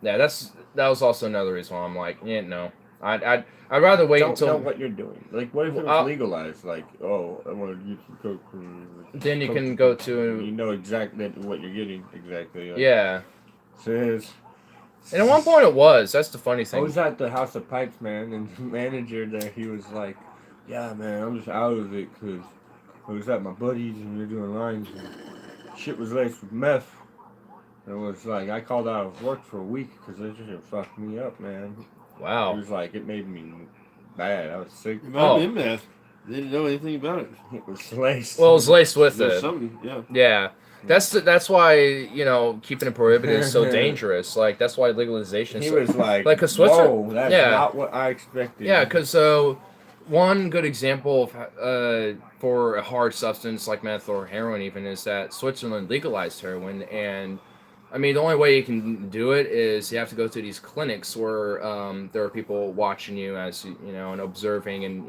[SPEAKER 1] Yeah, that was also another reason why I'm like, yeah, no. I'd rather wait
[SPEAKER 3] Don't
[SPEAKER 1] until
[SPEAKER 3] know what you're doing. Like, what if it was legalized? Like, oh, I want to get some cocaine.
[SPEAKER 1] then you can go to
[SPEAKER 3] You know exactly what you're getting. Exactly. Like,
[SPEAKER 1] yeah.
[SPEAKER 3] Says.
[SPEAKER 1] And at one point it was. That's the funny
[SPEAKER 3] I
[SPEAKER 1] thing.
[SPEAKER 3] was at the House of Pipes, man, and the manager there, he was like, yeah, man, I'm just out of it because I was at my buddies and we were doing lines and shit was laced with meth. And it was like, I called out of work for a week because it just fucked me up, man. It
[SPEAKER 1] Wow.
[SPEAKER 3] was like, it made me bad. I was sick.
[SPEAKER 5] It might have been meth. They didn't know anything about it.
[SPEAKER 3] It was laced.
[SPEAKER 1] Well, it was laced with
[SPEAKER 5] There's
[SPEAKER 1] it.
[SPEAKER 5] something, yeah.
[SPEAKER 1] Yeah. That's why, keeping it prohibited is so dangerous. Like, that's why legalization is
[SPEAKER 3] He
[SPEAKER 1] so...
[SPEAKER 3] was like,
[SPEAKER 1] Like, 'cause Switzerland-
[SPEAKER 3] whoa, that's
[SPEAKER 1] yeah.
[SPEAKER 3] not what I expected.
[SPEAKER 1] Yeah, because one good example of for a hard substance like meth or heroin even is that Switzerland legalized heroin, and I mean the only way you can do it is you have to go to these clinics where there are people watching you as and observing and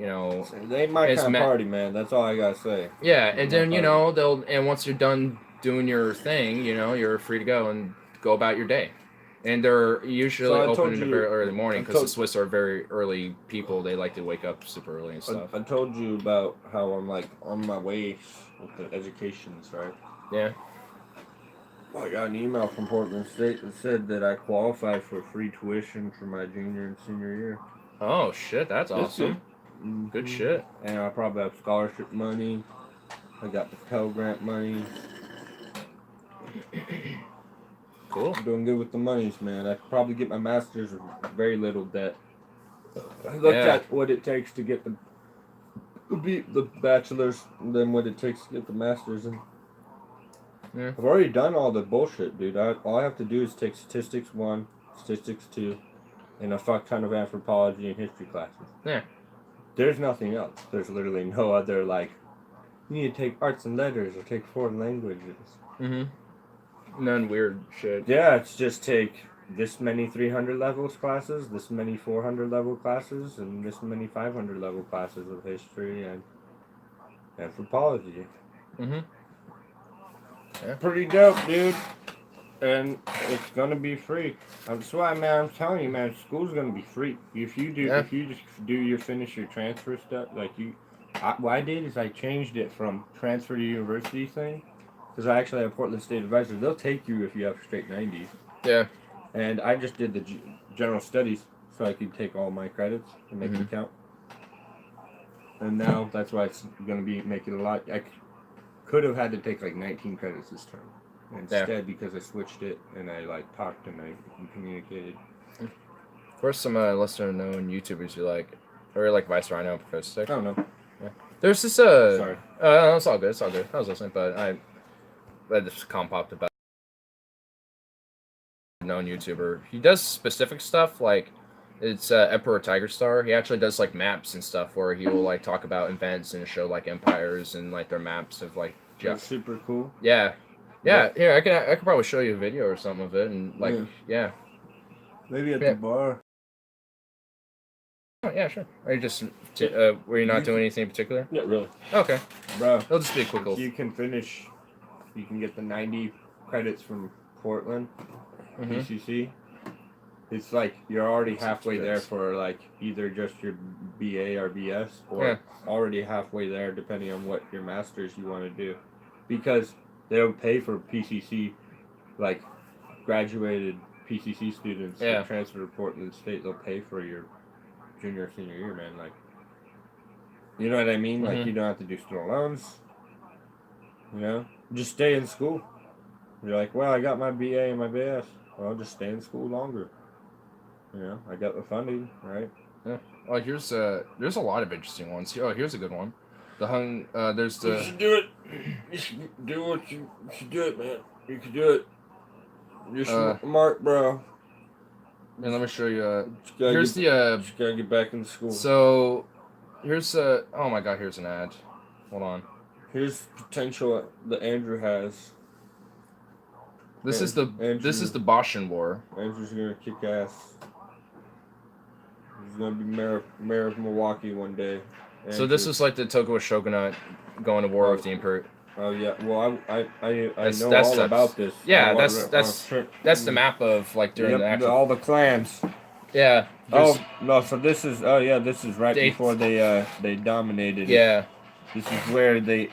[SPEAKER 3] They ain't my
[SPEAKER 1] It's
[SPEAKER 3] kind of
[SPEAKER 1] ma-
[SPEAKER 3] party, man. That's all I gotta say.
[SPEAKER 1] yeah, and then
[SPEAKER 3] Okay.
[SPEAKER 1] they'll and once you're done doing your thing, you're free to go and go about your day. And they're usually
[SPEAKER 3] So I
[SPEAKER 1] open
[SPEAKER 3] told
[SPEAKER 1] in the
[SPEAKER 3] you-
[SPEAKER 1] very early morning
[SPEAKER 3] I
[SPEAKER 1] because the
[SPEAKER 3] told-
[SPEAKER 1] Swiss are very early people. They like to wake up super early and stuff.
[SPEAKER 3] I told you about how I'm like on my way with the educations, right?
[SPEAKER 1] Yeah.
[SPEAKER 3] Well, I got an email from Portland State that said that I qualified for free tuition for my junior and senior year.
[SPEAKER 1] Oh shit, that's
[SPEAKER 5] That's
[SPEAKER 1] awesome. Good shit.
[SPEAKER 3] And I probably have scholarship money. I got the Pell Grant money.
[SPEAKER 1] Cool.
[SPEAKER 3] I'm doing good with the monies, man. I could probably get my master's with very little debt. I looked
[SPEAKER 1] Yeah.
[SPEAKER 3] at what it takes to get the bachelor's, and then what it takes to get the master's. And
[SPEAKER 1] Yeah.
[SPEAKER 3] I've already done all the bullshit, dude. All I have to do is take statistics 1, statistics 2, and a fuck ton of anthropology and history classes.
[SPEAKER 1] Yeah.
[SPEAKER 3] There's nothing else. There's literally no other, like, you need to take arts and letters or take foreign languages.
[SPEAKER 1] Mm-hmm. None weird shit.
[SPEAKER 3] Yeah, it's just take this many 300 levels classes, this many 400 level classes, and this many 500 level classes of history and anthropology.
[SPEAKER 1] Mm-hmm.
[SPEAKER 3] Pretty dope, dude. And it's gonna be free. That's why, man, I'm telling you, man, school's gonna be free. If you do,
[SPEAKER 1] Yeah.
[SPEAKER 3] if you just finish your transfer stuff, like what I did is I changed it from transfer to university thing, because I actually have Portland State Advisor. They'll take you if you have straight 90s.
[SPEAKER 1] Yeah.
[SPEAKER 3] And I just did the general studies so I could take all my credits and make them count. And now that's why it's going to be make it a lot. I could have had to take like 19 credits this term. Instead, because I switched it and I like talked and I communicated.
[SPEAKER 1] Of course, some lesser known YouTubers you like, or like Vice Rhino, Professor Stick.
[SPEAKER 3] I don't know.
[SPEAKER 1] There's this
[SPEAKER 3] Sorry.
[SPEAKER 1] no, it's all good. It's all good. I was listening, but I just comp popped about a known YouTuber. He does specific stuff like it's Emperor Tiger Star. He actually does like maps and stuff where he will like talk about events and show like empires and like their maps of like.
[SPEAKER 3] That's super cool.
[SPEAKER 1] Yeah. Here I could probably show you a video or something of it and like yeah.
[SPEAKER 3] Maybe at the bar.
[SPEAKER 1] Oh, yeah, sure. Are you just were you not doing anything in particular?
[SPEAKER 3] Yeah, really.
[SPEAKER 1] Okay.
[SPEAKER 3] Bro,
[SPEAKER 1] It'll just be a quick little.
[SPEAKER 3] you can finish. You can get the 90 credits from Portland, PCC. It's like you're already halfway there for like either just your BA or BS, or already halfway there depending on what your masters you want to do, because they don't pay for PCC, like graduated PCC students that transfer to Portland State. They'll pay for your junior senior year, man. Like, you know what I mean? Like, you don't have to do student loans. You know, just stay in school. You're like, well, I got my BA and my BS. Well, I'll just stay in school longer. You know, I got the funding, right?
[SPEAKER 1] Yeah. Oh, there's a lot of interesting ones. Oh, here's a good one. There's the.
[SPEAKER 3] You should do it. You should do what you should do it, man. You can do it. You're smart, bro.
[SPEAKER 1] And let me show you.
[SPEAKER 3] Just gotta get back in school.
[SPEAKER 1] So, here's oh my God, here's an ad. Hold on.
[SPEAKER 3] Here's potential that Andrew has.
[SPEAKER 1] This is the Boshin War.
[SPEAKER 3] Andrew's gonna kick ass. He's gonna be mayor of Milwaukee one day. Andrew.
[SPEAKER 1] So this is like the Tokugawa shogunate going to war with the Emperor.
[SPEAKER 3] Oh yeah, well I know all about this.
[SPEAKER 1] Yeah, that's the map of like during the actual
[SPEAKER 3] all the clans.
[SPEAKER 1] Yeah.
[SPEAKER 3] Oh no, so this is right before they dominated.
[SPEAKER 1] Yeah.
[SPEAKER 3] This is where they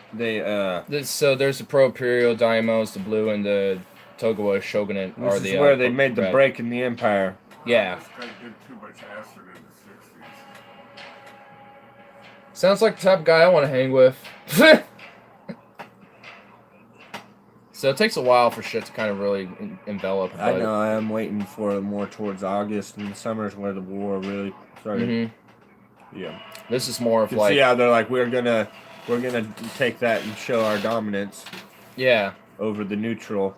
[SPEAKER 1] So there's the pro imperial daimyos, the blue, and the Tokugawa shogunate
[SPEAKER 3] this is where they made the break in the empire.
[SPEAKER 1] Yeah.
[SPEAKER 4] This guy did too much acid in the 60s.
[SPEAKER 1] Sounds like the type of guy I want to hang with. So it takes a while for shit to kind of really envelop.
[SPEAKER 3] I know. I am waiting for more towards August, and the summer's where the war really started. Yeah.
[SPEAKER 1] This is more of
[SPEAKER 3] you
[SPEAKER 1] like.
[SPEAKER 3] See how they're like we're gonna take that and show our dominance.
[SPEAKER 1] Yeah.
[SPEAKER 3] Over the neutral.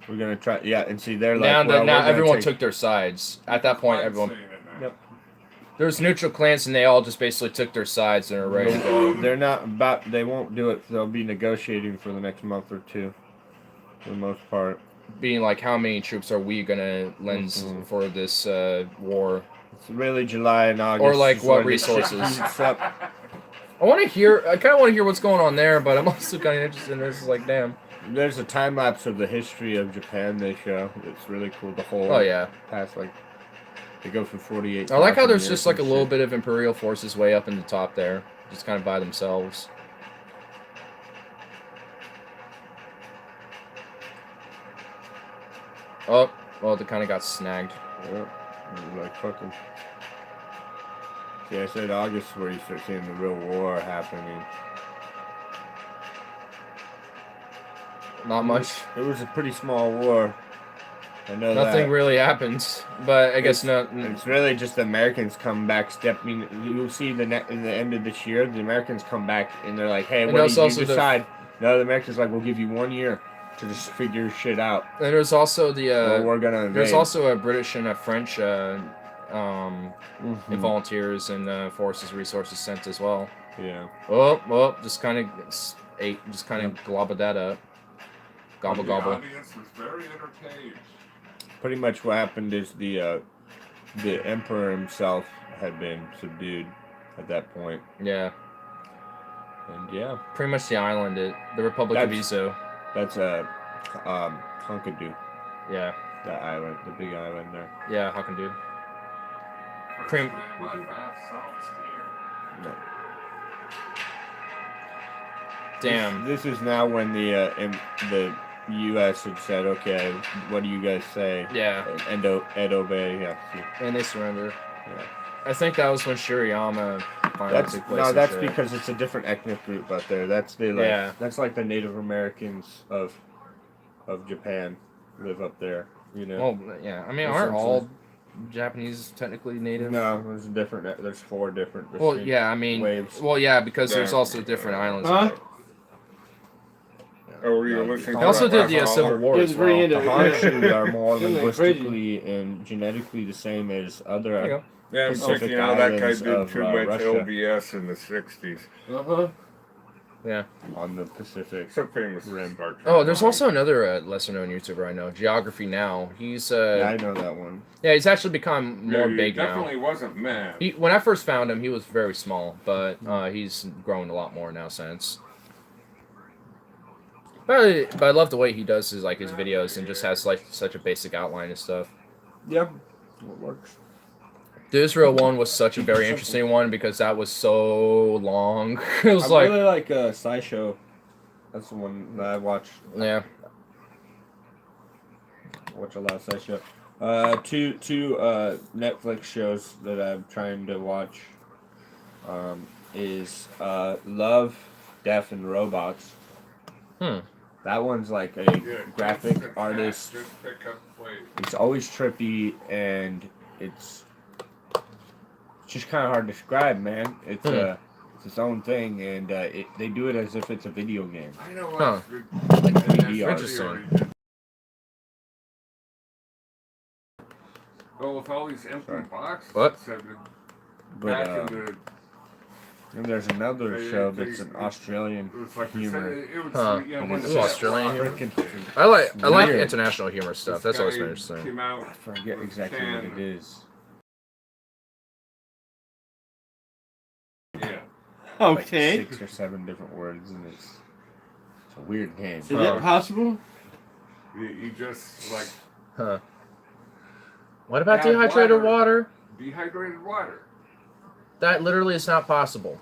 [SPEAKER 3] We're gonna try. Yeah, and see they're like
[SPEAKER 1] now everyone took their sides. At that point, everyone.
[SPEAKER 3] Yep.
[SPEAKER 1] There's neutral clans, and they all just basically took their sides and are ready to go.
[SPEAKER 3] They're not about. They won't do it. They'll be negotiating for the next month or two. For the most part.
[SPEAKER 1] Being like, how many troops are we gonna lend for this war?
[SPEAKER 3] It's really July and August.
[SPEAKER 1] Or like what resources? I want to hear. I kind of want to hear what's going on there, but I'm also kind of interested in this. Like, damn.
[SPEAKER 3] There's a time lapse of the history of Japan they show. It's really cool. The whole.
[SPEAKER 1] Oh yeah.
[SPEAKER 3] Past like. They go for 48.
[SPEAKER 1] I like how there's just like a little bit of imperial forces way up in the top there, just kind of by themselves. Oh, well, they kind of got snagged.
[SPEAKER 3] Yeah, like fucking. See, I said August where you start seeing the real war happening.
[SPEAKER 1] Not much.
[SPEAKER 3] It was a pretty small war. I know
[SPEAKER 1] Nothing
[SPEAKER 3] that.
[SPEAKER 1] really happens, but I guess no.
[SPEAKER 3] It's really just the Americans come back stepping. You'll see in the end of this year, the Americans come back and they're like, "Hey, what do you decide?" No, the Americans like, "We'll give you 1 year to just figure shit out."
[SPEAKER 1] And there's also the.
[SPEAKER 3] We're gonna invade.
[SPEAKER 1] There's also a British and a French volunteers and forces resources sent as well.
[SPEAKER 3] Yeah.
[SPEAKER 1] Oh, well, just kind of globbled that up. Gobble gobble.
[SPEAKER 4] The audience was very entertained.
[SPEAKER 3] Pretty much what happened is the emperor himself had been subdued at that point.
[SPEAKER 1] Yeah.
[SPEAKER 3] And yeah.
[SPEAKER 1] Pretty much the island, the Republic of Izo.
[SPEAKER 3] That's Honkadu.
[SPEAKER 1] Yeah.
[SPEAKER 3] That island, the big island there.
[SPEAKER 1] Yeah, Hokkaido.
[SPEAKER 3] No.
[SPEAKER 1] Damn.
[SPEAKER 3] This is now when the U.S. had said, okay, what do you guys say?
[SPEAKER 1] Yeah,
[SPEAKER 3] And Ed obey. Yeah.
[SPEAKER 1] and they surrender.
[SPEAKER 3] Yeah.
[SPEAKER 1] I think that was when Shiriyama finally
[SPEAKER 3] That's
[SPEAKER 1] took place.
[SPEAKER 3] no,
[SPEAKER 1] and
[SPEAKER 3] that's
[SPEAKER 1] shit.
[SPEAKER 3] because it's a different ethnic group out there. That's the like,
[SPEAKER 1] Yeah.
[SPEAKER 3] that's like the Native Americans of Japan live up there. You know.
[SPEAKER 1] Well, yeah. I mean, aren't all Japanese technically native?
[SPEAKER 3] No, there's different. There's 4 different.
[SPEAKER 1] Well,
[SPEAKER 3] distinct
[SPEAKER 1] yeah. I mean,
[SPEAKER 3] waves.
[SPEAKER 1] well, yeah, because there's
[SPEAKER 4] Yeah.
[SPEAKER 1] also different islands.
[SPEAKER 3] Huh?
[SPEAKER 4] Oh, were you listening
[SPEAKER 1] They
[SPEAKER 4] to
[SPEAKER 1] also
[SPEAKER 4] that
[SPEAKER 1] did the
[SPEAKER 4] last
[SPEAKER 1] Civil
[SPEAKER 4] hour?
[SPEAKER 1] War
[SPEAKER 5] Yeah,
[SPEAKER 1] as
[SPEAKER 5] it's very
[SPEAKER 1] well.
[SPEAKER 5] into
[SPEAKER 3] The
[SPEAKER 5] it.
[SPEAKER 3] Hanshu are more
[SPEAKER 5] Isn't that
[SPEAKER 3] linguistically and genetically the same as other.
[SPEAKER 1] There you go.
[SPEAKER 4] Yeah, I'm
[SPEAKER 3] Pacific
[SPEAKER 4] thinking, that guy
[SPEAKER 3] Islands
[SPEAKER 4] did
[SPEAKER 3] of,
[SPEAKER 4] too much
[SPEAKER 3] Russia.
[SPEAKER 4] LBS in the 60s.
[SPEAKER 5] Uh-huh.
[SPEAKER 1] Yeah.
[SPEAKER 3] On the Pacific.
[SPEAKER 4] It's a famous
[SPEAKER 3] Rim.
[SPEAKER 4] Star Trek
[SPEAKER 1] Oh, there's
[SPEAKER 4] line.
[SPEAKER 1] also another lesser-known YouTuber I know, Geography Now. He's
[SPEAKER 3] Yeah, I know that one.
[SPEAKER 1] yeah, he's actually become more
[SPEAKER 4] he
[SPEAKER 1] big now.
[SPEAKER 4] definitely wasn't mad.
[SPEAKER 1] When I first found him, he was very small, but he's grown a lot more now since. But I love the way he does his his videos and just has like such a basic outline and stuff.
[SPEAKER 3] Yep. It works.
[SPEAKER 1] The Israel one was such a very interesting one because that was so long. It was
[SPEAKER 3] I
[SPEAKER 1] like,
[SPEAKER 3] really like SciShow. That's the one that I watch.
[SPEAKER 1] yeah,
[SPEAKER 3] Watch a lot of SciShow. Two Netflix shows that I'm trying to watch. Is Love, Death, and Robots.
[SPEAKER 1] Hmm.
[SPEAKER 3] That one's like a
[SPEAKER 4] Yeah,
[SPEAKER 3] graphic
[SPEAKER 4] just
[SPEAKER 3] artist.
[SPEAKER 4] Just pick up plate.
[SPEAKER 3] It's always trippy and it's just kind of hard to describe, man. It's it's its own thing, and they do it as if it's a video game.
[SPEAKER 4] I know
[SPEAKER 1] Huh.
[SPEAKER 4] what.
[SPEAKER 3] Like
[SPEAKER 4] And
[SPEAKER 3] 3D
[SPEAKER 4] that's
[SPEAKER 3] art.
[SPEAKER 1] Interesting.
[SPEAKER 4] Well, with all these empty
[SPEAKER 3] Sorry.
[SPEAKER 4] boxes,
[SPEAKER 1] What?
[SPEAKER 4] said
[SPEAKER 3] But
[SPEAKER 4] back in the,
[SPEAKER 3] and there's another
[SPEAKER 4] They-
[SPEAKER 3] show
[SPEAKER 4] they-
[SPEAKER 3] that's an Australian
[SPEAKER 4] it was like
[SPEAKER 3] humor.
[SPEAKER 4] it was,
[SPEAKER 1] Huh.
[SPEAKER 4] yeah,
[SPEAKER 3] And
[SPEAKER 4] when
[SPEAKER 3] it's
[SPEAKER 4] the
[SPEAKER 1] Australian
[SPEAKER 4] Pet Rock
[SPEAKER 1] humor?
[SPEAKER 3] Freaking,
[SPEAKER 1] I like
[SPEAKER 3] Weird.
[SPEAKER 1] international humor stuff. That's always been
[SPEAKER 4] guy
[SPEAKER 1] interesting.
[SPEAKER 4] Came
[SPEAKER 3] I
[SPEAKER 4] out,
[SPEAKER 3] forget exactly what it is.
[SPEAKER 4] yeah.
[SPEAKER 3] Like
[SPEAKER 5] Okay.
[SPEAKER 3] 6 or 7 different words, and it's a weird game.
[SPEAKER 5] Is that possible?
[SPEAKER 4] You just like
[SPEAKER 1] Huh? What about
[SPEAKER 4] Add
[SPEAKER 1] dehydrated water?
[SPEAKER 4] dehydrated water.
[SPEAKER 1] That literally is not possible.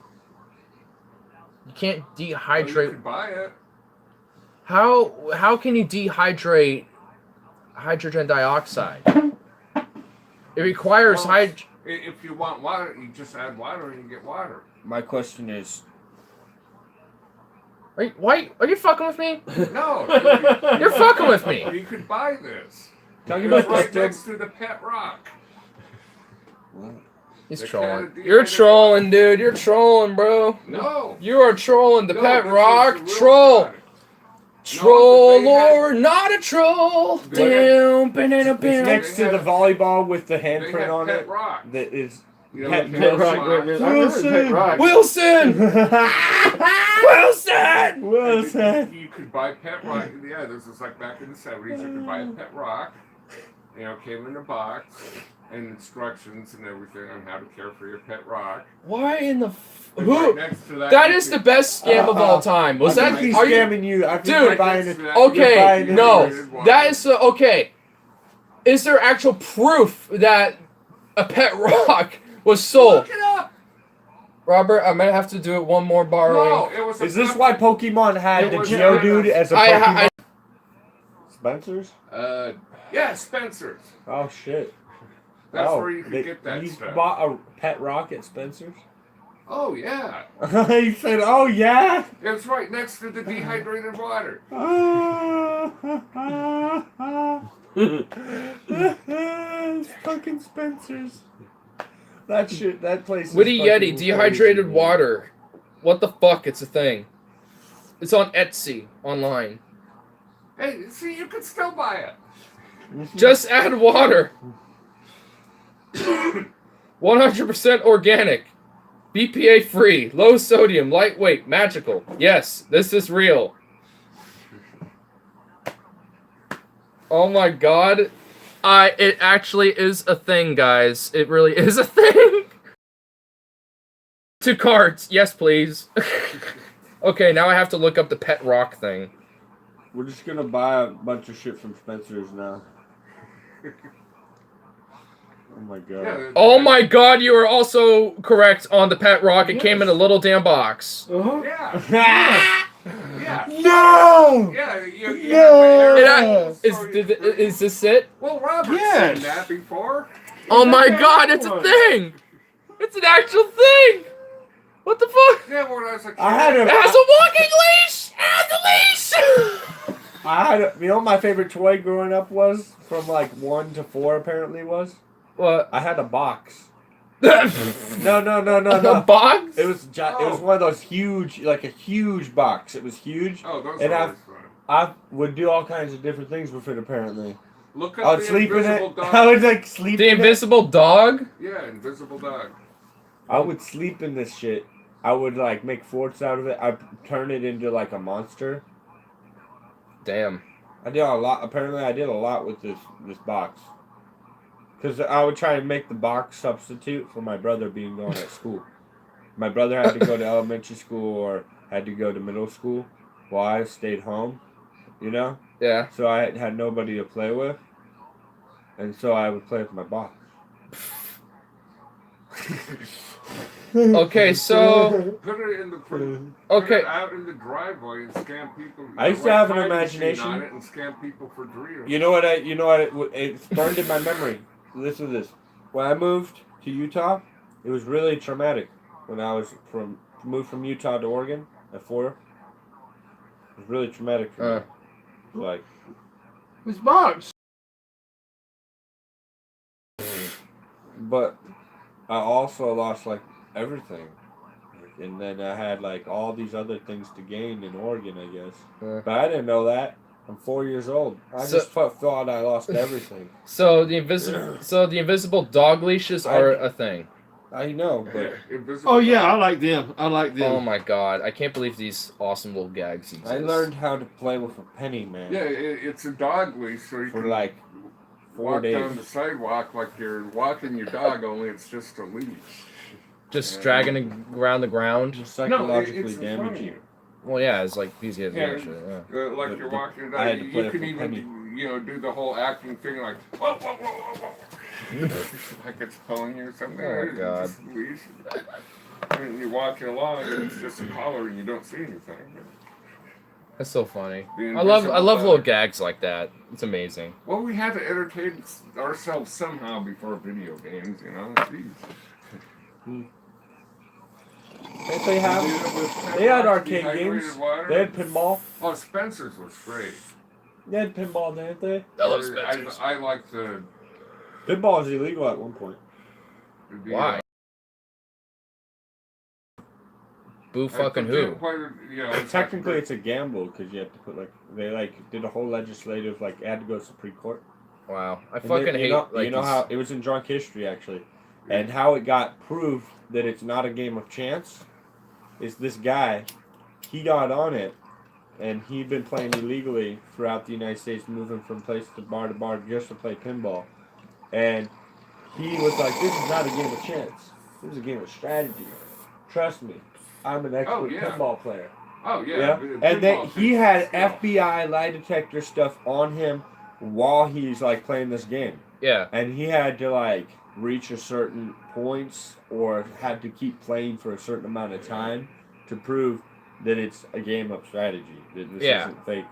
[SPEAKER 1] You can't
[SPEAKER 4] Well, you
[SPEAKER 1] dehydrate.
[SPEAKER 4] could buy it.
[SPEAKER 1] How can you dehydrate hydrogen dioxide? It requires
[SPEAKER 4] Well, If you want water, you just add water and you get water.
[SPEAKER 3] My question is,
[SPEAKER 1] Why are you fucking with me?
[SPEAKER 4] No,
[SPEAKER 1] You're fucking with me.
[SPEAKER 4] You could buy this.
[SPEAKER 3] talking
[SPEAKER 4] It's
[SPEAKER 3] about
[SPEAKER 4] right
[SPEAKER 3] the
[SPEAKER 4] next to the Pet Rock.
[SPEAKER 1] He's
[SPEAKER 4] They
[SPEAKER 1] trolling.
[SPEAKER 4] kinda
[SPEAKER 1] You're
[SPEAKER 4] dehydrated
[SPEAKER 1] trolling, dude. You're trolling, bro.
[SPEAKER 4] No.
[SPEAKER 1] You are trolling the
[SPEAKER 4] No,
[SPEAKER 1] Pet
[SPEAKER 4] this is
[SPEAKER 1] Rock.
[SPEAKER 4] real
[SPEAKER 1] Troll.
[SPEAKER 4] water.
[SPEAKER 1] Troll
[SPEAKER 4] but they had-
[SPEAKER 1] or not a troll.
[SPEAKER 4] They
[SPEAKER 1] Damn, banana
[SPEAKER 3] It's
[SPEAKER 1] pin.
[SPEAKER 3] next to the volleyball with the
[SPEAKER 4] They
[SPEAKER 3] handprint
[SPEAKER 4] had
[SPEAKER 3] on
[SPEAKER 4] Pet
[SPEAKER 3] it.
[SPEAKER 4] Rock.
[SPEAKER 3] That is
[SPEAKER 4] You know,
[SPEAKER 3] Pet-
[SPEAKER 4] Pet
[SPEAKER 3] Pet
[SPEAKER 4] Rock.
[SPEAKER 5] Rock, right,
[SPEAKER 3] Wilson.
[SPEAKER 1] Wilson. Wilson.
[SPEAKER 3] Wilson.
[SPEAKER 4] You could buy Pet Rock. Yeah, this was like back in the 70s. You could buy a Pet Rock. You know, came in a box and instructions and everything on how to care for your Pet Rock.
[SPEAKER 1] Why in the
[SPEAKER 4] And
[SPEAKER 1] who?
[SPEAKER 4] right next to that,
[SPEAKER 1] That
[SPEAKER 4] you
[SPEAKER 1] is the
[SPEAKER 4] could-
[SPEAKER 1] best scam of all time. Was
[SPEAKER 3] I
[SPEAKER 1] that?
[SPEAKER 3] think he's
[SPEAKER 1] Are you?
[SPEAKER 3] scamming you? I think
[SPEAKER 1] Dude,
[SPEAKER 3] you're buying
[SPEAKER 4] next
[SPEAKER 3] it.
[SPEAKER 4] to that,
[SPEAKER 3] you're
[SPEAKER 1] Okay,
[SPEAKER 3] buying it.
[SPEAKER 1] no,
[SPEAKER 4] dehydrated water.
[SPEAKER 1] that is okay. Is there actual proof that a Pet Rock was sold?
[SPEAKER 4] Look it up.
[SPEAKER 1] Robert, I might have to do it one more borrowing.
[SPEAKER 4] No, it was.
[SPEAKER 3] Is this why Pokemon had
[SPEAKER 4] It
[SPEAKER 3] the
[SPEAKER 4] was-
[SPEAKER 3] Geodude as a Pokemon?
[SPEAKER 1] I
[SPEAKER 3] Spencer's?
[SPEAKER 4] Yeah, Spencer's.
[SPEAKER 3] Oh shit.
[SPEAKER 4] That's
[SPEAKER 3] Oh,
[SPEAKER 4] where you could
[SPEAKER 3] they-
[SPEAKER 4] get that
[SPEAKER 3] you
[SPEAKER 4] stuff.
[SPEAKER 3] bought a Pet Rock at Spencer's?
[SPEAKER 4] Oh yeah,
[SPEAKER 3] He said, "Oh yeah."
[SPEAKER 4] it was right next to the dehydrated water.
[SPEAKER 3] It's fucking Spencer's. That shit. That place. is
[SPEAKER 1] Witty
[SPEAKER 3] fucking
[SPEAKER 1] Yeti,
[SPEAKER 3] crazy,
[SPEAKER 1] dehydrated
[SPEAKER 3] man.
[SPEAKER 1] water. What the fuck? It's a thing. It's on Etsy online.
[SPEAKER 4] Hey, see, you could still buy it.
[SPEAKER 1] Just add water. 100% organic. BPA free. Low sodium. Lightweight. Magical. Yes, this is real. Oh my god. It actually is a thing, guys. It really is a thing. 2 cards. Yes, please. Okay, now I have to look up the Pet Rock thing.
[SPEAKER 3] We're just gonna buy a bunch of shit from Spencer's now. Oh my god.
[SPEAKER 4] Yeah,
[SPEAKER 1] Oh my god, you are also correct on the Pet Rock. It came in a little damn box.
[SPEAKER 5] Uh-huh.
[SPEAKER 4] Yeah. Yeah.
[SPEAKER 3] No!
[SPEAKER 4] Yeah, you
[SPEAKER 3] No!
[SPEAKER 4] have the
[SPEAKER 1] Is this it?
[SPEAKER 4] Well, Robert's
[SPEAKER 5] Yes.
[SPEAKER 4] seen that before.
[SPEAKER 1] Oh my
[SPEAKER 3] Is that
[SPEAKER 1] god,
[SPEAKER 3] the
[SPEAKER 1] it's a
[SPEAKER 3] one?
[SPEAKER 1] thing! It's an actual thing! What the fuck?
[SPEAKER 4] Yeah, when I was a kid.
[SPEAKER 3] I had
[SPEAKER 1] It
[SPEAKER 3] a.
[SPEAKER 1] has a walking leash! It has a leash!
[SPEAKER 3] I had a, you know what my favorite toy growing up was? From like 1 to 4 apparently was?
[SPEAKER 1] What?
[SPEAKER 3] I had a box.
[SPEAKER 1] A
[SPEAKER 3] No.
[SPEAKER 1] box?
[SPEAKER 3] It was it was one of those huge, like a huge box. It was huge.
[SPEAKER 4] Oh, those
[SPEAKER 3] And
[SPEAKER 4] are
[SPEAKER 3] I've-
[SPEAKER 4] always fun.
[SPEAKER 3] I would do all kinds of different things with it apparently.
[SPEAKER 4] Look
[SPEAKER 3] I
[SPEAKER 4] up
[SPEAKER 3] would
[SPEAKER 4] the
[SPEAKER 3] sleep in
[SPEAKER 4] invisible
[SPEAKER 3] it.
[SPEAKER 4] dog.
[SPEAKER 3] I would like sleep
[SPEAKER 1] The
[SPEAKER 3] in
[SPEAKER 1] invisible dog?
[SPEAKER 4] Yeah, invisible dog.
[SPEAKER 3] it. I would sleep in this shit. I would like make forts out of it. I'd turn it into like a monster.
[SPEAKER 1] Damn.
[SPEAKER 3] I did a lot. Apparently, I did a lot with this box. Because I would try and make the box substitute for my brother being gone at school. My brother had to go to elementary school or had to go to middle school while I stayed home, you know?
[SPEAKER 1] Yeah.
[SPEAKER 3] So I had nobody to play with. And so I would play with my box.
[SPEAKER 1] Okay, so
[SPEAKER 4] Put it in the put
[SPEAKER 1] okay.
[SPEAKER 4] it out in the driveway and scam people.
[SPEAKER 3] I used to have an
[SPEAKER 4] time machine
[SPEAKER 3] imagination.
[SPEAKER 4] on it and scam people for Doritos.
[SPEAKER 3] You know what? It's burned in my memory. Listen to this. When I moved to Utah, it was really traumatic. When I was moved from Utah to Oregon at 4, it was really traumatic for me. Like,
[SPEAKER 5] This box.
[SPEAKER 3] but I also lost like everything, and then I had like all these other things to gain in Oregon, I guess. But I didn't know that. I'm 4 years old. I
[SPEAKER 1] So-
[SPEAKER 3] just thought I lost everything.
[SPEAKER 1] So the invisible dog leashes are a thing.
[SPEAKER 3] I know, but
[SPEAKER 4] Invisible
[SPEAKER 5] Oh yeah, I
[SPEAKER 4] dog.
[SPEAKER 5] like them. I like them.
[SPEAKER 1] Oh my god, I can't believe these awesome little gags exist.
[SPEAKER 3] I learned how to play with a penny, man.
[SPEAKER 4] Yeah, it's a dog leash, so you
[SPEAKER 3] For
[SPEAKER 4] can
[SPEAKER 3] like 4
[SPEAKER 4] walk
[SPEAKER 3] days.
[SPEAKER 4] down the sidewalk like you're walking your dog, only it's just a leash.
[SPEAKER 1] Just dragging it around the ground.
[SPEAKER 3] Just psychologically
[SPEAKER 4] it's
[SPEAKER 3] damaging.
[SPEAKER 1] Well, yeah, it's like these guys.
[SPEAKER 4] Yeah.
[SPEAKER 1] Actually, yeah.
[SPEAKER 4] Like
[SPEAKER 3] But-
[SPEAKER 4] you're walking your
[SPEAKER 3] I had
[SPEAKER 4] dog.
[SPEAKER 3] to play
[SPEAKER 4] You
[SPEAKER 3] it
[SPEAKER 4] can
[SPEAKER 3] for
[SPEAKER 4] even,
[SPEAKER 3] penny.
[SPEAKER 4] do the whole acting thing like, whoa, whoa, whoa, whoa, whoa. Like it's pulling you or something.
[SPEAKER 1] Oh,
[SPEAKER 4] It's
[SPEAKER 1] God.
[SPEAKER 4] just a leash. And you're walking along and it's just a collar and you don't see anything.
[SPEAKER 1] That's so funny.
[SPEAKER 4] The
[SPEAKER 1] I love
[SPEAKER 4] invisible
[SPEAKER 1] little
[SPEAKER 4] dog.
[SPEAKER 1] gags like that. It's amazing.
[SPEAKER 4] Well, we had to entertain ourselves somehow before video games, you know? Jeez.
[SPEAKER 3] Didn't they have? They had arcade games. They had pinball.
[SPEAKER 4] Oh, Spencer's was great.
[SPEAKER 3] They had pinball, didn't they?
[SPEAKER 1] I love Spencer's.
[SPEAKER 4] I like the
[SPEAKER 3] Pinball was illegal at one point.
[SPEAKER 1] Why? Boo fucking who?
[SPEAKER 3] Technically, it's a gamble because you have to put like they like did a whole legislative like it had to go to Supreme Court.
[SPEAKER 1] Wow, I
[SPEAKER 3] And
[SPEAKER 1] fucking
[SPEAKER 3] they-
[SPEAKER 1] hate.
[SPEAKER 3] you know,
[SPEAKER 1] like
[SPEAKER 3] you know
[SPEAKER 1] these-
[SPEAKER 3] how it was in drunk history actually, and how it got proved that it's not a game of chance. Is this guy? He got on it, and he'd been playing illegally throughout the United States, moving from place to bar just to play pinball, and he was like, "This is not a game of chance. This is a game of strategy. Trust me, I'm an expert
[SPEAKER 4] yeah.
[SPEAKER 3] pinball player."
[SPEAKER 4] Oh yeah.
[SPEAKER 3] Yeah,
[SPEAKER 4] the
[SPEAKER 3] and then
[SPEAKER 4] pinball
[SPEAKER 3] he
[SPEAKER 4] thing
[SPEAKER 3] had
[SPEAKER 4] is still-
[SPEAKER 3] FBI lie detector stuff on him while he's like playing this game,
[SPEAKER 1] Yeah,
[SPEAKER 3] and he had to like reach a certain points or had to keep playing for a certain amount of time to prove that it's a game of strategy. That this
[SPEAKER 1] Yeah.
[SPEAKER 3] isn't fake,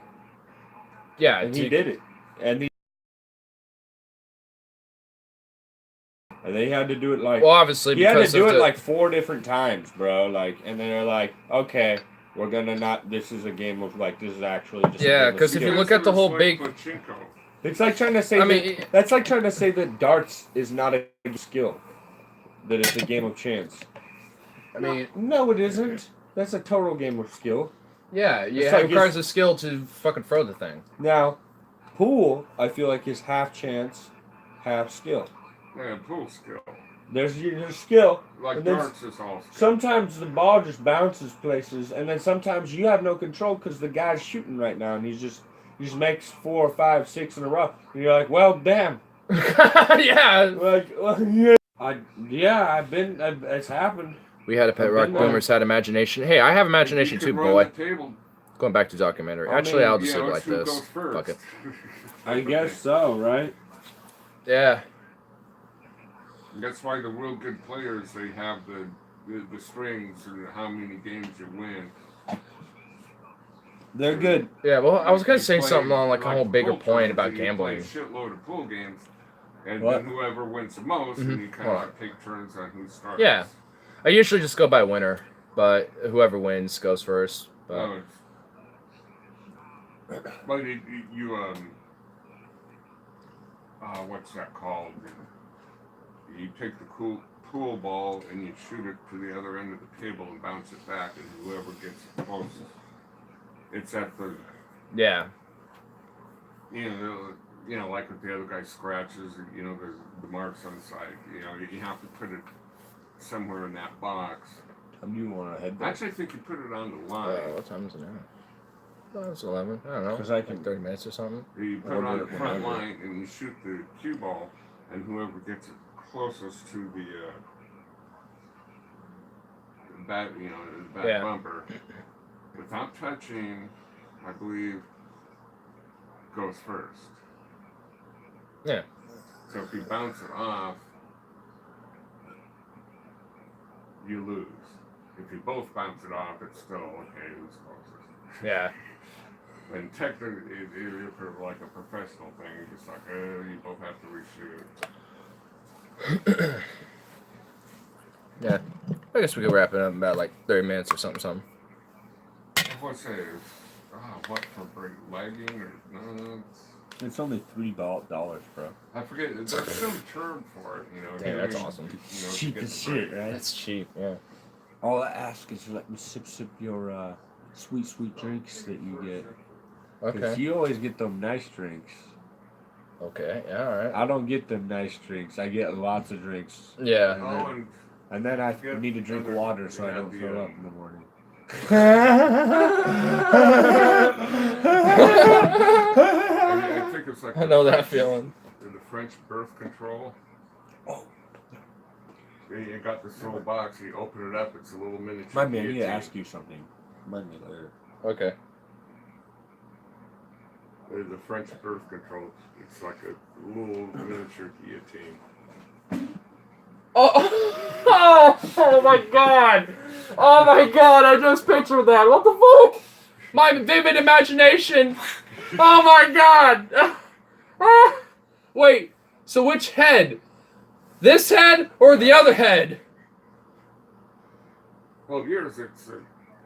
[SPEAKER 1] yeah.
[SPEAKER 3] and he did it, and they had to do it like
[SPEAKER 1] Well, obviously
[SPEAKER 3] he had to
[SPEAKER 1] because
[SPEAKER 3] do
[SPEAKER 1] of
[SPEAKER 3] it
[SPEAKER 1] the,
[SPEAKER 3] like 4 different times, bro. Like, and then they're like, okay, we're gonna not. This is a game of like this is actually just. a
[SPEAKER 1] Yeah,
[SPEAKER 3] game of
[SPEAKER 1] 'cause if you
[SPEAKER 3] skill.
[SPEAKER 1] look at the whole
[SPEAKER 4] It's
[SPEAKER 1] big-
[SPEAKER 4] like pachinko.
[SPEAKER 3] It's like trying to say.
[SPEAKER 1] I mean,
[SPEAKER 3] that's like trying to say that darts is not a skill. That it's a game of chance.
[SPEAKER 1] I mean,
[SPEAKER 3] No, it isn't. That's a total game of skill.
[SPEAKER 1] yeah,
[SPEAKER 3] It's
[SPEAKER 1] it
[SPEAKER 3] like
[SPEAKER 1] requires a skill to fucking throw the thing.
[SPEAKER 3] Now, pool, I feel like is half chance, half skill.
[SPEAKER 4] Yeah, pool skill.
[SPEAKER 3] There's your skill.
[SPEAKER 4] Like
[SPEAKER 3] And then
[SPEAKER 4] darts is all skill.
[SPEAKER 3] Sometimes the ball just bounces places, and then sometimes you have no control because the guy's shooting right now, and he just makes 4, 5, 6 in a row, and you're like, well, damn.
[SPEAKER 1] Yeah.
[SPEAKER 3] Like, it's happened.
[SPEAKER 1] We had a pet
[SPEAKER 3] I've
[SPEAKER 1] rock
[SPEAKER 3] been there.
[SPEAKER 1] boomers had imagination. Hey, I have imagination
[SPEAKER 4] You
[SPEAKER 1] too,
[SPEAKER 4] can run
[SPEAKER 1] boy.
[SPEAKER 4] the table.
[SPEAKER 1] Going back to documentary.
[SPEAKER 3] I
[SPEAKER 1] Actually,
[SPEAKER 3] mean,
[SPEAKER 1] I'll just
[SPEAKER 4] Yeah,
[SPEAKER 1] leave it like
[SPEAKER 4] let's who
[SPEAKER 1] this.
[SPEAKER 4] goes first.
[SPEAKER 1] Fuck it.
[SPEAKER 3] I guess so, right?
[SPEAKER 1] Yeah.
[SPEAKER 4] That's why the real good players, they have the strings and how many games you win.
[SPEAKER 3] They're good.
[SPEAKER 1] Yeah, well, I was gonna
[SPEAKER 4] You
[SPEAKER 1] say
[SPEAKER 4] play,
[SPEAKER 1] something on like a whole
[SPEAKER 4] the
[SPEAKER 1] bigger
[SPEAKER 4] pool
[SPEAKER 1] point about
[SPEAKER 4] tournaments, you play
[SPEAKER 1] gambling.
[SPEAKER 4] a shitload of pool games, and
[SPEAKER 3] What?
[SPEAKER 4] then whoever wins the most, and you kind of
[SPEAKER 1] Well,
[SPEAKER 4] like take turns on who starts.
[SPEAKER 1] Yeah. I usually just go by winner, but whoever wins goes first. But
[SPEAKER 4] No, but what's that called? You take the pool ball and you shoot it to the other end of the table and bounce it back, and whoever gets it closest, it's at the
[SPEAKER 1] yeah,
[SPEAKER 4] you know, like if the other guy scratches, you know, there's the marks on the side. You know, you have to put it somewhere in that box.
[SPEAKER 3] How do you want to head there?
[SPEAKER 4] Actually, I think you put it on the line.
[SPEAKER 1] what time is it now? Oh, it's 11. I don't know.
[SPEAKER 3] 'Cause I can-
[SPEAKER 1] like 30 minutes or something.
[SPEAKER 4] You put
[SPEAKER 3] Or
[SPEAKER 4] it on
[SPEAKER 3] do
[SPEAKER 4] the
[SPEAKER 3] it
[SPEAKER 4] front
[SPEAKER 3] whenever.
[SPEAKER 4] line and you shoot the cue ball, and whoever gets it closest to the back, you know, the back
[SPEAKER 1] Yeah.
[SPEAKER 4] bumper, without touching, I believe, goes first.
[SPEAKER 1] Yeah.
[SPEAKER 4] So if you bounce it off, you lose. If you both bounce it off, it's still okay. Who's closest?
[SPEAKER 1] Yeah.
[SPEAKER 4] And technically, if it's like a professional thing, it's just like, you both have to reshoot.
[SPEAKER 1] Yeah. I guess we could wrap it up in about like 30 minutes or something.
[SPEAKER 4] What's it? What for break? Lagging or no?
[SPEAKER 3] It's only $3, bro.
[SPEAKER 4] I forget. There's some term for it, you know.
[SPEAKER 1] Damn,
[SPEAKER 4] you
[SPEAKER 1] that's
[SPEAKER 4] know,
[SPEAKER 1] awesome.
[SPEAKER 4] you know,
[SPEAKER 3] Cheap
[SPEAKER 4] to get
[SPEAKER 3] as
[SPEAKER 4] the
[SPEAKER 3] shit,
[SPEAKER 4] break.
[SPEAKER 3] right?
[SPEAKER 1] That's cheap. Yeah.
[SPEAKER 3] All I ask is let me sip your sweet drinks that you get. Because
[SPEAKER 1] Okay.
[SPEAKER 3] you always get them nice drinks.
[SPEAKER 1] Okay. Yeah. All right.
[SPEAKER 3] I don't get them nice drinks. I get lots of drinks.
[SPEAKER 1] Yeah.
[SPEAKER 4] Oh, and
[SPEAKER 3] And then I
[SPEAKER 4] Get
[SPEAKER 3] need to drink
[SPEAKER 4] another-
[SPEAKER 3] water so I
[SPEAKER 4] yeah,
[SPEAKER 3] don't
[SPEAKER 4] the,
[SPEAKER 3] throw up in the morning.
[SPEAKER 4] I think it's like
[SPEAKER 1] I
[SPEAKER 4] the
[SPEAKER 1] know that
[SPEAKER 4] French-
[SPEAKER 1] feeling.
[SPEAKER 4] The French birth control.
[SPEAKER 3] Oh.
[SPEAKER 4] You got this little box. You open it up. It's a little miniature.
[SPEAKER 3] My man, I need to
[SPEAKER 4] guillotine.
[SPEAKER 3] ask you something. Remind me later.
[SPEAKER 1] Okay.
[SPEAKER 4] The French birth control. It's like a little miniature guillotine.
[SPEAKER 1] Oh, oh my god! Oh my god, I just pictured that. What the fuck? My vivid imagination. Oh my god! Wait, so which head? This head or the other head?
[SPEAKER 4] Well, yours, it's.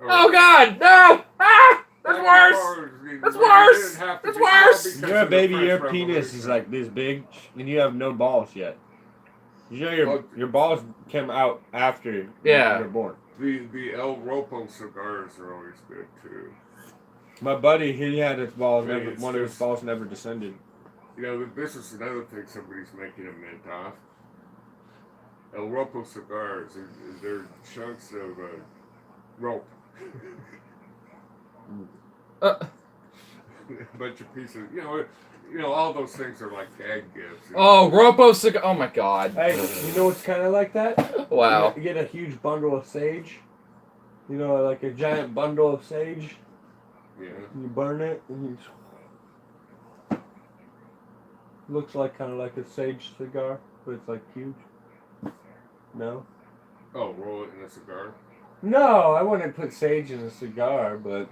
[SPEAKER 1] Oh god, no! Ah! That's worse! That's worse! That's worse!
[SPEAKER 3] You're a baby, your penis is like this big, and you have no balls yet. You know your balls come out after
[SPEAKER 1] Yeah.
[SPEAKER 3] you're born.
[SPEAKER 4] The El Ropo cigars are always good too.
[SPEAKER 3] My buddy, he had his balls
[SPEAKER 4] Yeah,
[SPEAKER 3] never,
[SPEAKER 4] it's
[SPEAKER 3] one of his
[SPEAKER 4] just-
[SPEAKER 3] balls never descended.
[SPEAKER 4] You know, this is another thing somebody's making a mint off. El Ropo cigars, they're chunks of rope.
[SPEAKER 1] Uh,
[SPEAKER 4] A bunch of pieces. You know, all those things are like gag gifts.
[SPEAKER 1] oh, Ropo cigar. Oh my god.
[SPEAKER 3] Hey, you know what's kind of like that?
[SPEAKER 1] Wow.
[SPEAKER 3] You get a huge bundle of sage. You know, like a giant bundle of sage.
[SPEAKER 4] Yeah.
[SPEAKER 3] You burn it, and you. Looks like kind of like a sage cigar, but it's like huge. No.
[SPEAKER 4] Oh, roll it in a cigar.
[SPEAKER 3] No, I wouldn't put sage in a cigar, but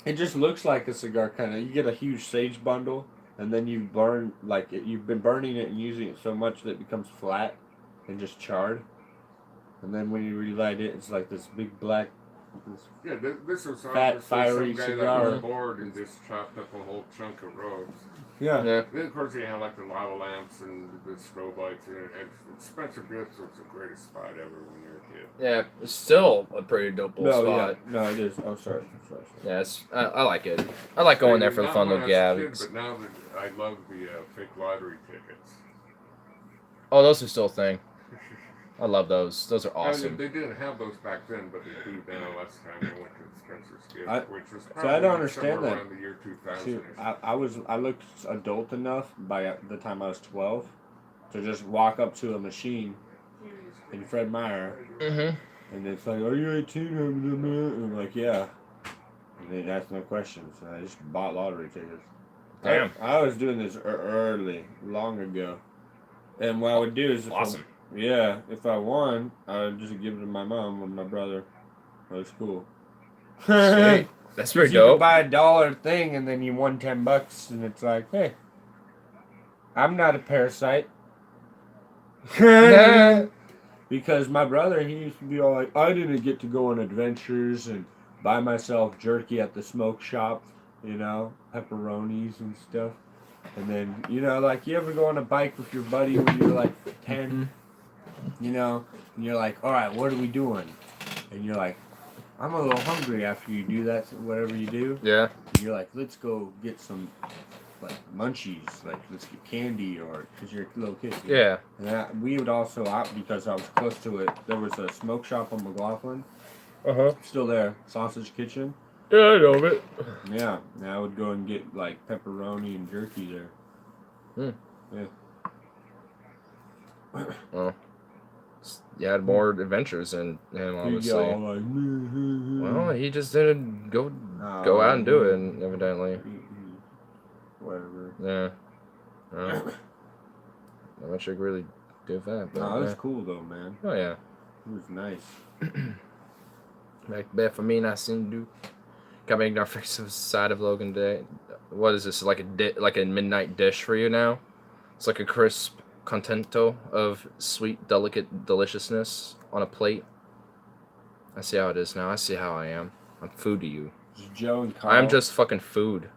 [SPEAKER 3] it just looks like a cigar kind of. You get a huge sage bundle, and then you burn like you've been burning it and using it so much that it becomes flat and just charred. And then when you relight it, it's like this big black. This,
[SPEAKER 4] Yeah, this was
[SPEAKER 3] Fat,
[SPEAKER 4] obviously
[SPEAKER 3] fiery
[SPEAKER 4] some guy
[SPEAKER 3] cigar.
[SPEAKER 4] that was bored and just chopped up a whole chunk of ropes.
[SPEAKER 3] yeah.
[SPEAKER 1] Yeah.
[SPEAKER 4] Then of course you have like the lava lamps and the strobe lights and Spencer Gifts was the greatest spot ever when you were a kid.
[SPEAKER 1] Yeah, it's still a pretty dope little
[SPEAKER 3] No,
[SPEAKER 1] spot.
[SPEAKER 3] yeah, no, it is. Oh, sorry.
[SPEAKER 1] Yeah, I like it. I like going there for the
[SPEAKER 4] Not
[SPEAKER 1] fun
[SPEAKER 4] when
[SPEAKER 1] little
[SPEAKER 4] I was a kid,
[SPEAKER 1] gags.
[SPEAKER 4] But now that I love the fake lottery tickets.
[SPEAKER 1] Oh, those are still a thing. I love those. Those are
[SPEAKER 4] I mean,
[SPEAKER 1] awesome.
[SPEAKER 4] they didn't have those back then, but they do now. Last time I went to Spencer's Gift,
[SPEAKER 3] I-
[SPEAKER 4] which was
[SPEAKER 3] I
[SPEAKER 4] probably
[SPEAKER 3] don't understand
[SPEAKER 4] somewhere
[SPEAKER 3] that.
[SPEAKER 4] around the year 2000.
[SPEAKER 3] See, I looked adult enough by the time I was 12 to just walk up to a machine in Fred Meyer,
[SPEAKER 1] Mm-hmm.
[SPEAKER 3] and it's like, "Are you 18?" And I'm like, "Yeah." And they asked no questions. And I just bought lottery tickets.
[SPEAKER 1] Damn.
[SPEAKER 3] I was doing this early, long ago. And what I would do is,
[SPEAKER 1] Awesome.
[SPEAKER 3] if I won, I would just give it to my mom or my brother. It was cool.
[SPEAKER 1] Sweet. That's pretty
[SPEAKER 3] You can
[SPEAKER 1] dope.
[SPEAKER 3] buy $1 thing and then you won $10, and it's like, hey, I'm not a parasite. Because my brother, he used to be all like, I didn't get to go on adventures and buy myself jerky at the smoke shop, you know, pepperonis and stuff. And then, you know, like, you ever go on a bike with your buddy when you're like 10, you know, and you're like, all right, what are we doing? And you're like, I'm a little hungry after you do that, whatever you do.
[SPEAKER 1] Yeah.
[SPEAKER 3] And you're like, let's go get some, like, munchies, like, let's get candy, or, because you're a little kid. You know?
[SPEAKER 1] Yeah.
[SPEAKER 3] And that, we would also, because I was close to it, there was a smoke shop on McLaughlin,
[SPEAKER 1] Uh-huh.
[SPEAKER 3] still there, Sausage Kitchen.
[SPEAKER 1] Yeah, I know it.
[SPEAKER 3] Yeah, and I would go and get, like, pepperoni and jerky there.
[SPEAKER 1] Well, you had more adventures than him, obviously. Well, he just didn't go out and do it, evidently.
[SPEAKER 3] Whatever.
[SPEAKER 1] Yeah. Well, I'm not sure I could really do that. But,
[SPEAKER 3] No, it was
[SPEAKER 1] yeah.
[SPEAKER 3] cool, though, man.
[SPEAKER 1] Oh, yeah.
[SPEAKER 3] It was nice.
[SPEAKER 1] Macbeth for me, I seen do. Got making our fix side of Logan Day. What is this? Like a midnight dish for you now? It's like a crisp contento of sweet, delicate deliciousness on a plate. I see how it is now. I see how I am. I'm food to you.
[SPEAKER 3] Just Joe and Carl.
[SPEAKER 1] I'm just fucking food.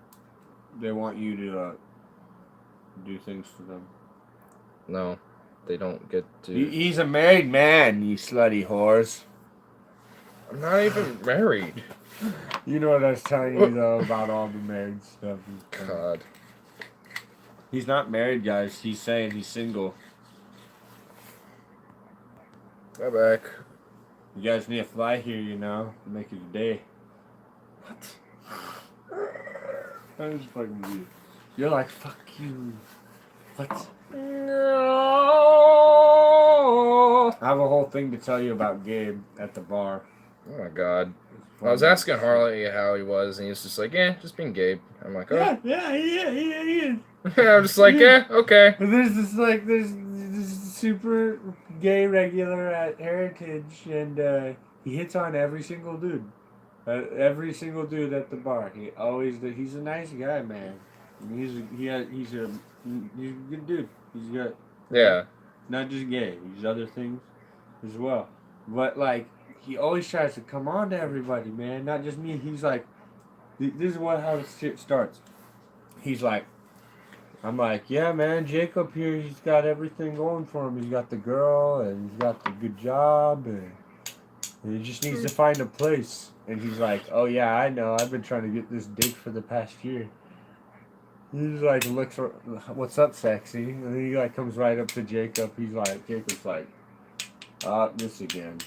[SPEAKER 3] They want you to do things for them.
[SPEAKER 1] No, they don't get to.
[SPEAKER 3] He's a married man, you slutty whores.
[SPEAKER 1] I'm not even married.
[SPEAKER 3] You know what I was telling you, though, about all the married stuff.
[SPEAKER 1] God.
[SPEAKER 3] He's not married, guys. He's saying he's single.
[SPEAKER 1] Go back.
[SPEAKER 3] You guys need to fly here, you know, make it a day.
[SPEAKER 1] What?
[SPEAKER 3] I just fucking you. You're like, fuck you. What?
[SPEAKER 1] No.
[SPEAKER 3] I have a whole thing to tell you about Gabe at the bar.
[SPEAKER 1] Oh my God. I was asking Harley how he was, and he was just like, just being Gabe. I'm like, oh.
[SPEAKER 3] Yeah, he is.
[SPEAKER 1] I'm just like, okay.
[SPEAKER 3] But there's this super gay regular at Heritage, and he hits on every single dude. Every single dude at the bar. He's a nice guy, man. I mean, he's a good dude. He's got not just gay. He's other things as well. But like, he always tries to come on to everybody, man. Not just me. He's like, this is how the shit starts. He's like, I'm like, yeah, man, Jacob here, he's got everything going for him. He's got the girl, and he's got the good job, and he just needs to find a place. And he's like, oh, yeah, I know. I've been trying to get this dick for the past year. He's like, looks for, what's up, sexy? And then he like comes right up to Jacob. Jacob's like, this again.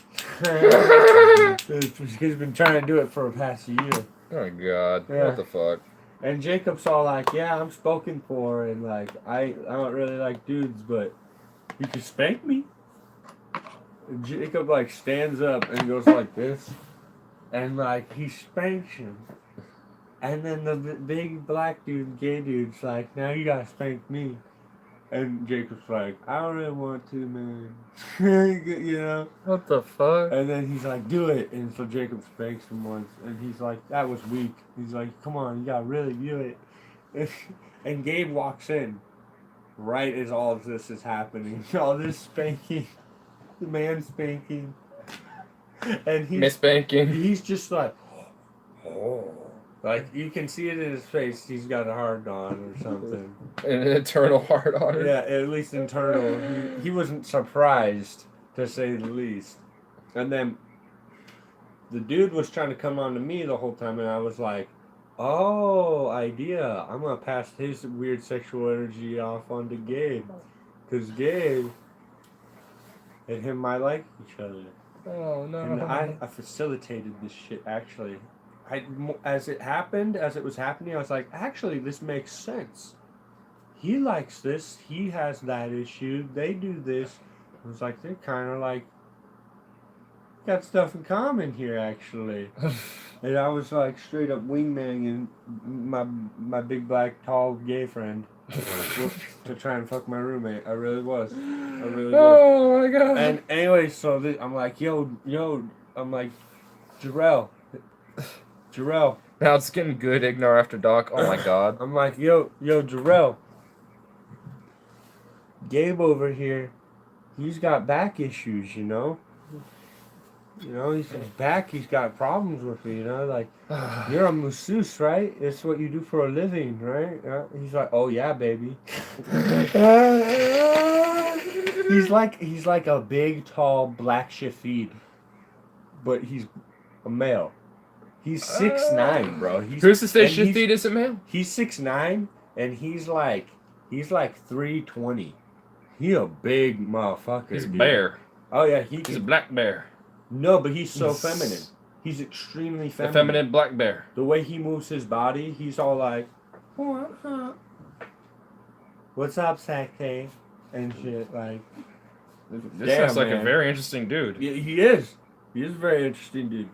[SPEAKER 3] He's been trying to do it for the past year.
[SPEAKER 1] Oh my God.
[SPEAKER 3] Yeah.
[SPEAKER 1] What the fuck?
[SPEAKER 3] And Jacob's all like, yeah, I'm spoken for, and like, I don't really like dudes, but you can spank me. And Jacob like stands up and goes like this, and like he spanks him. And then the big black dude, gay dude's like, now you gotta spank me. And Jacob's like, I don't really want to, man. You know?
[SPEAKER 1] What the fuck?
[SPEAKER 3] And then he's like, do it. And so Jacob spanks him once. And he's like, that was weak. He's like, come on, you gotta really do it. And Gabe walks in right as all of this is happening. All this spanking. The man spanking. And
[SPEAKER 1] Miss Banking.
[SPEAKER 3] he's just like, oh. Like, you can see it in his face. He's got a hard on or something.
[SPEAKER 1] An eternal heart on it.
[SPEAKER 3] Yeah, at least internal. He wasn't surprised, to say the least. And then the dude was trying to come on to me the whole time, and I was like, oh, idea. I'm going to pass his weird sexual energy off onto Gabe. Because Gabe and him might like each other.
[SPEAKER 1] Oh, no.
[SPEAKER 3] And I facilitated this shit, actually. As it was happening, I was like, actually, this makes sense. He likes this. He has that issue. They do this. I was like, they're kind of like, got stuff in common here, actually. And I was like, straight up wingmanning my big black tall gay friend to try and fuck my roommate. I really was.
[SPEAKER 1] Oh my God.
[SPEAKER 3] And anyway, so I'm like, yo, I'm like, Jarrell,
[SPEAKER 1] Now it's getting good. Ignore after dark. Oh my god.
[SPEAKER 3] I'm like, yo, Jarrell. Gabe over here, he's got back issues, you know. You know, his back, he's got problems with it, you know. Like, you're a masseuse, right? It's what you do for a living, right? He's like, oh yeah, baby. he's like a big, tall black Shafid, but he's a male. He's 6'9", bro.
[SPEAKER 1] Who's to say Shafid isn't male?
[SPEAKER 3] He's 6'9", and he's like 320. He a big motherfucker.
[SPEAKER 1] He's a
[SPEAKER 3] dude.
[SPEAKER 1] bear.
[SPEAKER 3] Oh yeah,
[SPEAKER 1] He's a black bear.
[SPEAKER 3] No, but he's so feminine. He's extremely
[SPEAKER 1] A
[SPEAKER 3] feminine.
[SPEAKER 1] feminine black bear.
[SPEAKER 3] The way he moves his body, he's all like, "What's up, sexy?" and shit. Like,
[SPEAKER 1] This
[SPEAKER 3] damn,
[SPEAKER 1] sounds like a
[SPEAKER 3] man.
[SPEAKER 1] very interesting dude.
[SPEAKER 3] Yeah, he is. He is a very interesting dude.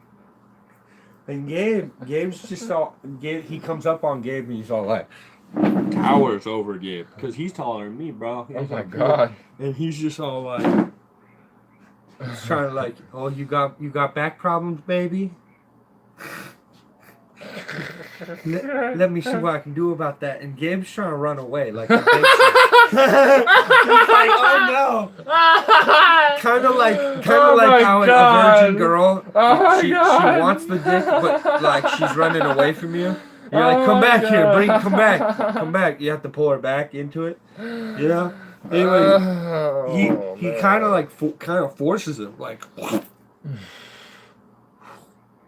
[SPEAKER 3] And Gabe's just all. He comes up on Gabe and he's all like, towers over Gabe because he's taller than me, bro.
[SPEAKER 1] Oh
[SPEAKER 3] He's
[SPEAKER 1] my
[SPEAKER 3] like,
[SPEAKER 1] god.
[SPEAKER 3] And he's just all like, he's trying to like, oh, you got back problems, baby. Let me see what I can do about that. And Gabe's trying to run away like a big He's like, oh no. Kind of like how a virgin girl, she wants the dick, but like she's running away from you. You're like, come back here, come back. You have to pull her back into it. You know. Anyway, he kind of like forces him like.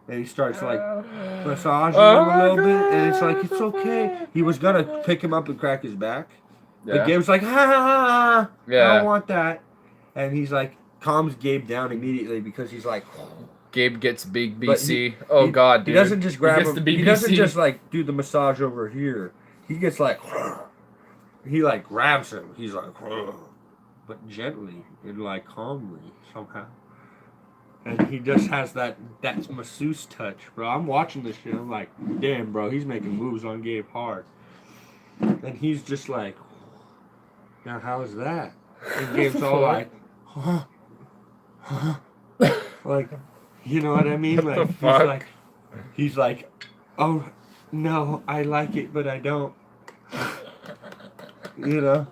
[SPEAKER 3] And he starts like massaging him a little bit, and it's like, it's okay. He was gonna pick him up and crack his back, but Gabe's like, ha ha ha, I don't want that. And he's like, calms Gabe down immediately because he's like,
[SPEAKER 1] Gabe gets big
[SPEAKER 3] But
[SPEAKER 1] BC. God, dude.
[SPEAKER 3] he doesn't just grab
[SPEAKER 1] gets
[SPEAKER 3] him.
[SPEAKER 1] the
[SPEAKER 3] He doesn't
[SPEAKER 1] BBC.
[SPEAKER 3] just like do the massage over here. He gets like, he like grabs him. He's like, but gently and like calmly somehow. And he just has that masseuse touch, bro. I'm watching this shit. I'm like, damn, bro, he's making moves on Gabe hard. And he's just like, now how's that? And Gabe's all like, like, you know what I mean?
[SPEAKER 1] What
[SPEAKER 3] Like,
[SPEAKER 1] the fuck?
[SPEAKER 3] he's like, oh no, I like it, but I don't. You know.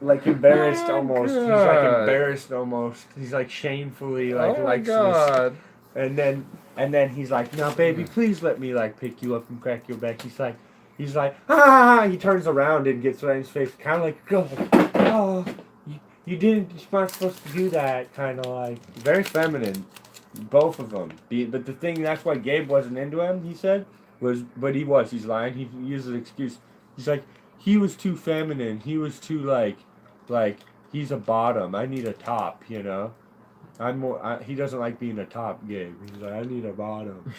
[SPEAKER 3] Like embarrassed almost. He's like embarrassed almost. He's like shamefully like
[SPEAKER 1] Oh my
[SPEAKER 3] likes
[SPEAKER 1] god.
[SPEAKER 3] this. And then he's like, "Now, baby, please let me like pick you up and crack your back." He's like, ah! He turns around and gets right in his face, kind of like, "Go, oh, you didn't. You're not supposed to do that." Kind of like very feminine, both of them. But the thing that's why Gabe wasn't into him. He said but he was. He's lying. He used an excuse. He's like, he was too feminine. He was too like he's a bottom. I need a top, you know. He doesn't like being a top, Gabe. He's like, I need a bottom.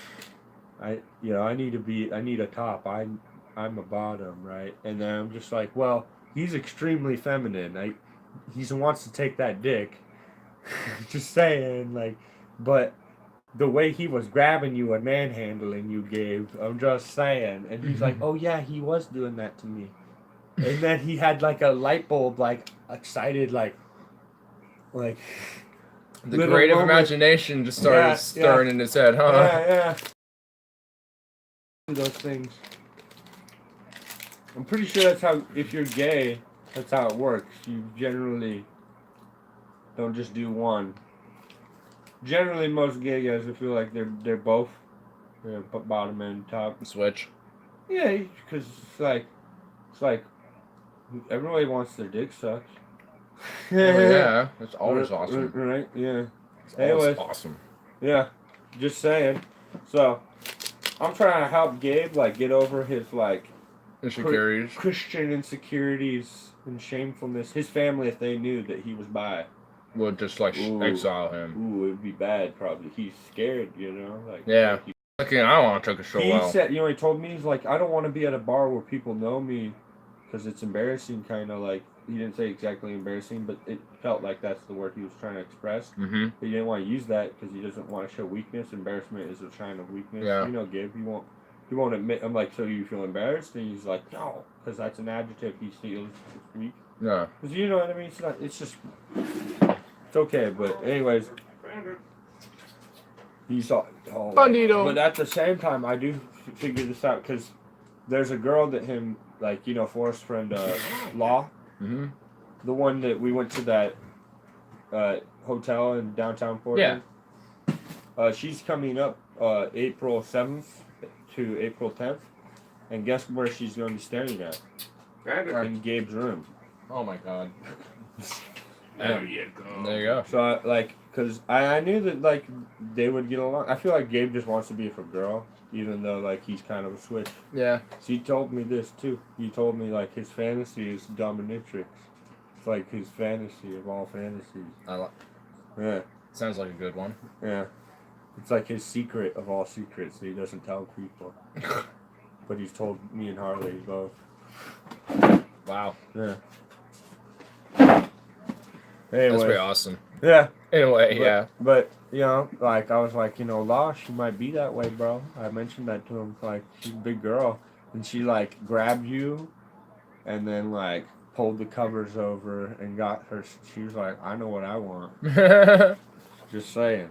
[SPEAKER 3] I need a top. I'm a bottom, right? And then I'm just like, well, he's extremely feminine. He wants to take that dick. Just saying, like, but the way he was grabbing you and manhandling you, Gabe, I'm just saying. And he's like, oh yeah, he was doing that to me. And then he had like a light bulb, like excited, like
[SPEAKER 1] The
[SPEAKER 3] little
[SPEAKER 1] creative
[SPEAKER 3] moment.
[SPEAKER 1] imagination just started stirring in his head, huh?
[SPEAKER 3] Yeah. Those things. I'm pretty sure that's how, if you're gay, that's how it works. You generally don't just do one. Generally, most gay guys, I feel like they're both, bottom and top.
[SPEAKER 1] Switch.
[SPEAKER 3] Yeah, because it's like everybody wants their dick sucked.
[SPEAKER 1] Oh, yeah, that's always awesome.
[SPEAKER 3] Right? Yeah.
[SPEAKER 1] It's always
[SPEAKER 3] Anyways.
[SPEAKER 1] awesome.
[SPEAKER 3] Yeah. Just saying. So, I'm trying to help Gabe like get over his like
[SPEAKER 1] Insecurities.
[SPEAKER 3] Christian insecurities and shamefulness. His family, if they knew that he was bi,
[SPEAKER 1] Would just like
[SPEAKER 3] Ooh.
[SPEAKER 1] exile him.
[SPEAKER 3] ooh, it'd be bad. Probably. He's scared. You know. Like.
[SPEAKER 1] Yeah.
[SPEAKER 3] He,
[SPEAKER 1] Okay, I don't want to take a show
[SPEAKER 3] he
[SPEAKER 1] well.
[SPEAKER 3] said, he told me, he's like, I don't want to be at a bar where people know me, because it's embarrassing. Kind of like, he didn't say exactly embarrassing, but it felt like that's the word he was trying to express.
[SPEAKER 1] Mm-hmm.
[SPEAKER 3] But he didn't want to use that because he doesn't want to show weakness. Embarrassment is a sign of weakness.
[SPEAKER 1] Yeah.
[SPEAKER 3] You know, Gabe, he won't admit. I'm like, so you feel embarrassed? And he's like, no, because that's an adjective he feels weak.
[SPEAKER 1] Yeah.
[SPEAKER 3] Because you know what I mean? It's okay. But anyways, He's all
[SPEAKER 1] Bandito.
[SPEAKER 3] But at the same time, I do figure this out because there's a girl that him, like, you know, Forrest's friend, Law,
[SPEAKER 1] Mm-hmm.
[SPEAKER 3] the one that we went to that hotel in downtown Portland. Yeah. She's coming up April 7th to April 10th. And guess where she's going to be staying at? In Gabe's room.
[SPEAKER 1] Oh my god.
[SPEAKER 4] There you go.
[SPEAKER 1] There you go.
[SPEAKER 3] So, because I knew that, like, they would get along. I feel like Gabe just wants to be with a girl, even though, like, he's kind of a switch.
[SPEAKER 1] Yeah.
[SPEAKER 3] So he told me this, too. He told me, like, his fantasy is dominatrix. It's, like, his fantasy of all fantasies. Yeah.
[SPEAKER 1] Sounds like a good one.
[SPEAKER 3] Yeah. It's, like, his secret of all secrets that he doesn't tell people. But he's told me and Harley both.
[SPEAKER 1] Wow.
[SPEAKER 3] Yeah.
[SPEAKER 1] That's
[SPEAKER 3] Anyway.
[SPEAKER 1] pretty awesome.
[SPEAKER 3] Yeah.
[SPEAKER 1] Anyway, yeah.
[SPEAKER 3] But, you know, like, I was like, you know, Law, she might be that way, bro. I mentioned that to him. Like, she's a big girl. And she, like, grabbed you and then, like, pulled the covers over and got her. She was like, I know what I want. Just saying.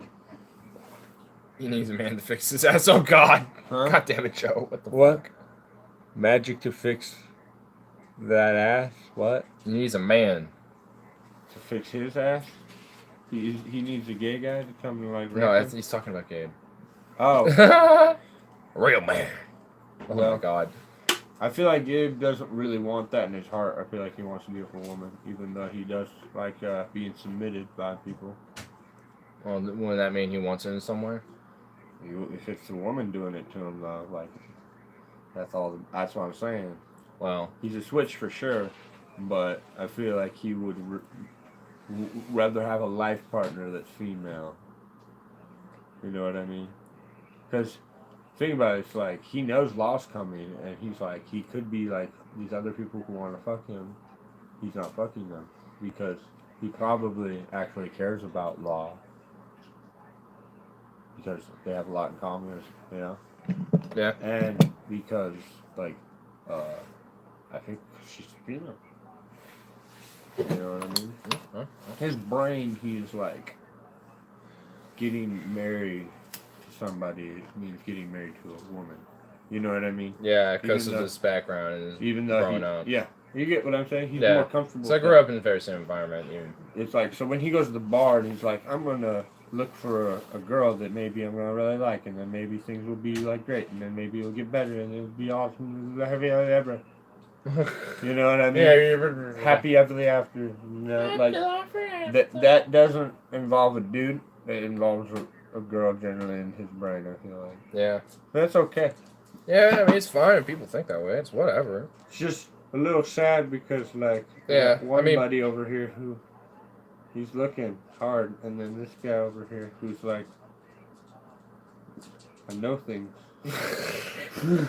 [SPEAKER 1] He needs a man to fix his ass. Oh, God.
[SPEAKER 3] Huh?
[SPEAKER 1] God damn it, Joe. What the
[SPEAKER 3] What?
[SPEAKER 1] fuck?
[SPEAKER 3] Magic to fix that ass? What?
[SPEAKER 1] He needs a man.
[SPEAKER 3] To fix his ass? He needs a gay guy to come and, like,
[SPEAKER 1] No,
[SPEAKER 3] rap him?
[SPEAKER 1] he's talking about Gabe.
[SPEAKER 3] Oh.
[SPEAKER 1] Real man. Oh,
[SPEAKER 3] Well,
[SPEAKER 1] my God.
[SPEAKER 3] I feel like Gabe doesn't really want that in his heart. I feel like he wants to be with a woman, even though he does like being submitted by people.
[SPEAKER 1] Well, wouldn't that mean he wants it in somewhere?
[SPEAKER 3] If it's the woman doing it to him, though, like, that's all. That's what I'm saying.
[SPEAKER 1] Well,
[SPEAKER 3] He's a switch for sure, but I feel like he would rather have a life partner that's female. You know what I mean? Because think about it, it's like he knows Law's coming, and he's like he could be like these other people who want to fuck him. He's not fucking them because he probably actually cares about Law because they have a lot in common, you know.
[SPEAKER 1] yeah.
[SPEAKER 3] And because like I think she's female. You know what I mean?
[SPEAKER 1] Huh?
[SPEAKER 3] His brain, he's like getting married to somebody means getting married to a woman. You know what I mean?
[SPEAKER 1] Yeah, because
[SPEAKER 3] Even
[SPEAKER 1] of
[SPEAKER 3] though-
[SPEAKER 1] his background and his
[SPEAKER 3] Even though
[SPEAKER 1] growing up.
[SPEAKER 3] yeah, you get what I'm saying. He's
[SPEAKER 1] Yeah.
[SPEAKER 3] more comfortable.
[SPEAKER 1] So I
[SPEAKER 3] with
[SPEAKER 1] grew
[SPEAKER 3] that.
[SPEAKER 1] up in the very same environment. Even.
[SPEAKER 3] It's like so when he goes to the bar and he's like, I'm gonna look for a girl that maybe I'm gonna really like, and then maybe things will be like great, and then maybe it'll get better, and it'll be awesome, ever. You know what I mean?
[SPEAKER 1] Yeah,
[SPEAKER 3] Happy happily after. You know, like that doesn't involve a dude. It involves a girl generally in his brain. I feel like
[SPEAKER 1] Yeah.
[SPEAKER 3] that's okay.
[SPEAKER 1] Yeah, I mean, it's fine if people think that way. It's whatever.
[SPEAKER 3] It's just a little sad because like we
[SPEAKER 1] Yeah,
[SPEAKER 3] got one
[SPEAKER 1] I mean-
[SPEAKER 3] buddy over here who he's looking hard, and then this guy over here who's like, I know things.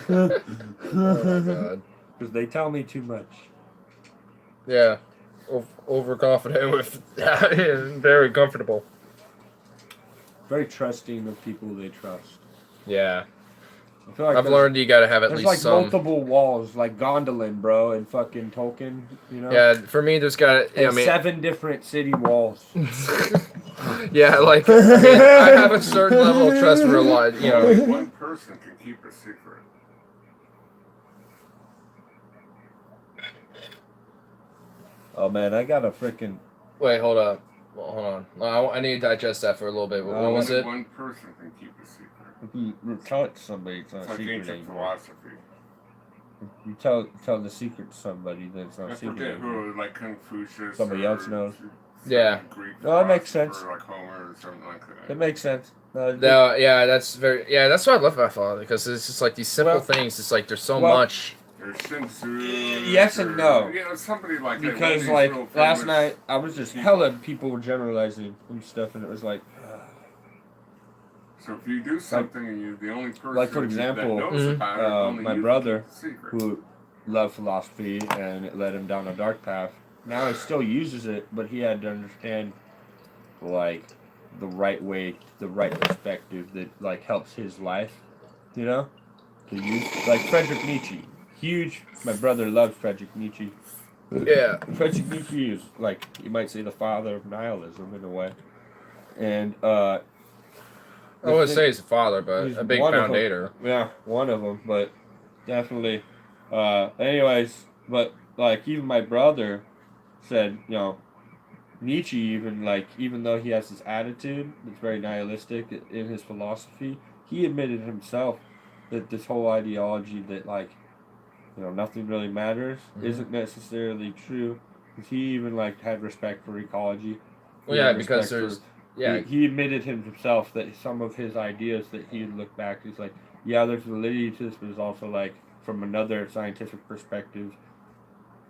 [SPEAKER 1] Oh, my God.
[SPEAKER 3] Because they tell me too much.
[SPEAKER 1] Yeah. Overconfident with very comfortable.
[SPEAKER 3] Very trusting of people they trust.
[SPEAKER 1] Yeah.
[SPEAKER 3] I feel like
[SPEAKER 1] I've learned you gotta have at
[SPEAKER 3] there's
[SPEAKER 1] least
[SPEAKER 3] like
[SPEAKER 1] some.
[SPEAKER 3] multiple walls, like Gondolin, bro, and fucking Tolkien, you know?
[SPEAKER 1] Yeah, for me, there's gotta. Yeah, I
[SPEAKER 3] And
[SPEAKER 1] mean,
[SPEAKER 3] 7 different city walls.
[SPEAKER 1] yeah, like I, mean, I have a certain level of trust for a lot. You
[SPEAKER 4] Only
[SPEAKER 1] know.
[SPEAKER 4] one person can keep a secret.
[SPEAKER 3] Oh man, I got a freaking.
[SPEAKER 1] Wait, hold up. Well, hold on. I need to digest that for a little bit. What was
[SPEAKER 4] Only
[SPEAKER 1] it?
[SPEAKER 4] one person can keep a secret.
[SPEAKER 3] You tell it to somebody, it's not
[SPEAKER 4] It's
[SPEAKER 3] a
[SPEAKER 4] like
[SPEAKER 3] secret
[SPEAKER 4] ancient
[SPEAKER 3] anymore.
[SPEAKER 4] philosophy.
[SPEAKER 3] You tell the secret to somebody, then it's not
[SPEAKER 4] I
[SPEAKER 3] a secret
[SPEAKER 4] forget
[SPEAKER 3] anymore.
[SPEAKER 4] who, like Confucius.
[SPEAKER 3] Somebody
[SPEAKER 4] or
[SPEAKER 3] else knows.
[SPEAKER 4] some
[SPEAKER 1] Yeah.
[SPEAKER 4] Greek
[SPEAKER 3] Oh, that makes
[SPEAKER 4] philosopher
[SPEAKER 3] sense.
[SPEAKER 4] Like Homer or something like that.
[SPEAKER 3] It makes sense.
[SPEAKER 1] No, yeah, that's very. Yeah, that's what I love about Fallout because it's just like these simple
[SPEAKER 3] Well-
[SPEAKER 1] things. It's like there's so
[SPEAKER 3] well-
[SPEAKER 1] much.
[SPEAKER 4] Or Sun Tzu.
[SPEAKER 3] Yes and no.
[SPEAKER 4] You know, somebody like that. One of
[SPEAKER 3] Because
[SPEAKER 4] these
[SPEAKER 3] like
[SPEAKER 4] real
[SPEAKER 3] last
[SPEAKER 4] famous
[SPEAKER 3] night, I was just hella people were generalizing and stuff, and it was like.
[SPEAKER 4] So if you do something and you're the only person
[SPEAKER 3] like, for example,
[SPEAKER 4] that knows about it, only
[SPEAKER 3] my
[SPEAKER 4] you
[SPEAKER 3] brother,
[SPEAKER 4] can keep the secret.
[SPEAKER 3] who loved philosophy and it led him down a dark path. Now he still uses it, but he had to understand like the right way, the right perspective that like helps his life. You know, to use like Friedrich Nietzsche. Huge. My brother loved Friedrich Nietzsche.
[SPEAKER 1] Yeah.
[SPEAKER 3] Friedrich Nietzsche is like you might say the father of nihilism in a way, and
[SPEAKER 1] I wouldn't say he's a father, but
[SPEAKER 3] he's
[SPEAKER 1] a big
[SPEAKER 3] one of 'em.
[SPEAKER 1] founder.
[SPEAKER 3] Yeah, one of them, but definitely. Anyways, but like even my brother said, you know, Nietzsche even like even though he has this attitude that's very nihilistic in his philosophy, he admitted himself that this whole ideology that like, you know, nothing really matters isn't necessarily true. 'Cause he even like had respect for ecology.
[SPEAKER 1] Well,
[SPEAKER 3] He
[SPEAKER 1] yeah,
[SPEAKER 3] had
[SPEAKER 1] because
[SPEAKER 3] respect
[SPEAKER 1] there's
[SPEAKER 3] for-
[SPEAKER 1] yeah,
[SPEAKER 3] he admitted himself that some of his ideas that he would look back, he's like, yeah, there's validity to this, but it's also like from another scientific perspective.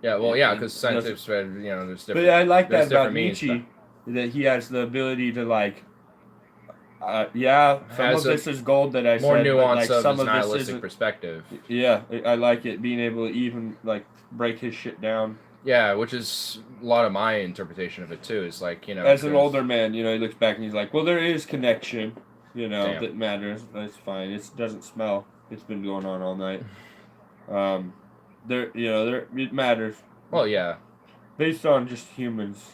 [SPEAKER 1] yeah. Well, yeah,
[SPEAKER 3] it
[SPEAKER 1] because
[SPEAKER 3] doesn't-
[SPEAKER 1] scientists read, you know, there's
[SPEAKER 3] But
[SPEAKER 1] different.
[SPEAKER 3] yeah, I like
[SPEAKER 1] there's
[SPEAKER 3] that about
[SPEAKER 1] different means,
[SPEAKER 3] Nietzsche, that he has the ability to like, yeah, some
[SPEAKER 1] Has
[SPEAKER 3] of
[SPEAKER 1] a
[SPEAKER 3] this is gold that I
[SPEAKER 1] more
[SPEAKER 3] said, but
[SPEAKER 1] nuance
[SPEAKER 3] like
[SPEAKER 1] of
[SPEAKER 3] some
[SPEAKER 1] his
[SPEAKER 3] of this
[SPEAKER 1] nihilistic
[SPEAKER 3] isn't.
[SPEAKER 1] perspective.
[SPEAKER 3] Yeah, I like it being able to even like break his shit down.
[SPEAKER 1] Yeah, which is a lot of my interpretation of it too. Is like, you know,
[SPEAKER 3] As an
[SPEAKER 1] 'cause-
[SPEAKER 3] older man, you know, he looks back and he's like, well, there is connection, you know,
[SPEAKER 1] Damn.
[SPEAKER 3] that matters. That's fine. It doesn't smell. It's been going on all night. It matters
[SPEAKER 1] Well, yeah.
[SPEAKER 3] based on just humans.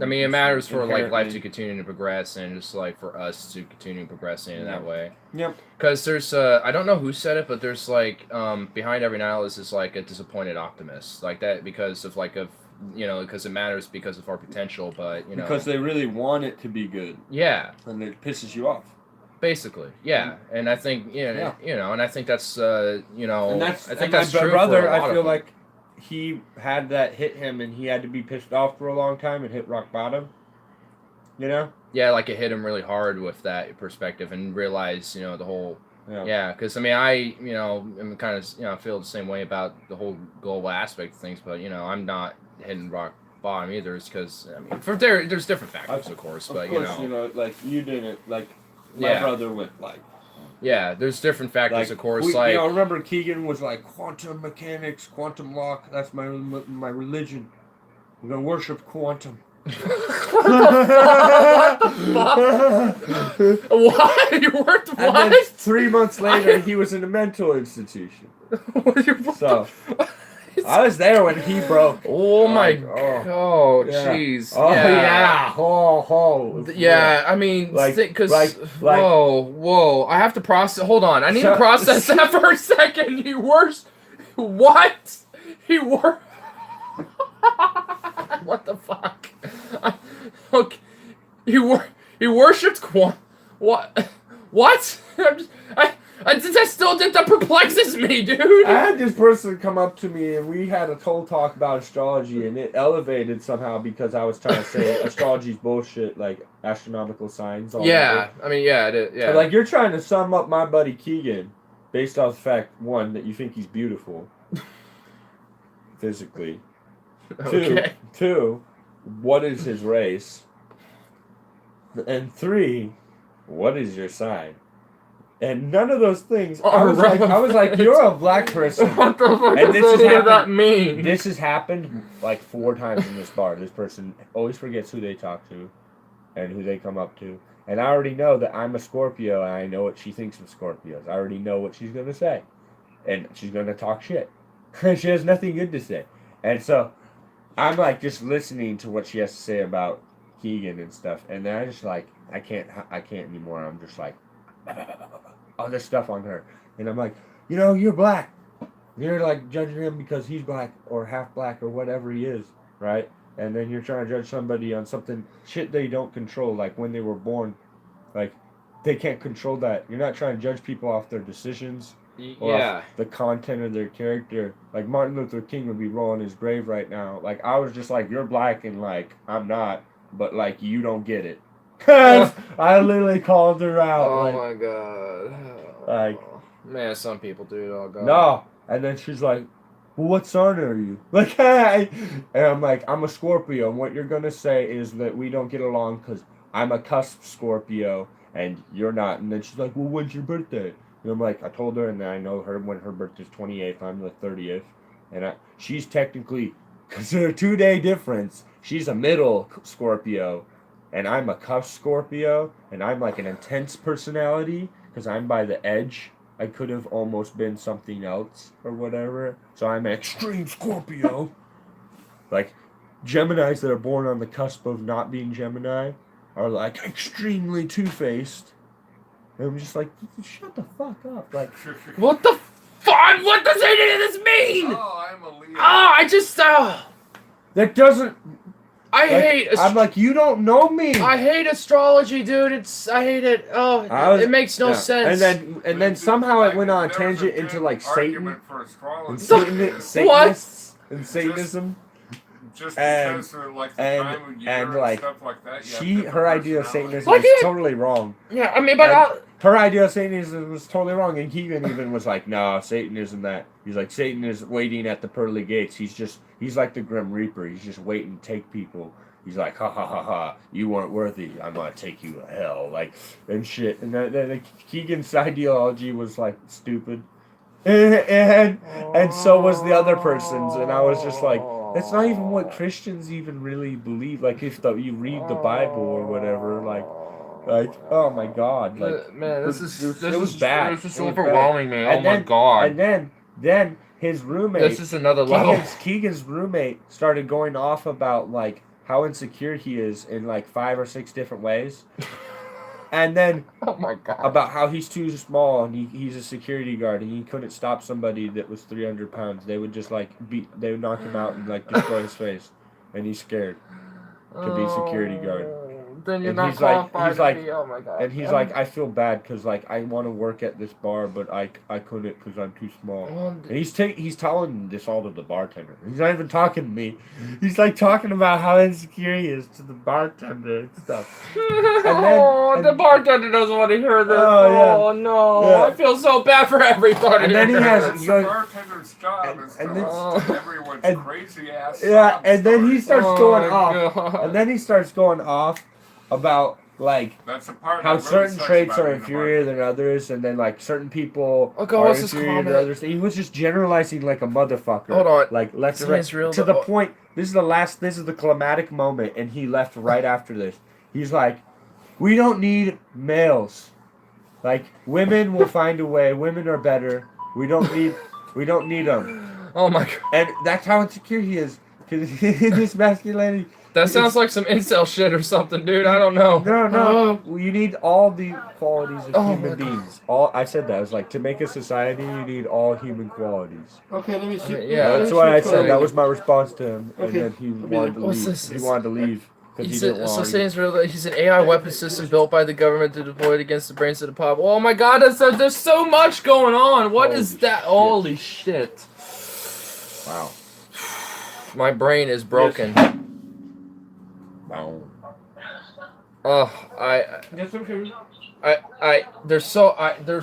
[SPEAKER 1] I mean, it matters for like life
[SPEAKER 3] Inherently.
[SPEAKER 1] to continue to progress, and just like for us to continue progressing in that
[SPEAKER 3] Yeah.
[SPEAKER 1] way.
[SPEAKER 3] Yep.
[SPEAKER 1] Because there's, I don't know who said it, but there's like, behind every nihilist is like a disappointed optimist, like that because of like because it matters because of our potential, but you know,
[SPEAKER 3] Because they really want it to be good,
[SPEAKER 1] yeah,
[SPEAKER 3] and it pisses you off.
[SPEAKER 1] basically, yeah, and I think
[SPEAKER 3] Yeah.
[SPEAKER 1] and I think that's
[SPEAKER 3] And that's
[SPEAKER 1] I think
[SPEAKER 3] and
[SPEAKER 1] that's
[SPEAKER 3] my
[SPEAKER 1] true
[SPEAKER 3] brother.
[SPEAKER 1] for a lot
[SPEAKER 3] I
[SPEAKER 1] of
[SPEAKER 3] feel
[SPEAKER 1] them.
[SPEAKER 3] like he had that hit him, and he had to be pissed off for a long time and hit rock bottom. You know.
[SPEAKER 1] Yeah, like it hit him really hard with that perspective and realize, you know, the whole.
[SPEAKER 3] Yeah.
[SPEAKER 1] Yeah, because I mean, am kind of, feel the same way about the whole global aspect of things, but I'm not hitting rock bottom either. It's because I mean, there's different factors, of course, but
[SPEAKER 3] Of course, like you didn't like. My
[SPEAKER 1] Yeah.
[SPEAKER 3] brother went like.
[SPEAKER 1] yeah, there's different factors, of course.
[SPEAKER 3] You know, remember Keegan was like quantum mechanics, quantum lock. That's my religion. I'm gonna worship quantum.
[SPEAKER 1] What? You worked
[SPEAKER 3] And
[SPEAKER 1] what?
[SPEAKER 3] then 3 months later, he was in a mental institution. So I was there when he broke.
[SPEAKER 1] Oh my
[SPEAKER 3] Like, oh.
[SPEAKER 1] god!
[SPEAKER 3] Yeah.
[SPEAKER 1] Jeez.
[SPEAKER 3] Oh yeah, ho.
[SPEAKER 1] Yeah, I mean,
[SPEAKER 3] Like-
[SPEAKER 1] because
[SPEAKER 3] like-
[SPEAKER 1] whoa, I have to process. Hold on, I need to
[SPEAKER 3] So-
[SPEAKER 1] process that for a second. He worse. What? He wor. What the fuck? Okay, he worshipped What? What? That still that perplexes me, dude.
[SPEAKER 3] I had this person come up to me and we had a whole talk about astrology, and it elevated somehow because I was trying to say astrology's bullshit, like astronomical signs. All
[SPEAKER 1] Yeah, I mean, yeah, it is, yeah.
[SPEAKER 3] But like you're trying to sum up my buddy Keegan based off the fact, one, that you think he's beautiful physically.
[SPEAKER 1] Okay.
[SPEAKER 3] Two, what is his race? And three, what is your sign? And none of those things. I was like, you're a black person.
[SPEAKER 1] What the fuck
[SPEAKER 3] And
[SPEAKER 1] does
[SPEAKER 3] this
[SPEAKER 1] any
[SPEAKER 3] has
[SPEAKER 1] of that
[SPEAKER 3] happened-
[SPEAKER 1] mean?
[SPEAKER 3] This has happened like 4 times in this bar. This person always forgets who they talk to and who they come up to. And I already know that I'm a Scorpio, and I know what she thinks of Scorpios. I already know what she's going to say. And she's going to talk shit. She has nothing good to say. And so I'm like just listening to what she has to say about Keegan and stuff. And then I just like, I can't anymore. I'm just like, all this stuff on her. And I'm like, you're black. You're like judging him because he's black or half black or whatever he is, right? And then you're trying to judge somebody on something shit they don't control, like when they were born. Like they can't control that. You're not trying to judge people off their decisions or off the content of their character. Like Martin Luther King would be rolling his grave right now. Like I was just like, you're black and like I'm not, but like you don't get it. I literally called her out.
[SPEAKER 1] Oh
[SPEAKER 3] like,
[SPEAKER 1] my god.
[SPEAKER 3] Like-
[SPEAKER 1] Man, some people do. Oh god.
[SPEAKER 3] no. And then she's like, well, what sign are you? Like, hey. And I'm like, I'm a Scorpio. And what you're going to say is that we don't get along because I'm a cusp Scorpio and you're not. And then she's like, well, when's your birthday? And I'm like, I told her, and then I know her when her birthday's 28th. I'm the 30th. And she's technically, because there's a 2-day difference, she's a middle Scorpio. And I'm a cusp Scorpio. And I'm like an intense personality because I'm by the edge. I could have almost been something else or whatever. So I'm an extreme Scorpio. Like, Geminis that are born on the cusp of not being Gemini are like extremely two-faced. And I'm just like, shut the fuck up. Like,
[SPEAKER 1] What the fuck? What does any of this mean?
[SPEAKER 4] Oh, I'm a Leo.
[SPEAKER 1] Oh, I just
[SPEAKER 3] that doesn't.
[SPEAKER 1] I
[SPEAKER 3] Like,
[SPEAKER 1] hate.
[SPEAKER 3] I'm like, you don't know me.
[SPEAKER 1] I hate astrology, dude. I hate it. Oh, it makes no sense.
[SPEAKER 3] And then somehow it went on a
[SPEAKER 4] There was
[SPEAKER 3] tangent
[SPEAKER 4] a
[SPEAKER 3] into
[SPEAKER 4] good
[SPEAKER 3] like Satan
[SPEAKER 4] argument for
[SPEAKER 3] and
[SPEAKER 4] astrology.
[SPEAKER 3] Satanists and Satanism.
[SPEAKER 4] Just
[SPEAKER 3] and-
[SPEAKER 4] because of like the
[SPEAKER 3] and-
[SPEAKER 4] time of year
[SPEAKER 3] and,
[SPEAKER 4] and
[SPEAKER 3] like,
[SPEAKER 4] stuff like that. You have
[SPEAKER 3] Her
[SPEAKER 4] different
[SPEAKER 3] idea of
[SPEAKER 4] personalities.
[SPEAKER 3] Satanism
[SPEAKER 1] Like
[SPEAKER 3] is
[SPEAKER 1] it-
[SPEAKER 3] totally wrong.
[SPEAKER 1] Yeah, I mean, but
[SPEAKER 3] And her idea of Satanism was totally wrong, and Keegan even was like, "No, Satan isn't that." He's like, "Satan is waiting at the pearly gates. He's like the Grim Reaper. He's just waiting to take people." He's like, "Ha ha ha ha! You weren't worthy. I'm gonna take you to hell." Like and shit. And the Keegan's ideology was like stupid, and so was the other person's. And I was just like, "That's not even what Christians even really believe. Like if you read the Bible or whatever, like." Oh my God! Like
[SPEAKER 1] man,
[SPEAKER 3] it was bad.
[SPEAKER 1] This is
[SPEAKER 3] It was
[SPEAKER 1] overwhelming, man.
[SPEAKER 3] And
[SPEAKER 1] Oh my
[SPEAKER 3] then-
[SPEAKER 1] god.
[SPEAKER 3] And then his roommate.
[SPEAKER 1] This is another level.
[SPEAKER 3] Keegan's roommate started going off about like how insecure he is in like 5 or 6 different ways, and then
[SPEAKER 1] Oh my god.
[SPEAKER 3] about how he's too small and he's a security guard and he couldn't stop somebody that was 300 pounds. They would just like they would knock him out and like destroy his face, and he's scared to be security guard.
[SPEAKER 1] Then you're
[SPEAKER 3] And
[SPEAKER 1] not
[SPEAKER 3] he's like-
[SPEAKER 1] qualified
[SPEAKER 3] he's
[SPEAKER 1] to
[SPEAKER 3] like-
[SPEAKER 1] be. Oh my god.
[SPEAKER 3] And he's like, I feel bad because like I want to work at this bar, but I couldn't because I'm too small. And he's telling this all to the bartender. He's not even talking to me. He's like talking about how insecure he is to the bartender and stuff.
[SPEAKER 1] The bartender doesn't want to hear this.
[SPEAKER 3] Oh, yeah.
[SPEAKER 1] Oh no,
[SPEAKER 3] Yeah.
[SPEAKER 1] I feel so bad for everybody.
[SPEAKER 3] And then he
[SPEAKER 4] That's
[SPEAKER 3] he
[SPEAKER 4] the
[SPEAKER 3] goes,
[SPEAKER 4] bartender's job
[SPEAKER 3] and-
[SPEAKER 4] is
[SPEAKER 3] and
[SPEAKER 4] to
[SPEAKER 3] it's-
[SPEAKER 4] listen to everyone's
[SPEAKER 3] and-
[SPEAKER 4] crazy ass.
[SPEAKER 3] yeah,
[SPEAKER 4] sob
[SPEAKER 3] and then he
[SPEAKER 4] stories.
[SPEAKER 3] starts going off, and then he starts going off about like
[SPEAKER 4] That's the part
[SPEAKER 3] how
[SPEAKER 4] that really
[SPEAKER 3] certain
[SPEAKER 4] sucks
[SPEAKER 3] traits
[SPEAKER 4] about
[SPEAKER 3] are
[SPEAKER 4] being a
[SPEAKER 3] inferior than
[SPEAKER 4] bartender.
[SPEAKER 3] others, and then like certain people
[SPEAKER 1] Oh, God,
[SPEAKER 3] are
[SPEAKER 1] what's this
[SPEAKER 3] inferior than
[SPEAKER 1] comment?
[SPEAKER 3] others. He was just generalizing like a motherfucker.
[SPEAKER 1] Hold on.
[SPEAKER 3] Like left and
[SPEAKER 1] Sounds
[SPEAKER 3] right.
[SPEAKER 1] real,
[SPEAKER 3] To
[SPEAKER 1] but-
[SPEAKER 3] the point. This is the climatic moment, and he left right after this. He's like, "We don't need males. Like women will find a way. Women are better. We don't need them."
[SPEAKER 1] Oh my god.
[SPEAKER 3] And that's how insecure he is. Because his masculinity.
[SPEAKER 1] That sounds like some incel shit or something, dude. I don't know.
[SPEAKER 3] No. You need all the qualities of
[SPEAKER 1] Oh my
[SPEAKER 3] human
[SPEAKER 1] God.
[SPEAKER 3] beings. All I said that. I was like, to make a society, you need all human qualities.
[SPEAKER 5] Okay, let me see.
[SPEAKER 1] Okay, yeah.
[SPEAKER 3] That's what I said. That was my response to him. And
[SPEAKER 5] Okay.
[SPEAKER 3] then he
[SPEAKER 5] be
[SPEAKER 3] wanted to
[SPEAKER 1] What's
[SPEAKER 3] leave.
[SPEAKER 1] this?
[SPEAKER 3] He wanted to leave because he didn't want to.
[SPEAKER 1] He's an AI weapon system built by the government to deploy it against the brains of the pop. Oh my god, there's so much going on. What is
[SPEAKER 3] Holy
[SPEAKER 1] that?
[SPEAKER 3] shit.
[SPEAKER 1] Holy shit.
[SPEAKER 3] Wow.
[SPEAKER 1] My brain is broken.
[SPEAKER 3] Wow.
[SPEAKER 1] Oh,
[SPEAKER 5] That's okay.
[SPEAKER 1] there's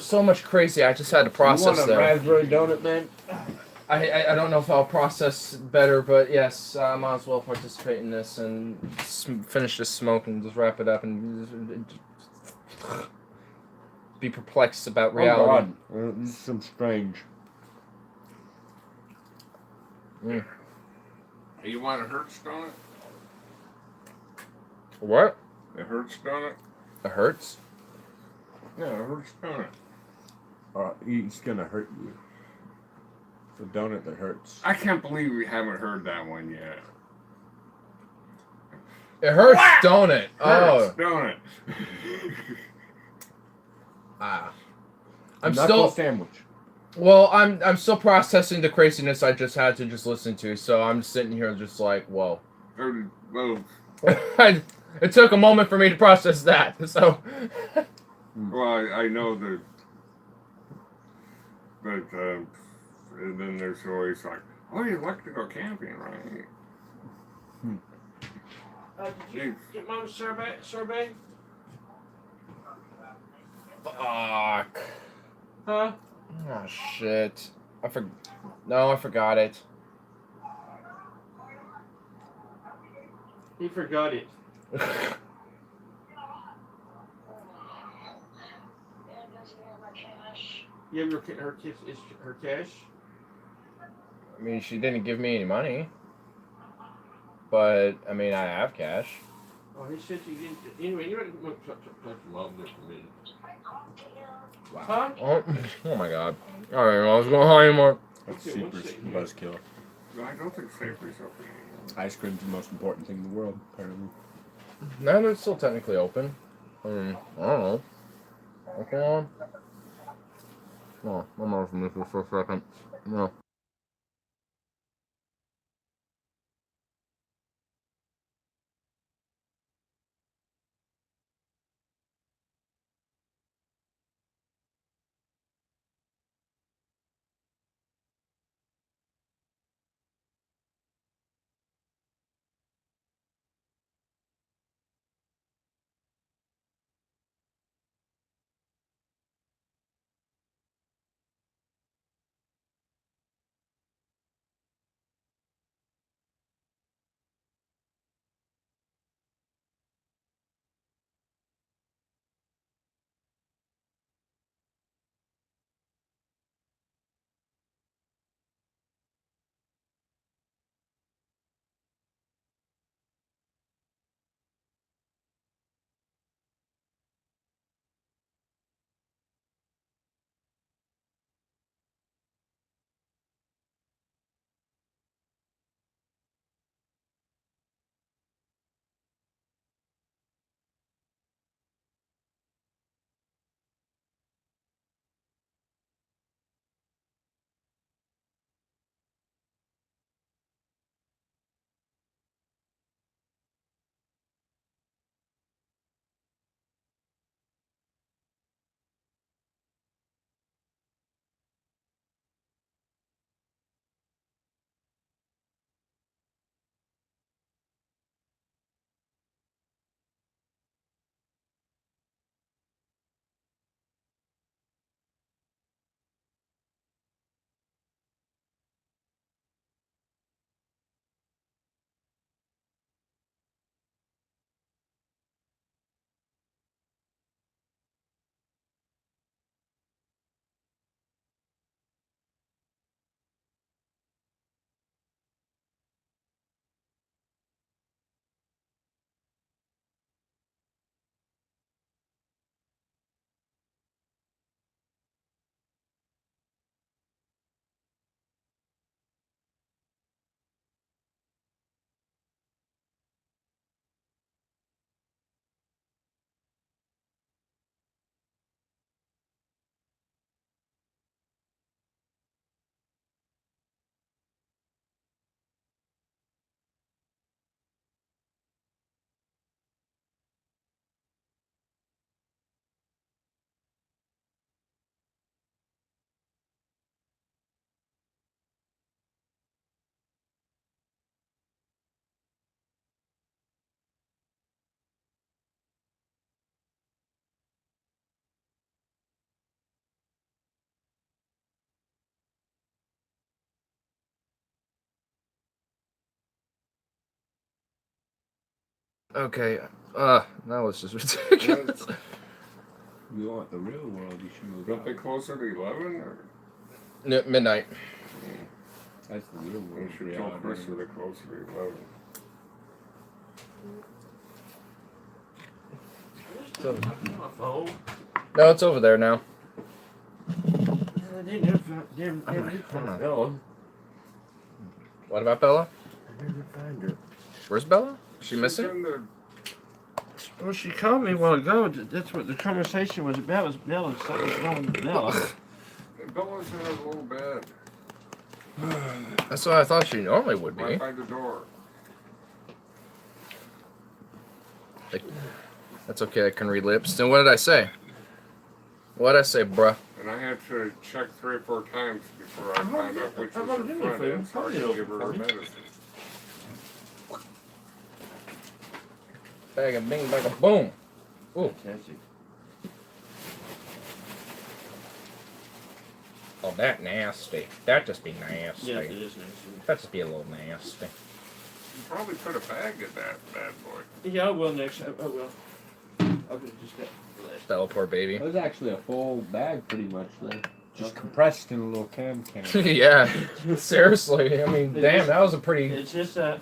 [SPEAKER 1] so much crazy. I just had to
[SPEAKER 3] You
[SPEAKER 1] process
[SPEAKER 3] want a
[SPEAKER 1] there.
[SPEAKER 3] raspberry donut, man?
[SPEAKER 1] I don't know if I'll process better, but yes, I might as well participate in this and finish this smoke and just wrap it up and be perplexed about reality.
[SPEAKER 3] Oh God. This is some strange.
[SPEAKER 4] Hey, you want a Hertz donut?
[SPEAKER 1] What?
[SPEAKER 4] A Hertz donut?
[SPEAKER 1] It hurts?
[SPEAKER 4] Yeah, a Hertz donut.
[SPEAKER 3] It's gonna hurt you. It's a donut that hurts.
[SPEAKER 4] I can't believe we haven't heard that one yet.
[SPEAKER 1] It hurts, don't it?
[SPEAKER 4] Hertz
[SPEAKER 1] Oh,
[SPEAKER 4] donut.
[SPEAKER 1] I'm
[SPEAKER 3] Knuckle
[SPEAKER 1] still
[SPEAKER 3] sandwich.
[SPEAKER 1] well. I'm still processing the craziness I just had to just listen to. So I'm sitting here just like, whoa.
[SPEAKER 4] Well,
[SPEAKER 1] It took a moment for me to process that. So
[SPEAKER 4] I know that, and then there's always like, oh, you like to go camping, right?
[SPEAKER 5] Did you get Mom's sorbet?
[SPEAKER 1] fuck.
[SPEAKER 5] Huh?
[SPEAKER 1] Oh shit. No, I forgot it.
[SPEAKER 5] He forgot it. You have her cash?
[SPEAKER 1] I mean, she didn't give me any money. But I mean, I have cash.
[SPEAKER 5] Oh, he said you didn't. Anyway, you want to talk to Mom there for a minute.
[SPEAKER 1] Wow. Oh my god. Alright, well, I was going home anymore.
[SPEAKER 3] That's
[SPEAKER 5] Okay,
[SPEAKER 3] super
[SPEAKER 5] one second.
[SPEAKER 3] buzzkill.
[SPEAKER 4] No, I don't think Savory's open anymore.
[SPEAKER 3] Ice cream's the most important thing in the world, apparently.
[SPEAKER 1] No, they're still technically open. I don't know. Okay on? Oh, I'm on from this for a second. No. Okay. That was just ridiculous.
[SPEAKER 3] You want the real world, you should move
[SPEAKER 4] Don't
[SPEAKER 3] out.
[SPEAKER 4] they close at 11? Or
[SPEAKER 1] Midnight.
[SPEAKER 3] That's the real world.
[SPEAKER 4] you should tell
[SPEAKER 3] reality.
[SPEAKER 4] Chris that they close at 11.
[SPEAKER 5] So, my phone.
[SPEAKER 1] No, it's over there now.
[SPEAKER 5] They never found Bella.
[SPEAKER 1] What about Bella?
[SPEAKER 5] I never find her.
[SPEAKER 1] Where's Bella? Is she
[SPEAKER 4] She's
[SPEAKER 1] missing?
[SPEAKER 4] in the-
[SPEAKER 5] Well, she called me a while ago. That's what the conversation was about. Was Bella? Something's wrong with Bella.
[SPEAKER 4] Bella's in her little bed.
[SPEAKER 1] That's what I thought she normally would
[SPEAKER 4] Right
[SPEAKER 1] be.
[SPEAKER 4] by the door.
[SPEAKER 1] That's okay, I can read lips. Then what did I say? What did I say, bruh?
[SPEAKER 4] And I had to check 3 or 4 times before I found out which was her front end so I could give her her medicine.
[SPEAKER 1] Bag of bing, bag of boom. Ooh.
[SPEAKER 5] Fantastic.
[SPEAKER 1] Oh, that nasty. That just be nasty.
[SPEAKER 5] Yeah, it is nice.
[SPEAKER 1] That just be a little nasty.
[SPEAKER 4] You probably put a bag in that bad boy.
[SPEAKER 5] Yeah, I will next. I will. I'll just get last.
[SPEAKER 1] That little poor baby.
[SPEAKER 3] It was actually a full bag, pretty much, though. Just compressed in a little can.
[SPEAKER 1] Yeah, seriously. I mean, damn, that was a pretty.
[SPEAKER 5] It's just
[SPEAKER 3] Yeah,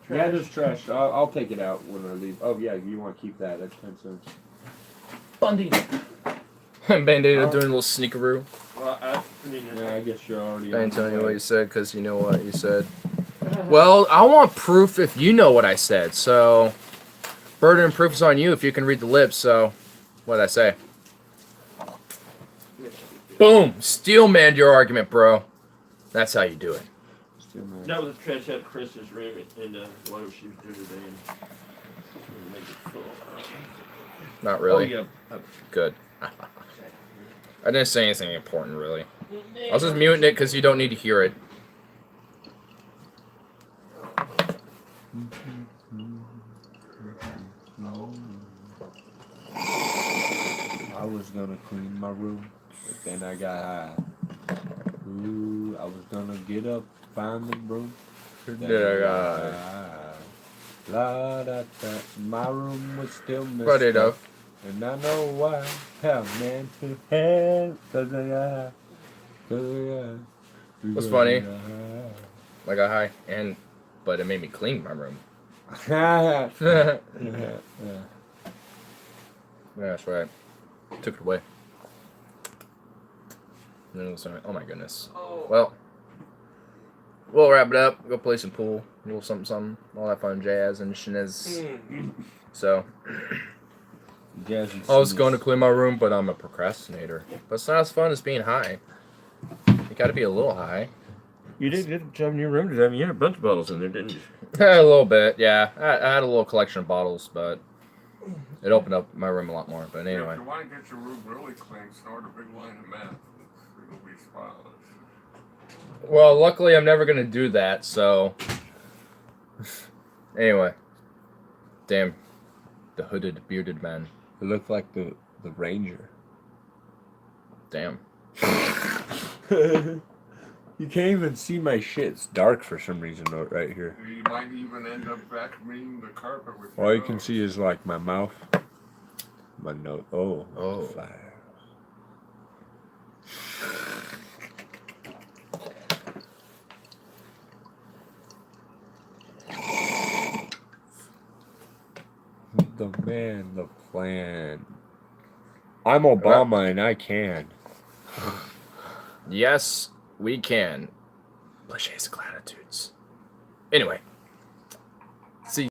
[SPEAKER 3] there's trash. I'll take it out when I leave. Oh, yeah, you want to keep that. That's 10 cents.
[SPEAKER 5] Bundy.
[SPEAKER 1] Band-Aid doing a little sneakeroo.
[SPEAKER 5] Well, I mean,
[SPEAKER 3] Yeah, I guess you're already
[SPEAKER 1] I
[SPEAKER 3] on
[SPEAKER 1] ain't telling you
[SPEAKER 3] the
[SPEAKER 1] what
[SPEAKER 3] way.
[SPEAKER 1] you said because you know what you said. Well, I want proof if you know what I said. So, burden of proof is on you if you can read the lips. So, what did I say? Boom! Steel man your argument, bro. That's how you do it.
[SPEAKER 3] Still man.
[SPEAKER 5] That was a trash out of Chris's room and what she was doing today. And make it full.
[SPEAKER 1] Not really.
[SPEAKER 5] Oh, yeah.
[SPEAKER 1] Good. I didn't say anything important, really. I was just muting it because you don't need to hear it.
[SPEAKER 3] I was gonna clean my room, but then I got high. Ooh, I was gonna get up, find the broom. but then
[SPEAKER 1] Then I
[SPEAKER 3] I
[SPEAKER 1] got
[SPEAKER 3] high. La da da. My room was still messed
[SPEAKER 1] But it
[SPEAKER 3] up,
[SPEAKER 1] up.
[SPEAKER 3] and I know why. Hell, man, to hell, 'cause I got high. 'Cause I got high.
[SPEAKER 1] What's funny? I got high, but it made me clean my room.
[SPEAKER 3] Yeah.
[SPEAKER 1] Yeah,
[SPEAKER 3] Yeah.
[SPEAKER 1] that's right. Took it away. And then it was, oh my goodness. Well, we'll wrap it up. Go play some pool. A little something, all that fun jazz and shenanigans. So,
[SPEAKER 3] Jazzy
[SPEAKER 1] I was
[SPEAKER 3] Smith.
[SPEAKER 1] going to clean my room, but I'm a procrastinator. But it's not as fun as being high. You got to be a little high.
[SPEAKER 5] You did get a job in your room today. I mean, you had a bunch of bottles in there, didn't you?
[SPEAKER 1] A little bit, yeah. I had a little collection of bottles, but it opened up my room a lot more. But anyway.
[SPEAKER 4] If you want to get your room really clean, snort a big line of meth. It'll be spotless.
[SPEAKER 1] Well, luckily I'm never going to do that, so. Anyway. Damn. The hooded, bearded man.
[SPEAKER 3] It looked like the Ranger.
[SPEAKER 1] Damn.
[SPEAKER 3] You can't even see my shit. It's dark for some reason though, right here.
[SPEAKER 4] You might even end up vacuuming the carpet with
[SPEAKER 3] All
[SPEAKER 4] your
[SPEAKER 3] you can
[SPEAKER 4] nose.
[SPEAKER 3] see is like my mouth, my nose. Oh,
[SPEAKER 1] Oh.
[SPEAKER 3] fire. The man, the plan. I'm Obama and I can.
[SPEAKER 1] Yes, we can. Lachey's Gratitudes. Anyway.